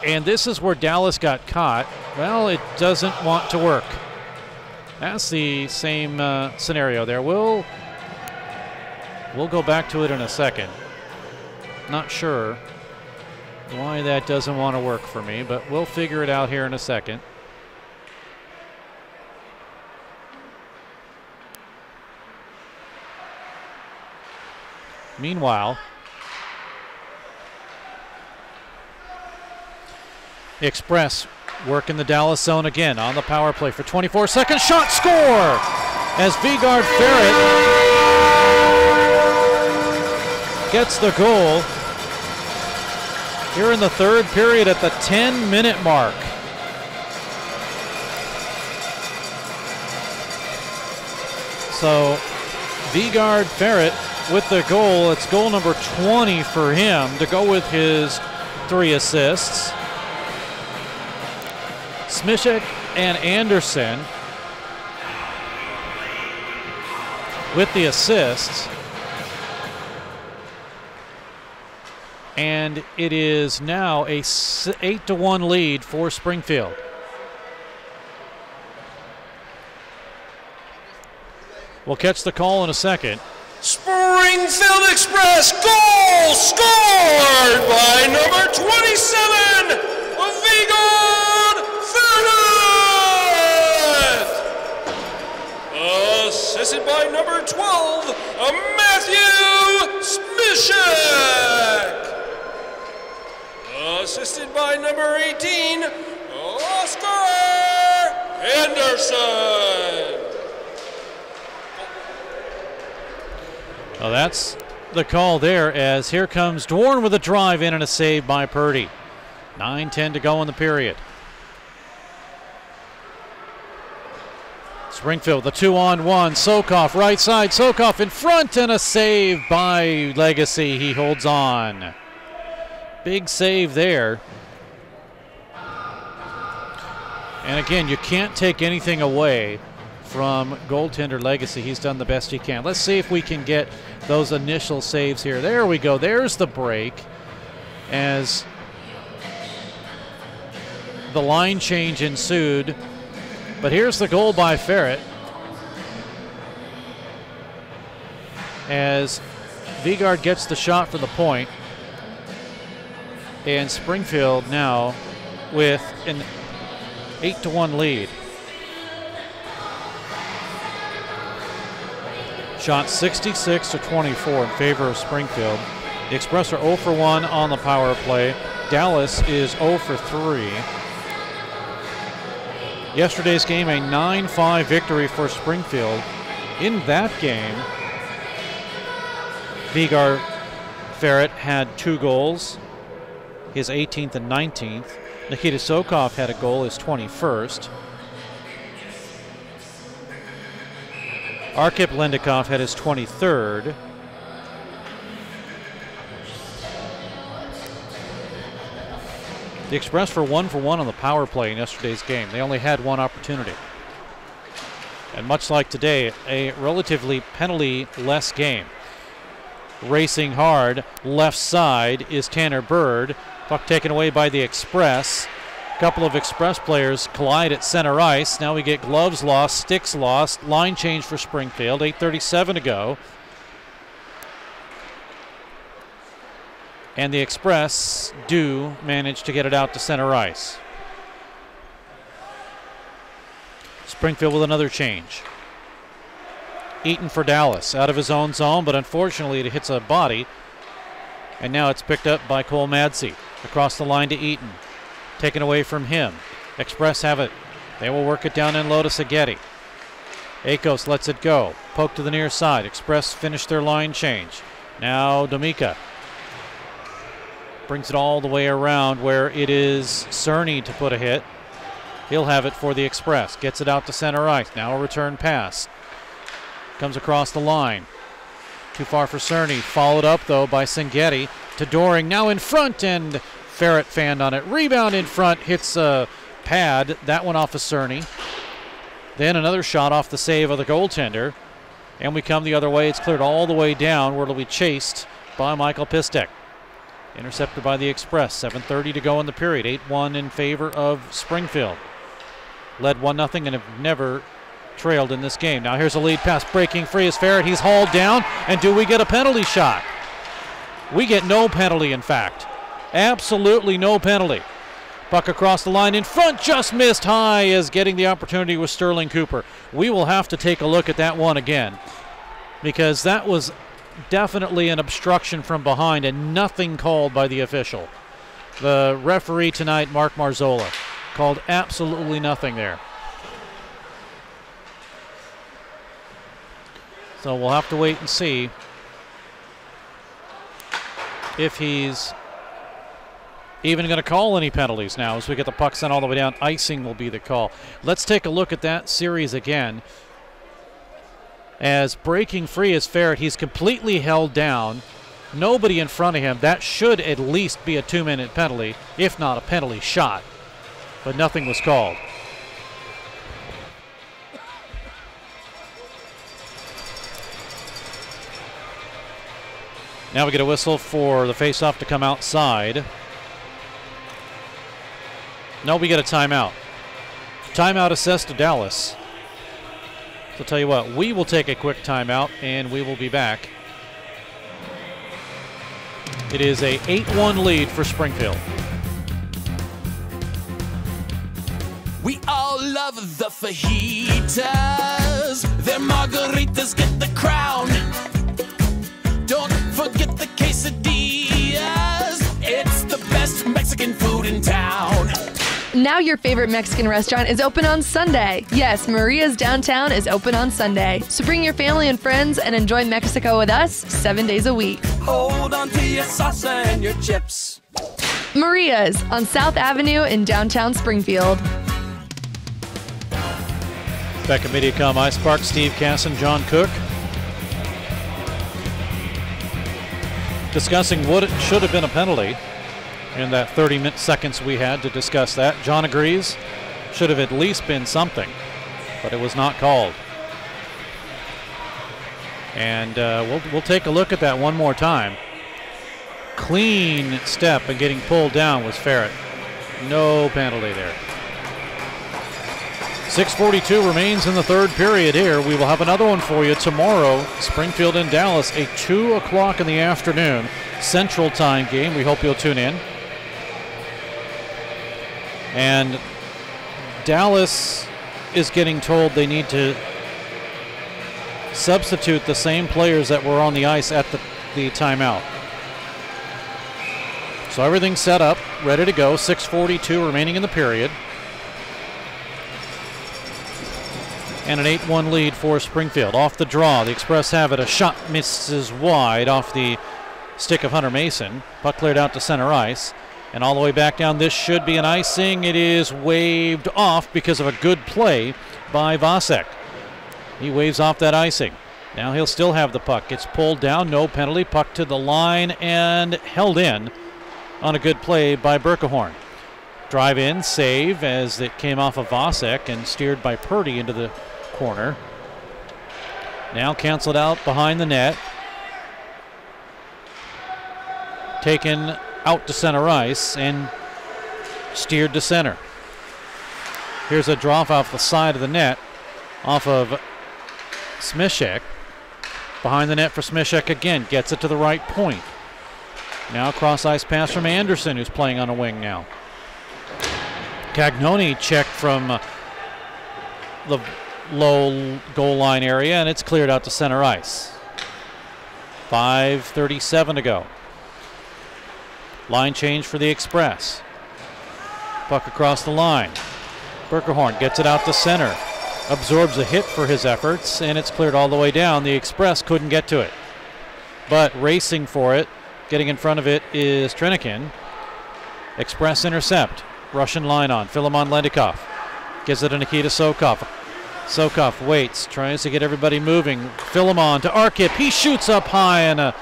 [SPEAKER 1] And this is where Dallas got caught. Well, it doesn't want to work. That's the same scenario there. We'll go back to it in a second. Not sure why that doesn't want to work for me, but we'll figure it out here in a second. Meanwhile, Express working the Dallas zone again on the power play for 24 seconds. Shot, score! As Vigard Ferret gets the goal here in the third period at the 10-minute mark. So Vigard Ferret with the goal. It's goal number 20 for him to go with his 3 assists. Smishek and Anderson with the assists. And it is now a 8-1 lead for Springfield. We'll catch the call in a second.
[SPEAKER 2] Springfield Express goal scored by number 27, Vigard Ferret. Assisted by number 12, Matthew Smishek. Assisted by number 18, Oscar Anderson.
[SPEAKER 1] Well, that's the call there, as here comes Dworn with a drive in and a save by Purdy. 9:10 to go in the period. Springfield, the 2-on-1. Sokov, right side. Sokov in front, and a save by Legacy. He holds on. Big save there. And again, you can't take anything away from goaltender Legacy. He's done the best he can. Let's see if we can get those initial saves here. There we go. There's the break as the line change ensued. But here's the goal by Ferret as Vigard gets the shot for the point. And Springfield now with an 8-1 lead. Shot 66-24 in favor of Springfield. The Express are 0 for 1 on the power play. Dallas is 0 for 3. Yesterday's game, a 9-5 victory for Springfield. In that game, Vigar Ferret had 2 goals, his 18th and 19th. Nikita Sokov had a goal, his 21st. Arkip Lendikov had his 23rd. The Express were 1 for 1 on the power play in yesterday's game. They only had 1 opportunity. And much like today, a relatively penalty-less game. Racing hard, left side is Tanner Bird. Puck taken away by the Express. A couple of Express players collide at center ice. Now we get gloves lost, sticks lost, line change for Springfield. 8:37 to go. And the Express do manage to get it out to center ice. Springfield with another change. Eaton for Dallas, out of his own zone, but unfortunately it hits a body. And now it's picked up by Cole Madsey. Across the line to Eaton. Taken away from him. Express have it. They will work it down in low to Seghetti. Akos lets it go. Poke to the near side. Express finish their line change. Now Domika brings it all the way around where it is Cerny to put a hit. He'll have it for the Express. Gets it out to center ice. Now a return pass. Comes across the line. Too far for Cerny. Followed up, though, by Seghetti to Doring. Now in front, and Ferret fanned on it. Rebound in front. Hits a pad. That one off of Cerny. Then another shot off the save of the goaltender. And we come the other way. It's cleared all the way down where it'll be chased by Michael Pistek. Intercepted by the Express. 7:30 to go in the period. 8-1 in favor of Springfield. Led 1-0 and have never trailed in this game. Now here's a lead pass. Breaking free is Ferret. He's hauled down. And do we get a penalty shot? We get no penalty, in fact. Absolutely no penalty. Puck across the line in front. Just missed high as getting the opportunity with Sterling Cooper. We will have to take a look at that one again, because that was definitely an obstruction from behind and nothing called by the official. The referee tonight, Mark Marzola, called absolutely nothing there. So we'll have to wait and see if he's even going to call any penalties now as we get the puck sent all the way down. Icing will be the call. Let's take a look at that series again. As breaking free is Ferret, he's completely held down. Nobody in front of him. That should at least be a 2-minute penalty, if not a penalty shot. But nothing was called. Now we get a whistle for the faceoff to come outside. No, we get a timeout. Timeout assessed to Dallas. So I'll tell you what, we will take a quick timeout and we will be back. It is a 8-1 lead for Springfield.
[SPEAKER 3] We all love the fajitas. Their margaritas get the crown. Don't forget the quesadillas. It's the best Mexican food in town.
[SPEAKER 4] Now your favorite Mexican restaurant is open on Sunday. Yes, Maria's Downtown is open on Sunday. So bring your family and friends and enjoy Mexico with us 7 days a week.
[SPEAKER 3] Hold on to your salsa and your chips.
[SPEAKER 4] Maria's on South Avenue in downtown Springfield.
[SPEAKER 1] Back at Mediacom Ice Park, Steve Cass and John Cook discussing what it should have been a penalty in that 30 seconds we had to discuss that. John agrees. Should have at least been something, but it was not called. And we'll take a look at that one more time. Clean step and getting pulled down was Ferret. No penalty there. 6:42 remains in the third period here. We will have another one for you tomorrow. Springfield and Dallas, a 2 o'clock in the afternoon Central Time game. We hope you'll tune in. And Dallas is getting told they need to substitute the same players that were on the ice at the timeout. So everything's set up, ready to go. 6:42 remaining in the period. And an 8-1 lead for Springfield. Off the draw, the Express have it. A shot misses wide off the stick of Hunter Mason. Puck cleared out to center ice. And all the way back down, this should be an icing. It is waved off because of a good play by Vasek. He waves off that icing. Now he'll still have the puck. Gets pulled down, no penalty. Puck to the line and held in on a good play by Berkehorn. Drive in, save as it came off of Vasek and steered by Purdy into the corner. Now canceled out behind the net. Taken out to center ice and steered to center. Here's a drop off the side of the net off of Smishek. Behind the net for Smishek again. Gets it to the right point. Now cross ice pass from Anderson, who's playing on a wing now. Cagnoni checked from the low goal line area, and it's cleared out to center ice. 5:37 to go. Line change for the Express. Puck across the line. Berkehorn gets it out to center. Absorbs a hit for his efforts, and it's cleared all the way down. The Express couldn't get to it. But racing for it, getting in front of it, is Trenikin. Express intercept. Russian line on. Philemon Lendikov gives it to Nikita Sokov. Sokov waits, tries to get everybody moving. Philemon to Arkip. He shoots up high and a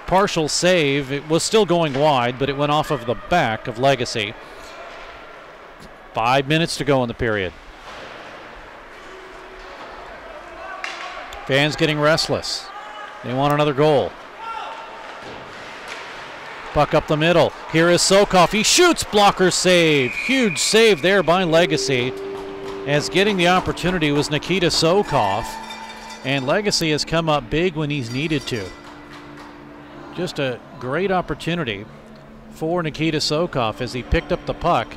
[SPEAKER 1] partial save. It was still going wide, but it went off of the back of Legacy. 5 minutes to go in the period. Fans getting restless. They want another goal. Puck up the middle. Here is Sokov. He shoots. Blocker save. Huge save there by Legacy. As getting the opportunity was Nikita Sokov. And Legacy has come up big when he's needed to. Just a great opportunity for Nikita Sokov as he picked up the puck.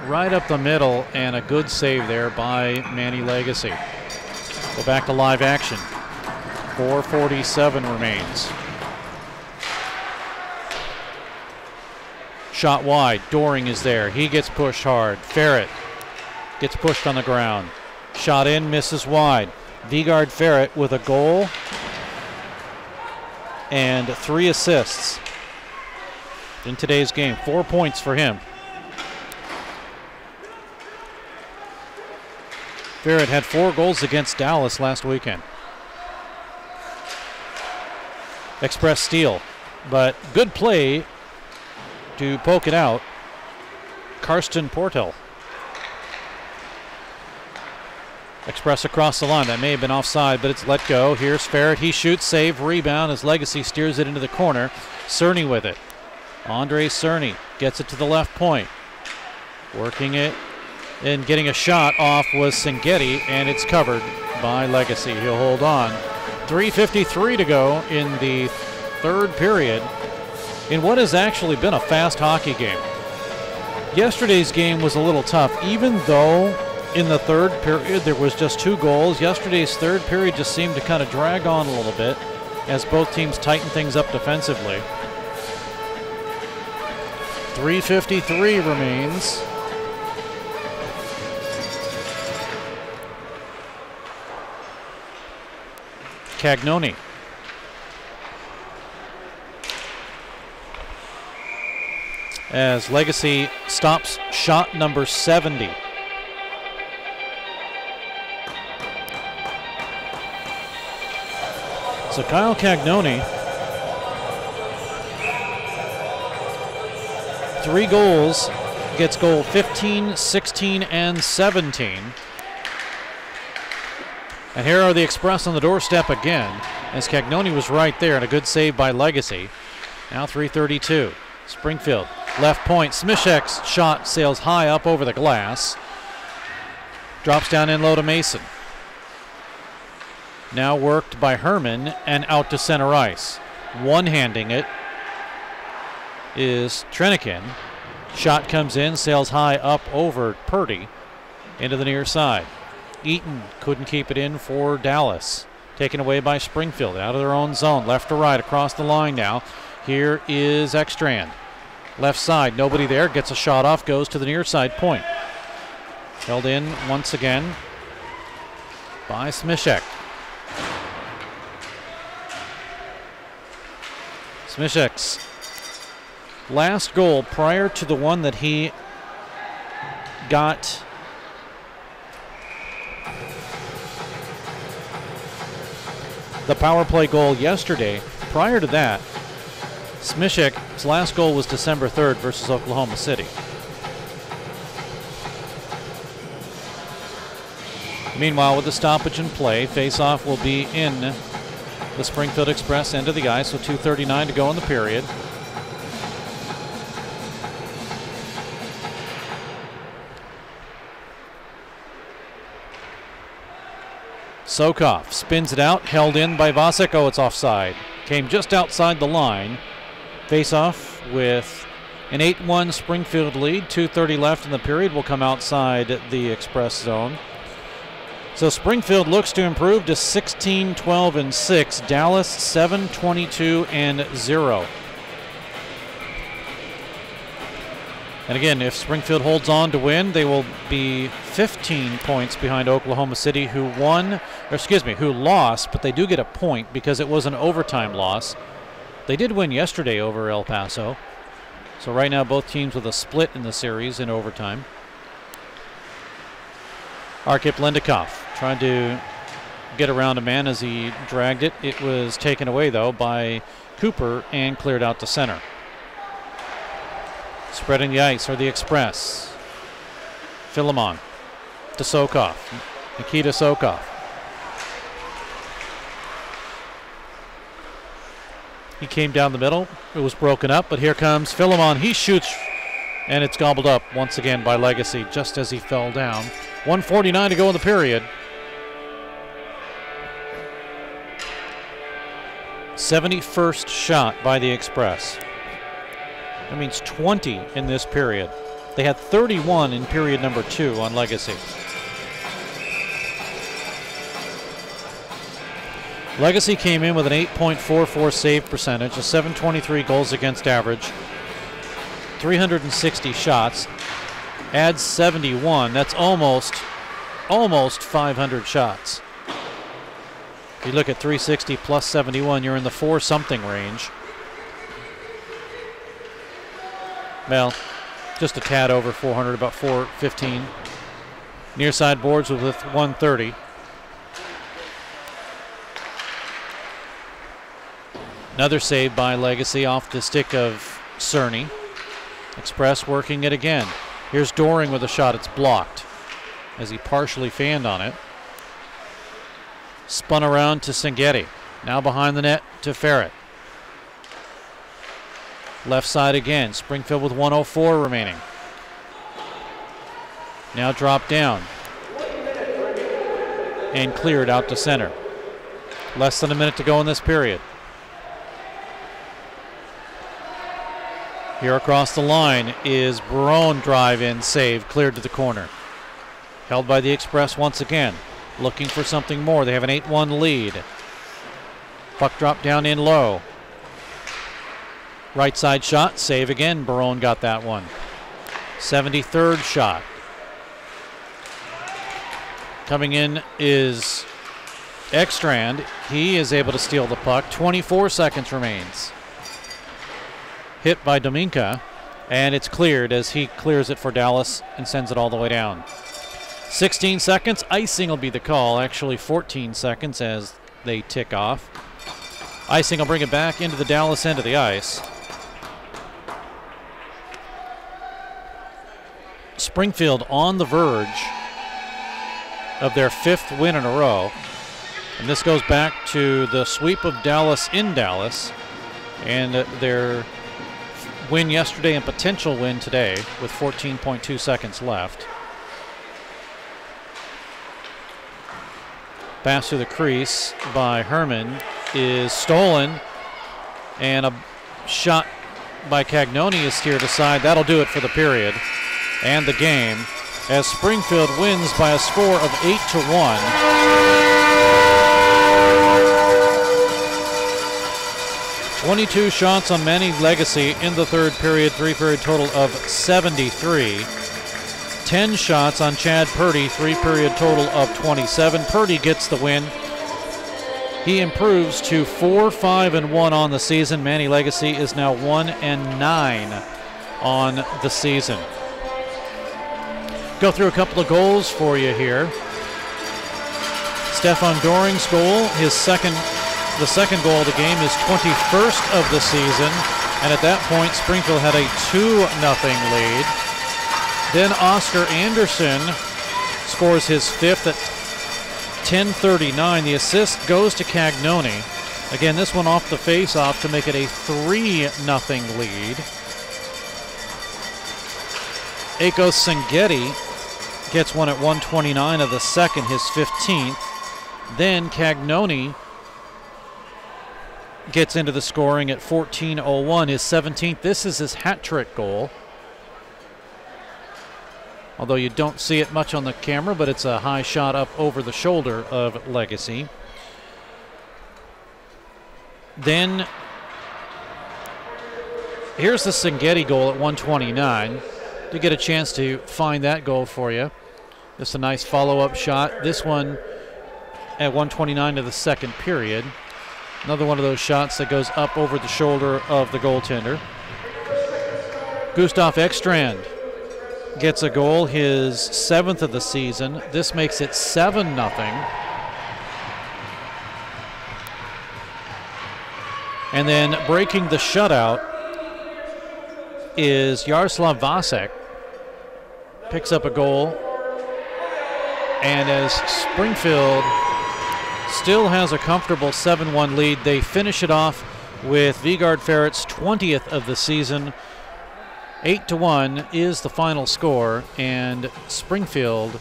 [SPEAKER 1] Right up the middle, and a good save there by Manny Legacy. Go back to live action. 4:47 remains. Shot wide. Doring is there. He gets pushed hard. Ferret gets pushed on the ground. Shot in, misses wide. Vigard Ferret with a goal and 3 assists in today's game. 4 points for him. Ferret had 4 goals against Dallas last weekend. Express steal, but good play to poke it out. Karsten Portel. Express across the line. That may have been offside, but it's let go. Here's Ferret. He shoots, save, rebound as Legacy steers it into the corner. Cerny with it. Andre Cerny gets it to the left point. Working it and getting a shot off was Sengeti, and it's covered by Legacy. He'll hold on. 3:53 to go in the third period in what has actually been a fast hockey game. Yesterday's game was a little tough, even though in the third period there was just 2 goals. Yesterday's third period just seemed to kind of drag on a little bit as both teams tighten things up defensively. 3:53 remains. Cagnoni. As Legacy stops shot number 70. So Kyle Cagnoni, 3 goals, gets goal 15, 16, and 17. And here are the Express on the doorstep again, as Cagnoni was right there, and a good save by Legacy. Now 3:32. Springfield, left point. Smishek's shot sails high up over the glass. Drops down in low to Mason. Now worked by Herman and out to center ice. One-handing it is Trenikin. Shot comes in, sails high up over Purdy into the near side. Eaton couldn't keep it in for Dallas. Taken away by Springfield out of their own zone. Left to right across the line now. Here is Ekstrand. Left side, nobody there. Gets a shot off, goes to the near side point. Held in once again by Smishek. Smishek's last goal prior to the one that he got the power play goal yesterday. Prior to that, Smishek's last goal was December 3rd versus Oklahoma City. Meanwhile, with the stoppage in play, face-off will be in the Springfield Express end of the ice with 2:39 to go in the period. Sokov spins it out, held in by Vasek. Oh, it's offside. Came just outside the line. Face-off with an 8-1 Springfield lead. 2:30 left in the period. Will come outside the Express zone. So Springfield looks to improve to 16-12-6. Dallas 7-22-0. And again, if Springfield holds on to win, they will be 15 points behind Oklahoma City, who lost, but they do get a point because it was an overtime loss. They did win yesterday over El Paso. So right now, both teams with a split in the series in overtime. Arkip Lendikov trying to get around a man as he dragged it. It was taken away, though, by Cooper and cleared out to center. Spreading the ice are the Express. Philemon to Sokov. Nikita Sokov. He came down the middle. It was broken up, but here comes Philemon. He shoots, and it's gobbled up once again by Legacy just as he fell down. 1:49 to go in the period. 71st shot by the Express. That means 20 in this period. They had 31 in period number 2 on Legacy. Legacy came in with an 8.44 save percentage, a 723 goals against average, 360 shots, adds 71. That's almost 500 shots. If you look at 360 plus 71, you're in the 4-something range. Well, just a tad over 400, about 415. Near side boards with 130. Another save by Legacy off the stick of Cerny. Express working it again. Here's Doring with a shot. It's blocked as he partially fanned on it. Spun around to Senghetti. Now behind the net to Ferret. Left side again. Springfield with 1:04 remaining. Now dropped down. And cleared out to center. Less than a minute to go in this period. Here across the line is Barone, drive-in save, cleared to the corner. Held by the Express once again. Looking for something more. They have an 8-1 lead. Puck dropped down in low. Right side shot, save again. Barone got that one. 73rd shot. Coming in is Ekstrand. He is able to steal the puck. 24 seconds remains. Hit by Dominka, and it's cleared as he clears it for Dallas and sends it all the way down. 16 seconds, icing will be the call. Actually 14 seconds as they tick off. Icing will bring it back into the Dallas end of the ice. Springfield on the verge of their 5th win in a row. And this goes back to the sweep of Dallas in Dallas and their win yesterday and potential win today with 14.2 seconds left. Pass through the crease by Herman is stolen, and a shot by Cagnoni is steered aside. That'll do it for the period and the game as Springfield wins by a score of 8-1. "22 shots on Manny Legacy in the third period, 3-period total of 73. 10 shots on Chad Purdy, 3-period total of 27. Purdy gets the win. He improves to 4-5-1 on the season. Manny Legacy is now 1-9 on the season. Go through a couple of goals for you here. Stefan Doring's goal, the second goal of the game, is 21st of the season. And at that point, Springfield had a 2-0 lead. Then Oscar Anderson scores his 5th at 10:39. The assist goes to Cagnoni. Again, this one off the face-off to make it a 3-0 lead. Akos Sengeti gets one at 1:29 of the second, his 15th. Then Cagnoni gets into the scoring at 14:01, his 17th. This is his hat-trick goal. Although you don't see it much on the camera, but it's a high shot up over the shoulder of Legacy. Then here's the Sengeti goal at 1:29. To get a chance to find that goal for you. Just a nice follow-up shot. This one at 1:29 of the second period. Another one of those shots that goes up over the shoulder of the goaltender. Gustav Ekstrand gets a goal, his 7th of the season. This makes it 7-0. And then breaking the shutout is Yaroslav Vasek. Picks up a goal. And as Springfield still has a comfortable 7-1 lead, they finish it off with Vigard Ferret's 20th of the season. 8-1 is the final score, and Springfield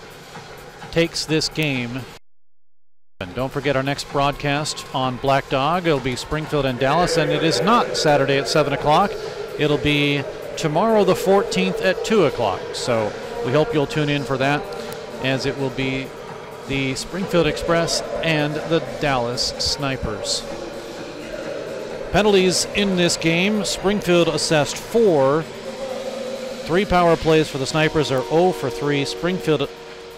[SPEAKER 1] takes this game. And don't forget our next broadcast on Black Dog. It'll be Springfield and Dallas, and it is not Saturday at 7 o'clock. It'll be tomorrow the 14th at 2 o'clock. So we hope you'll tune in for that, as it will be the Springfield Express and the Dallas Snipers. Penalties in this game. Springfield assessed 4. 3 power plays for the Snipers are 0 for 3. Springfield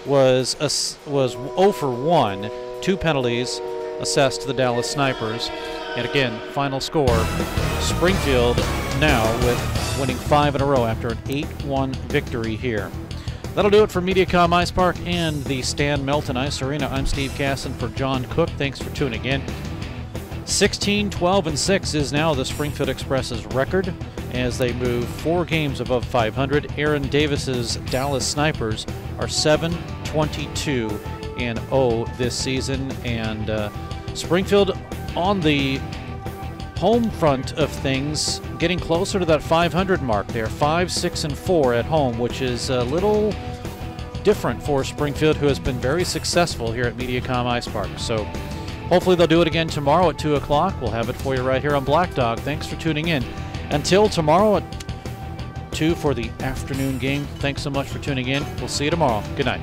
[SPEAKER 1] was 0 for 1. 2 penalties assessed to the Dallas Snipers. And again, final score, Springfield now with winning 5 in a row after an 8-1 victory here. That'll do it for MediaCom Ice Park and the Stan Melton Ice Arena. I'm Steve Casson for John Cook. Thanks for tuning in. 16-12-6 is now the Springfield Express's record as they move 4 games above 500. Aaron Davis's Dallas Snipers are 7-22-0 this season, and Springfield on the home front of things getting closer to that 500 mark. They're 5-6-4 at home, which is a little different for Springfield, who has been very successful here at MediaCom Ice Park. So hopefully they'll do it again tomorrow at 2 o'clock. We'll have it for you right here on Black Dog. Thanks for tuning in. Until tomorrow at 2 for the afternoon game, thanks so much for tuning in. We'll see you tomorrow. Good night.